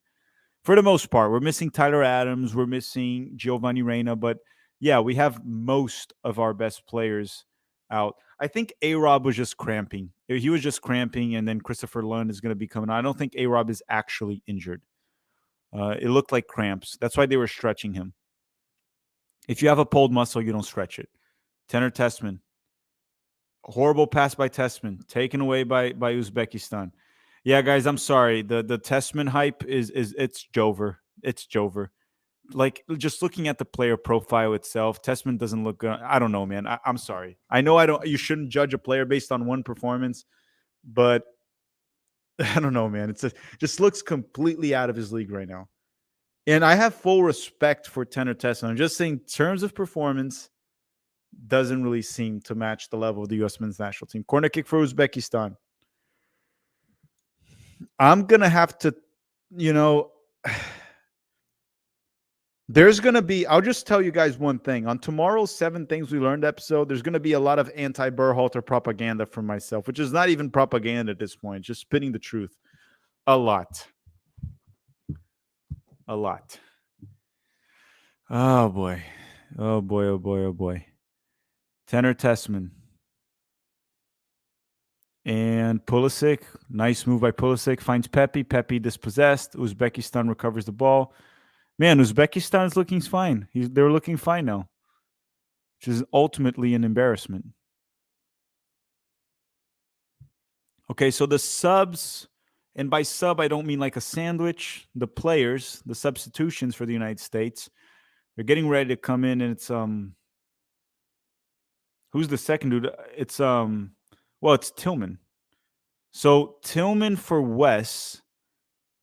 For the most part, we're missing Tyler Adams. We're missing Giovanni Reina. But yeah, we have most of our best players out. I think A-Rob was just cramping. He was just cramping, and then Christopher Lund is going to be coming on. I don't think A-Rob is actually injured. It looked like cramps. That's why they were stretching him. If you have a pulled muscle, you don't stretch it. Tanner Tessman. Horrible pass by Tessman. Taken away by Uzbekistan. Yeah, guys, I'm sorry. The Tessman hype is it's Jover. It's Jover. Like, just looking at the player profile itself, Tessman doesn't look good. I don't know, man. I'm sorry. I know you shouldn't judge a player based on one performance, but I don't know, man. Just looks completely out of his league right now. And I have full respect for Tanner Tessman. I'm just saying, in terms of performance, doesn't really seem to match the level of the U.S. men's national team. Corner kick for Uzbekistan. I'm going to have to, there's going to be, I'll just tell you guys one thing. On tomorrow's 7 Things We Learned episode, there's going to be a lot of anti-Berhalter propaganda from myself, which is not even propaganda at this point, just spitting the truth. A lot. A lot. Oh, boy. Oh, boy, oh, boy, oh, boy. Tanner Tessman. And Pulisic, nice move by Pulisic, finds Pepe. Pepe dispossessed. Uzbekistan recovers the ball. Man, Uzbekistan is looking fine. They're looking fine now, which is ultimately an embarrassment. Okay, so the subs, and by sub, I don't mean like a sandwich. The players, the substitutions for the United States, they're getting ready to come in, and it's who's the second dude? It's it's Tillman. So Tillman for Wes.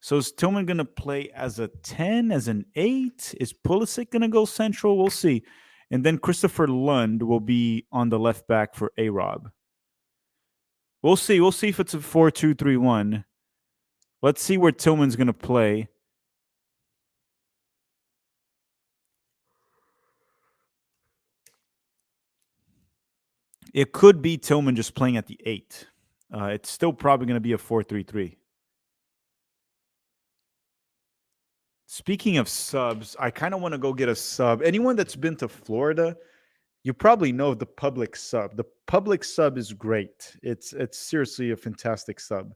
So is Tillman going to play as a 10, as an 8? Is Pulisic going to go central? We'll see. And then Christopher Lund will be on the left back for A-Rob. We'll see. We'll see if it's a 4-2-3-1. Let's see where Tillman's going to play. It could be Tillman just playing at the 8. It's still probably going to be a 4-3-3. Speaking of subs, I kind of want to go get a sub. Anyone that's been to Florida, you probably know the Public sub. The Public sub is great. It's seriously a fantastic sub.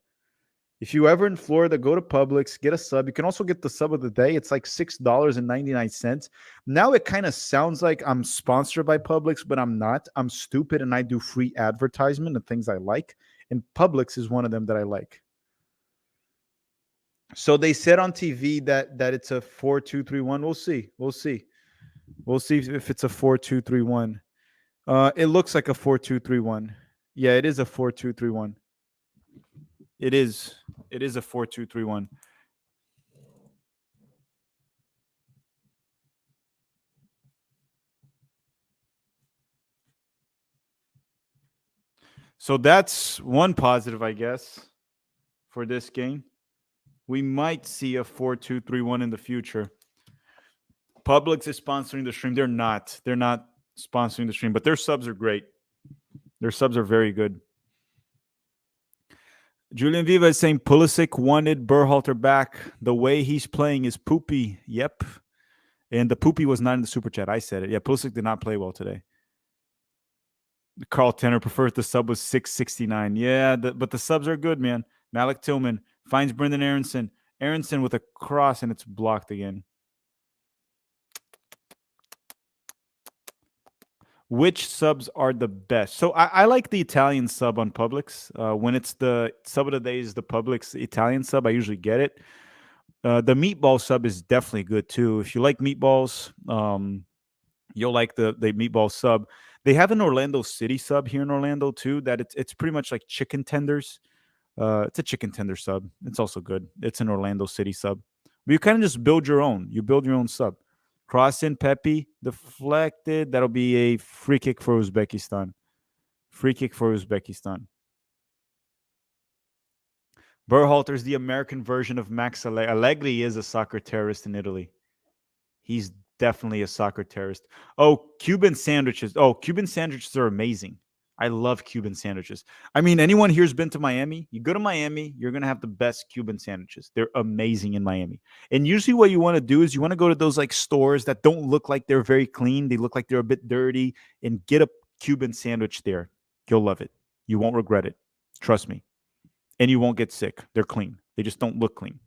If you ever in Florida, go to Publix, get a sub. You can also get the sub of the day. It's like $6.99. Now it kind of sounds like I'm sponsored by Publix, but I'm not. I'm stupid and I do free advertisement and things I like. And Publix is one of them that I like. So they said on TV that it's a 4-2-3-1. We'll see. We'll see. We'll see if it's a 4-2-3-1. It looks like a 4-2-3-1. Yeah, it is a 4-2-3-1. It is. It is a 4-2-3-1. So that's one positive, I guess, for this game. We might see a 4-2-3-1 in the future. Publix is sponsoring the stream. They're not. They're not sponsoring the stream, but their subs are great. Their subs are very good. Julian Viva is saying Pulisic wanted Berhalter back. The way he's playing is poopy. Yep. And the poopy was not in the super chat. I said it. Yeah, Pulisic did not play well today. Carl Tenner prefers the sub was 669. Yeah, but the subs are good, man. Malik Tillman finds Brendan Aronson. Aronson with a cross, and it's blocked again. Which subs are the best? So I like the Italian sub on Publix. When it's the sub of the day is the Publix Italian sub, I usually get it. The meatball sub is definitely good too. If you like meatballs, you'll like the meatball sub. They have an Orlando City sub here in Orlando too. That it's pretty much like chicken tenders. It's a chicken tender sub. It's also good. It's an Orlando City sub. But you kind of just build your own. You build your own sub. Cross in Pepe, deflected. That'll be a free kick for Uzbekistan. Free kick for Uzbekistan. Berhalter is the American version of Max Allegri. Allegri is a soccer terrorist in Italy. He's definitely a soccer terrorist. Oh, Cuban sandwiches. Oh, Cuban sandwiches are amazing. I love Cuban sandwiches. I mean, anyone here's been to Miami? You go to Miami, you're going to have the best Cuban sandwiches. They're amazing in Miami. And usually what you want to do is you want to go to those like stores that don't look like they're very clean. They look like they're a bit dirty and get a Cuban sandwich there. You'll love it. You won't regret it. Trust me. And you won't get sick. They're clean. They just don't look clean.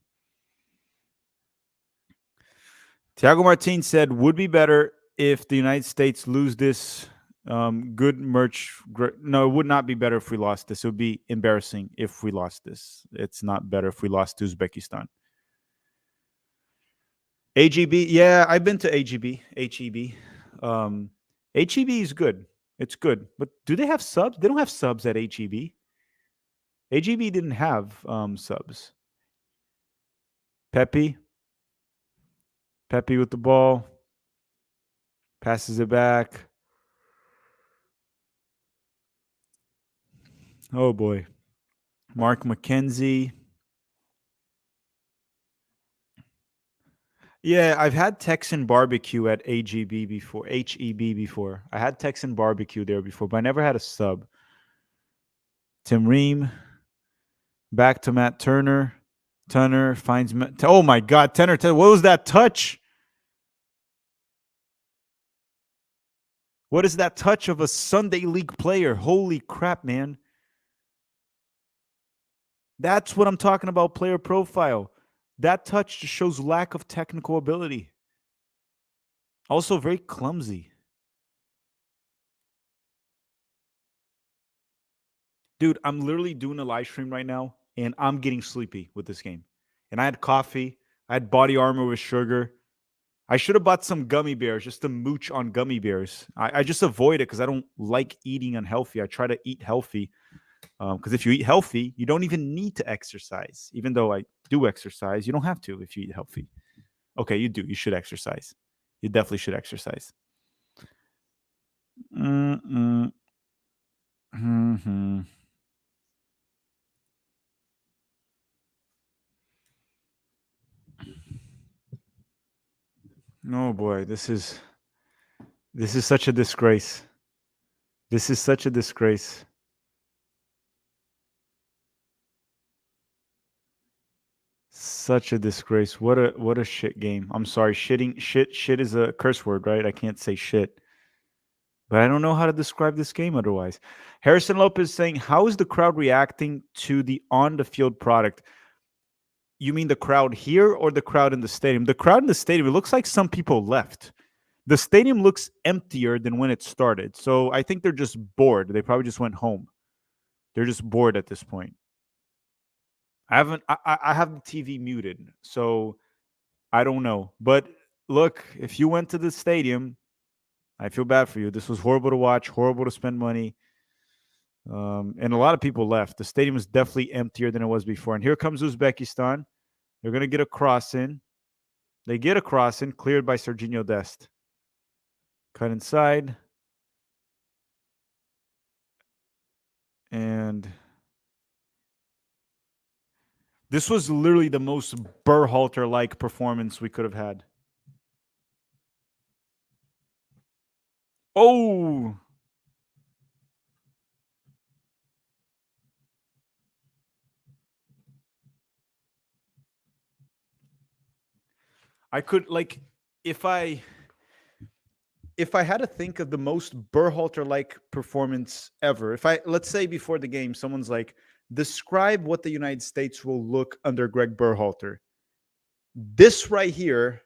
Thiago Martin said, would be better if the United States lose this good merch. No, it would not be better if we lost this. It would be embarrassing if we lost this. It's not better if we lost to Uzbekistan. AGB, yeah, I've been to AGB, HEB. HEB is good. It's good. But do they have subs? They don't have subs at HEB. HEB didn't have subs. Pepe with the ball. Passes it back. Oh, boy. Mark McKenzie. Yeah, I've had Texan barbecue at AGB before, HEB before. I had Texan barbecue there before, but I never had a sub. Tim Ream. Back to Matt Turner. Turner finds... Oh, my God. Turner, what was that touch? What is that touch of a Sunday League player? Holy crap, man. That's what I'm talking about, player profile. That touch just shows lack of technical ability. Also very clumsy. Dude, I'm literally doing a live stream right now, and I'm getting sleepy with this game. And I had coffee. I had body armor with sugar. I should have bought some gummy bears just to mooch on gummy bears. I just avoid it because I don't like eating unhealthy. I try to eat healthy. Because if you eat healthy, you don't even need to exercise. Even though I do exercise, you don't have to if you eat healthy. Okay, you do. You should exercise. You definitely should exercise. Mm-hmm. Oh boy, this is such a disgrace. This is such a disgrace. Such a disgrace. What a shit game. I'm sorry. Shit is a curse word, right? I can't say shit. But I don't know how to describe this game otherwise. Harrison Lopez saying, how is the crowd reacting to the on the field product? You mean the crowd here or the crowd in the stadium? The crowd in the stadium, it looks like some people left. The stadium looks emptier than when it started. So I think they're just bored. They probably just went home. They're just bored at this point. I have the TV muted, so I don't know. But look, if you went to the stadium, I feel bad for you. This was horrible to watch, horrible to spend money. And a lot of people left. The stadium is definitely emptier than it was before. And here comes Uzbekistan. They're going to get a cross in. They get a cross in, cleared by Serginho Dest. Cut inside. And this was literally the most Berhalter-like performance we could have had. Oh! I could, like, if I had to think of the most Berhalter-like performance ever, let's say before the game, someone's like, describe what the United States will look under Gregg Berhalter. This right here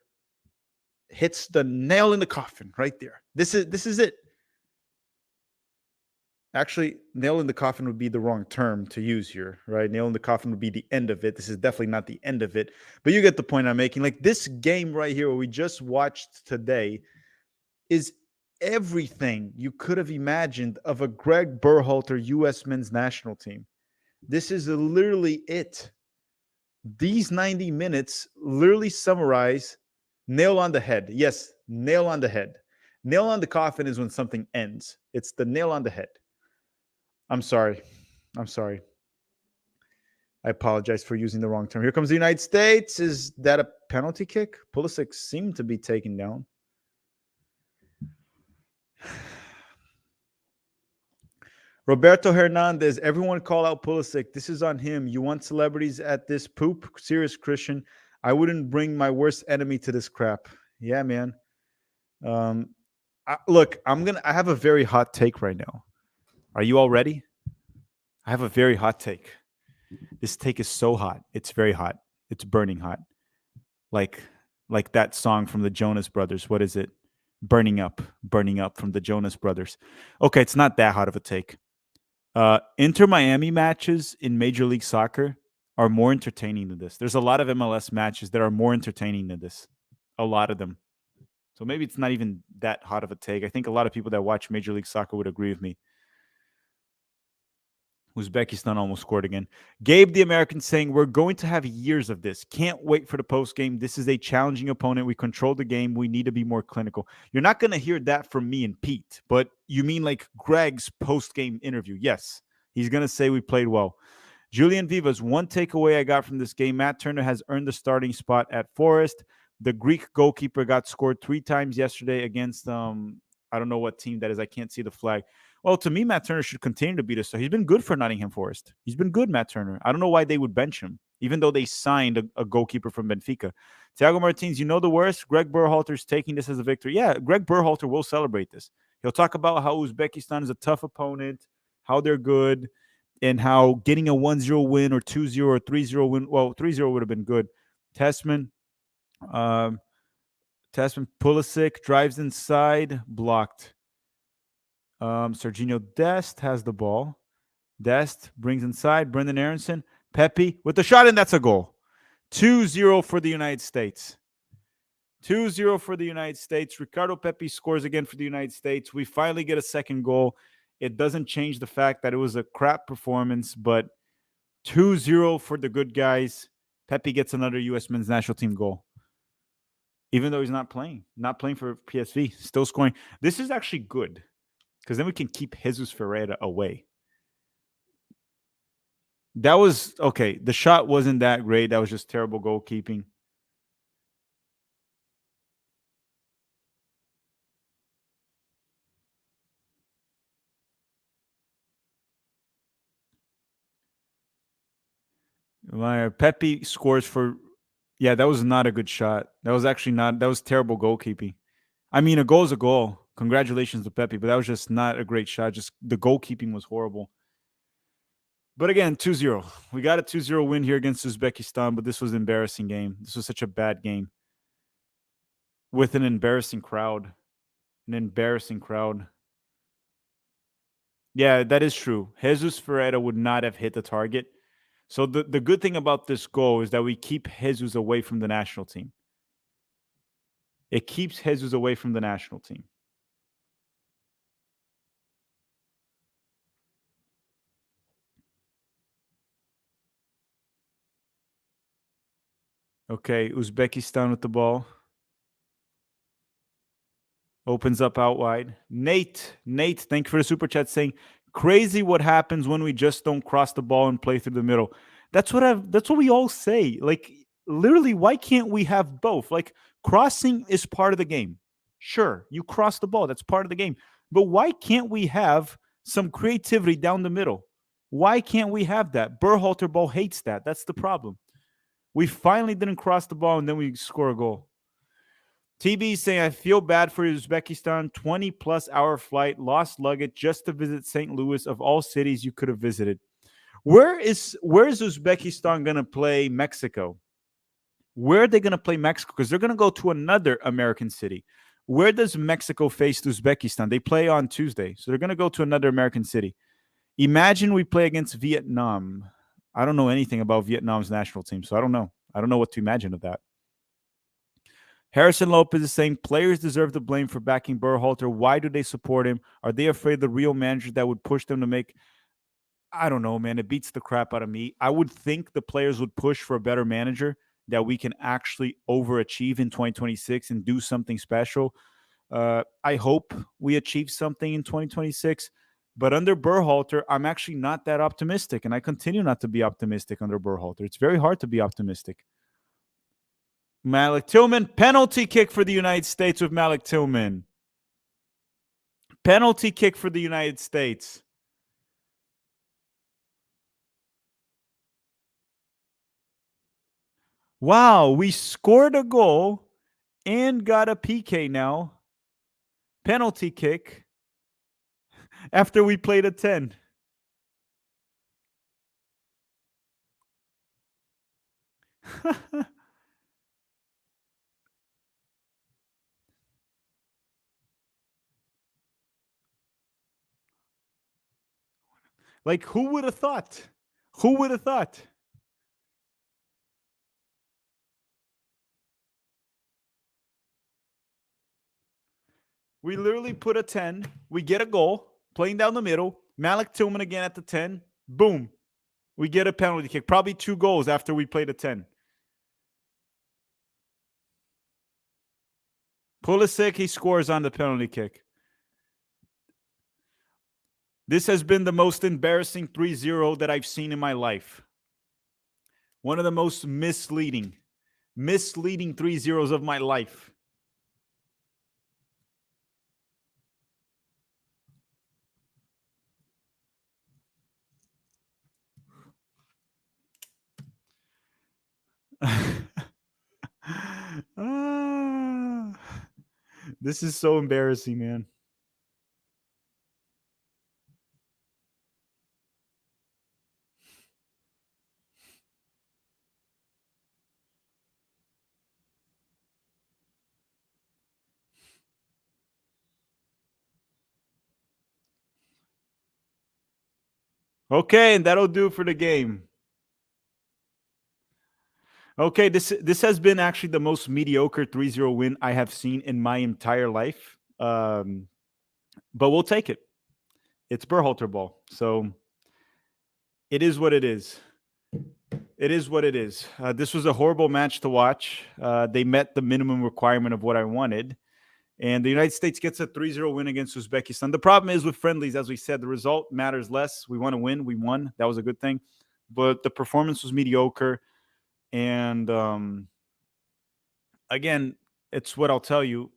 hits the nail in the coffin right there. This is it. Actually, nail in the coffin would be the wrong term to use here, right? Nail in the coffin would be the end of it. This is definitely not the end of it. But you get the point I'm making. Like, this game right here, what we just watched today, is everything you could have imagined of a Gregg Berhalter U.S. men's national team. This is literally it. These 90 minutes literally summarize nail on the head. Yes, nail on the head. Nail on the coffin is when something ends. It's the nail on the head. I'm sorry. I apologize for using the wrong term. Here comes the United States. Is that a penalty kick? Pulisic seemed to be taken down. Roberto Hernandez, everyone call out Pulisic. This is on him. You want celebrities at this poop? Serious, Christian. I wouldn't my worst enemy to this crap. Yeah, man. Look, I have a very hot take right now. Are you all ready? I have a very hot take. This take is so hot. It's very hot. It's burning hot. Like that song from the Jonas Brothers. What is it? Burning Up from the Jonas Brothers. Okay, it's not that hot of a take. Inter Miami matches in Major League Soccer are more entertaining than this. There's a lot of MLS matches that are more entertaining than this. A lot of them. So maybe it's not even that hot of a take. I think a lot of people that watch Major League Soccer would agree with me. Uzbekistan almost scored again. Gabe the American saying, we're going to have years of this. Can't wait for the post game. This is a challenging opponent. We control the game. We need to be more clinical. You're not going to hear that from me and Pete, but you mean like Greg's post game interview. Yes, he's going to say we played well. Julian Vivas, one takeaway I got from this game, Matt Turner has earned the starting spot at Forest. The Greek goalkeeper got scored 3 times yesterday against, I don't know what team that is. I can't see the flag. Well, to me, Matt Turner should continue to be this. So he's been good for Nottingham Forest. He's been good, Matt Turner. I don't know why they would bench him, even though they signed a goalkeeper from Benfica. Thiago Martins, you know the worst. Gregg Berhalter's taking this as a victory. Yeah, Gregg Berhalter will celebrate this. He'll talk about how Uzbekistan is a tough opponent, how they're good, and how getting a 1-0 win or 2-0 or 3-0 win. Well, 3-0 would have been good. Tessman, Pulisic drives inside, blocked. Serginho Dest has the ball. Dest brings inside. Brendan Aronson. Pepe with the shot, and that's a goal. 2-0 for the United States. 2-0 for the United States. Ricardo Pepe scores again for the United States. We finally get a second goal. It doesn't change the fact that it was a crap performance, but 2-0 for the good guys. Pepe gets another U.S. men's national team goal. Even though he's not playing for PSV, still scoring. This is actually good because then we can keep Jesus Ferreira away. That was okay. The shot wasn't that great. That was just terrible goalkeeping. Pepe scores for. Yeah, that was not a good shot. That was actually not. That was terrible goalkeeping. I mean, a goal is a goal. Congratulations to Pepe, but that was just not a great shot. Just the goalkeeping was horrible. But again, 2-0. We got a 2-0 win here against Uzbekistan, but this was an embarrassing game. This was such a bad game with an embarrassing crowd. An embarrassing crowd. Yeah, that is true. Jesus Ferreira would not have hit the target. So the good thing about this goal is that we keep Jesus away from the national team. It keeps Jesus away from the national team. Okay, Uzbekistan with the ball. Opens up out wide. Nate, thank you for the super chat saying, crazy what happens when we just don't cross the ball and play through the middle. That's what we all say. Like, literally, why can't we have both? Like, crossing is part of the game. Sure, you cross the ball. That's part of the game. But why can't we have some creativity down the middle? Why can't we have that? Berhalter ball hates that. That's the problem. We finally didn't cross the ball, and then we score a goal. TB saying, I feel bad for Uzbekistan. 20-plus hour flight, lost luggage just to visit St. Louis of all cities you could have visited. Where is Uzbekistan going to play Mexico? Where are they going to play Mexico? Because they're going to go to another American city. Where does Mexico face Uzbekistan? They play on Tuesday, so they're going to go to another American city. Imagine we play against Vietnam. I don't know anything about Vietnam's national team, so I don't know. I don't know what to imagine of that. Harrison Lopez is saying players deserve the blame for backing Berhalter. Why do they support him? Are they afraid of the real manager that would push them to make? I don't know, man. It beats the crap out of me. I would think the players would push for a better manager that we can actually overachieve in 2026 and do something special. I hope we achieve something in 2026. But under Berhalter, I'm actually not that optimistic, and I continue not to be optimistic under Berhalter. It's very hard to be optimistic. Malik Tillman, penalty kick for the United States with Malik Tillman. Penalty kick for the United States. Wow, we scored a goal and got a PK now. Penalty kick after we played a 10. Like, who would have thought? Who would have thought? We literally put a 10. We get a goal, playing down the middle. Malik Tillman again at the 10. Boom. We get a penalty kick. Probably 2 goals after we played a 10. Pulisic, he scores on the penalty kick. This has been the most embarrassing 3-0 that I've seen in my life. One of the most misleading 3-0s of my life. This is so embarrassing, man. Okay, and that'll do for the game. Okay, this has been actually the most mediocre 3-0 win I have seen in my entire life. But we'll take it. it's Berhalter ball. So it is what it is. It is what it is. This was a horrible match to watch. They met the minimum requirement of what I wanted. And the United States gets a 3-0 win against Uzbekistan. The problem is with friendlies, as we said, the result matters less. We want to win. We won. That was a good thing. But the performance was mediocre. And again, it's what I'll tell you.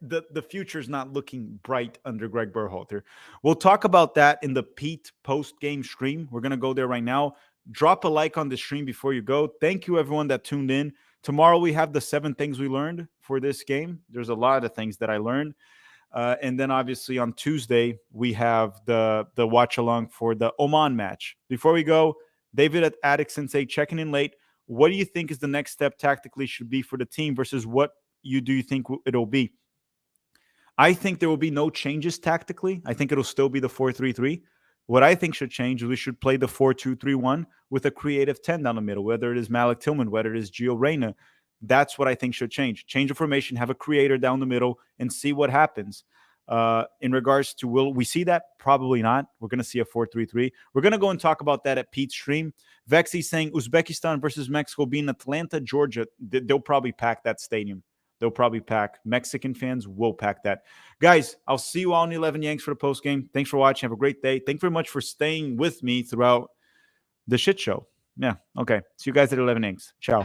The future is not looking bright under Gregg Berhalter. We'll talk about that in the Pete post-game stream. We're going to go there right now. Drop a like on the stream before you go. Thank you, everyone that tuned in. Tomorrow, we have the 7 things we learned for this game. There's a lot of things that I learned. And then, obviously, on Tuesday, we have the watch-along for the Oman match. Before we go, David at Attic Sensei checking in late. What do you think is the next step tactically should be for the team versus what do you think it'll be? I think there will be no changes tactically. I think it'll still be the 4-3-3. What I think should change is we should play the 4-2-3-1 with a creative 10 down the middle, whether it is Malik Tillman, whether it is Gio Reyna. That's what I think should change. Change the formation, have a creator down the middle, and see what happens. In regards to will we see that? Probably not. We're going to see a 4-3-3. We're going to go and talk about that at Pete's stream. Vexy saying Uzbekistan versus Mexico being Atlanta, Georgia. They'll probably pack that stadium. They'll probably pack. Mexican fans will pack that. Guys, I'll see you all in the 11 Yanks for the post game. Thanks for watching. Have a great day. Thanks very much for staying with me throughout the shit show. Yeah, okay. See you guys at 11 Yanks. Ciao.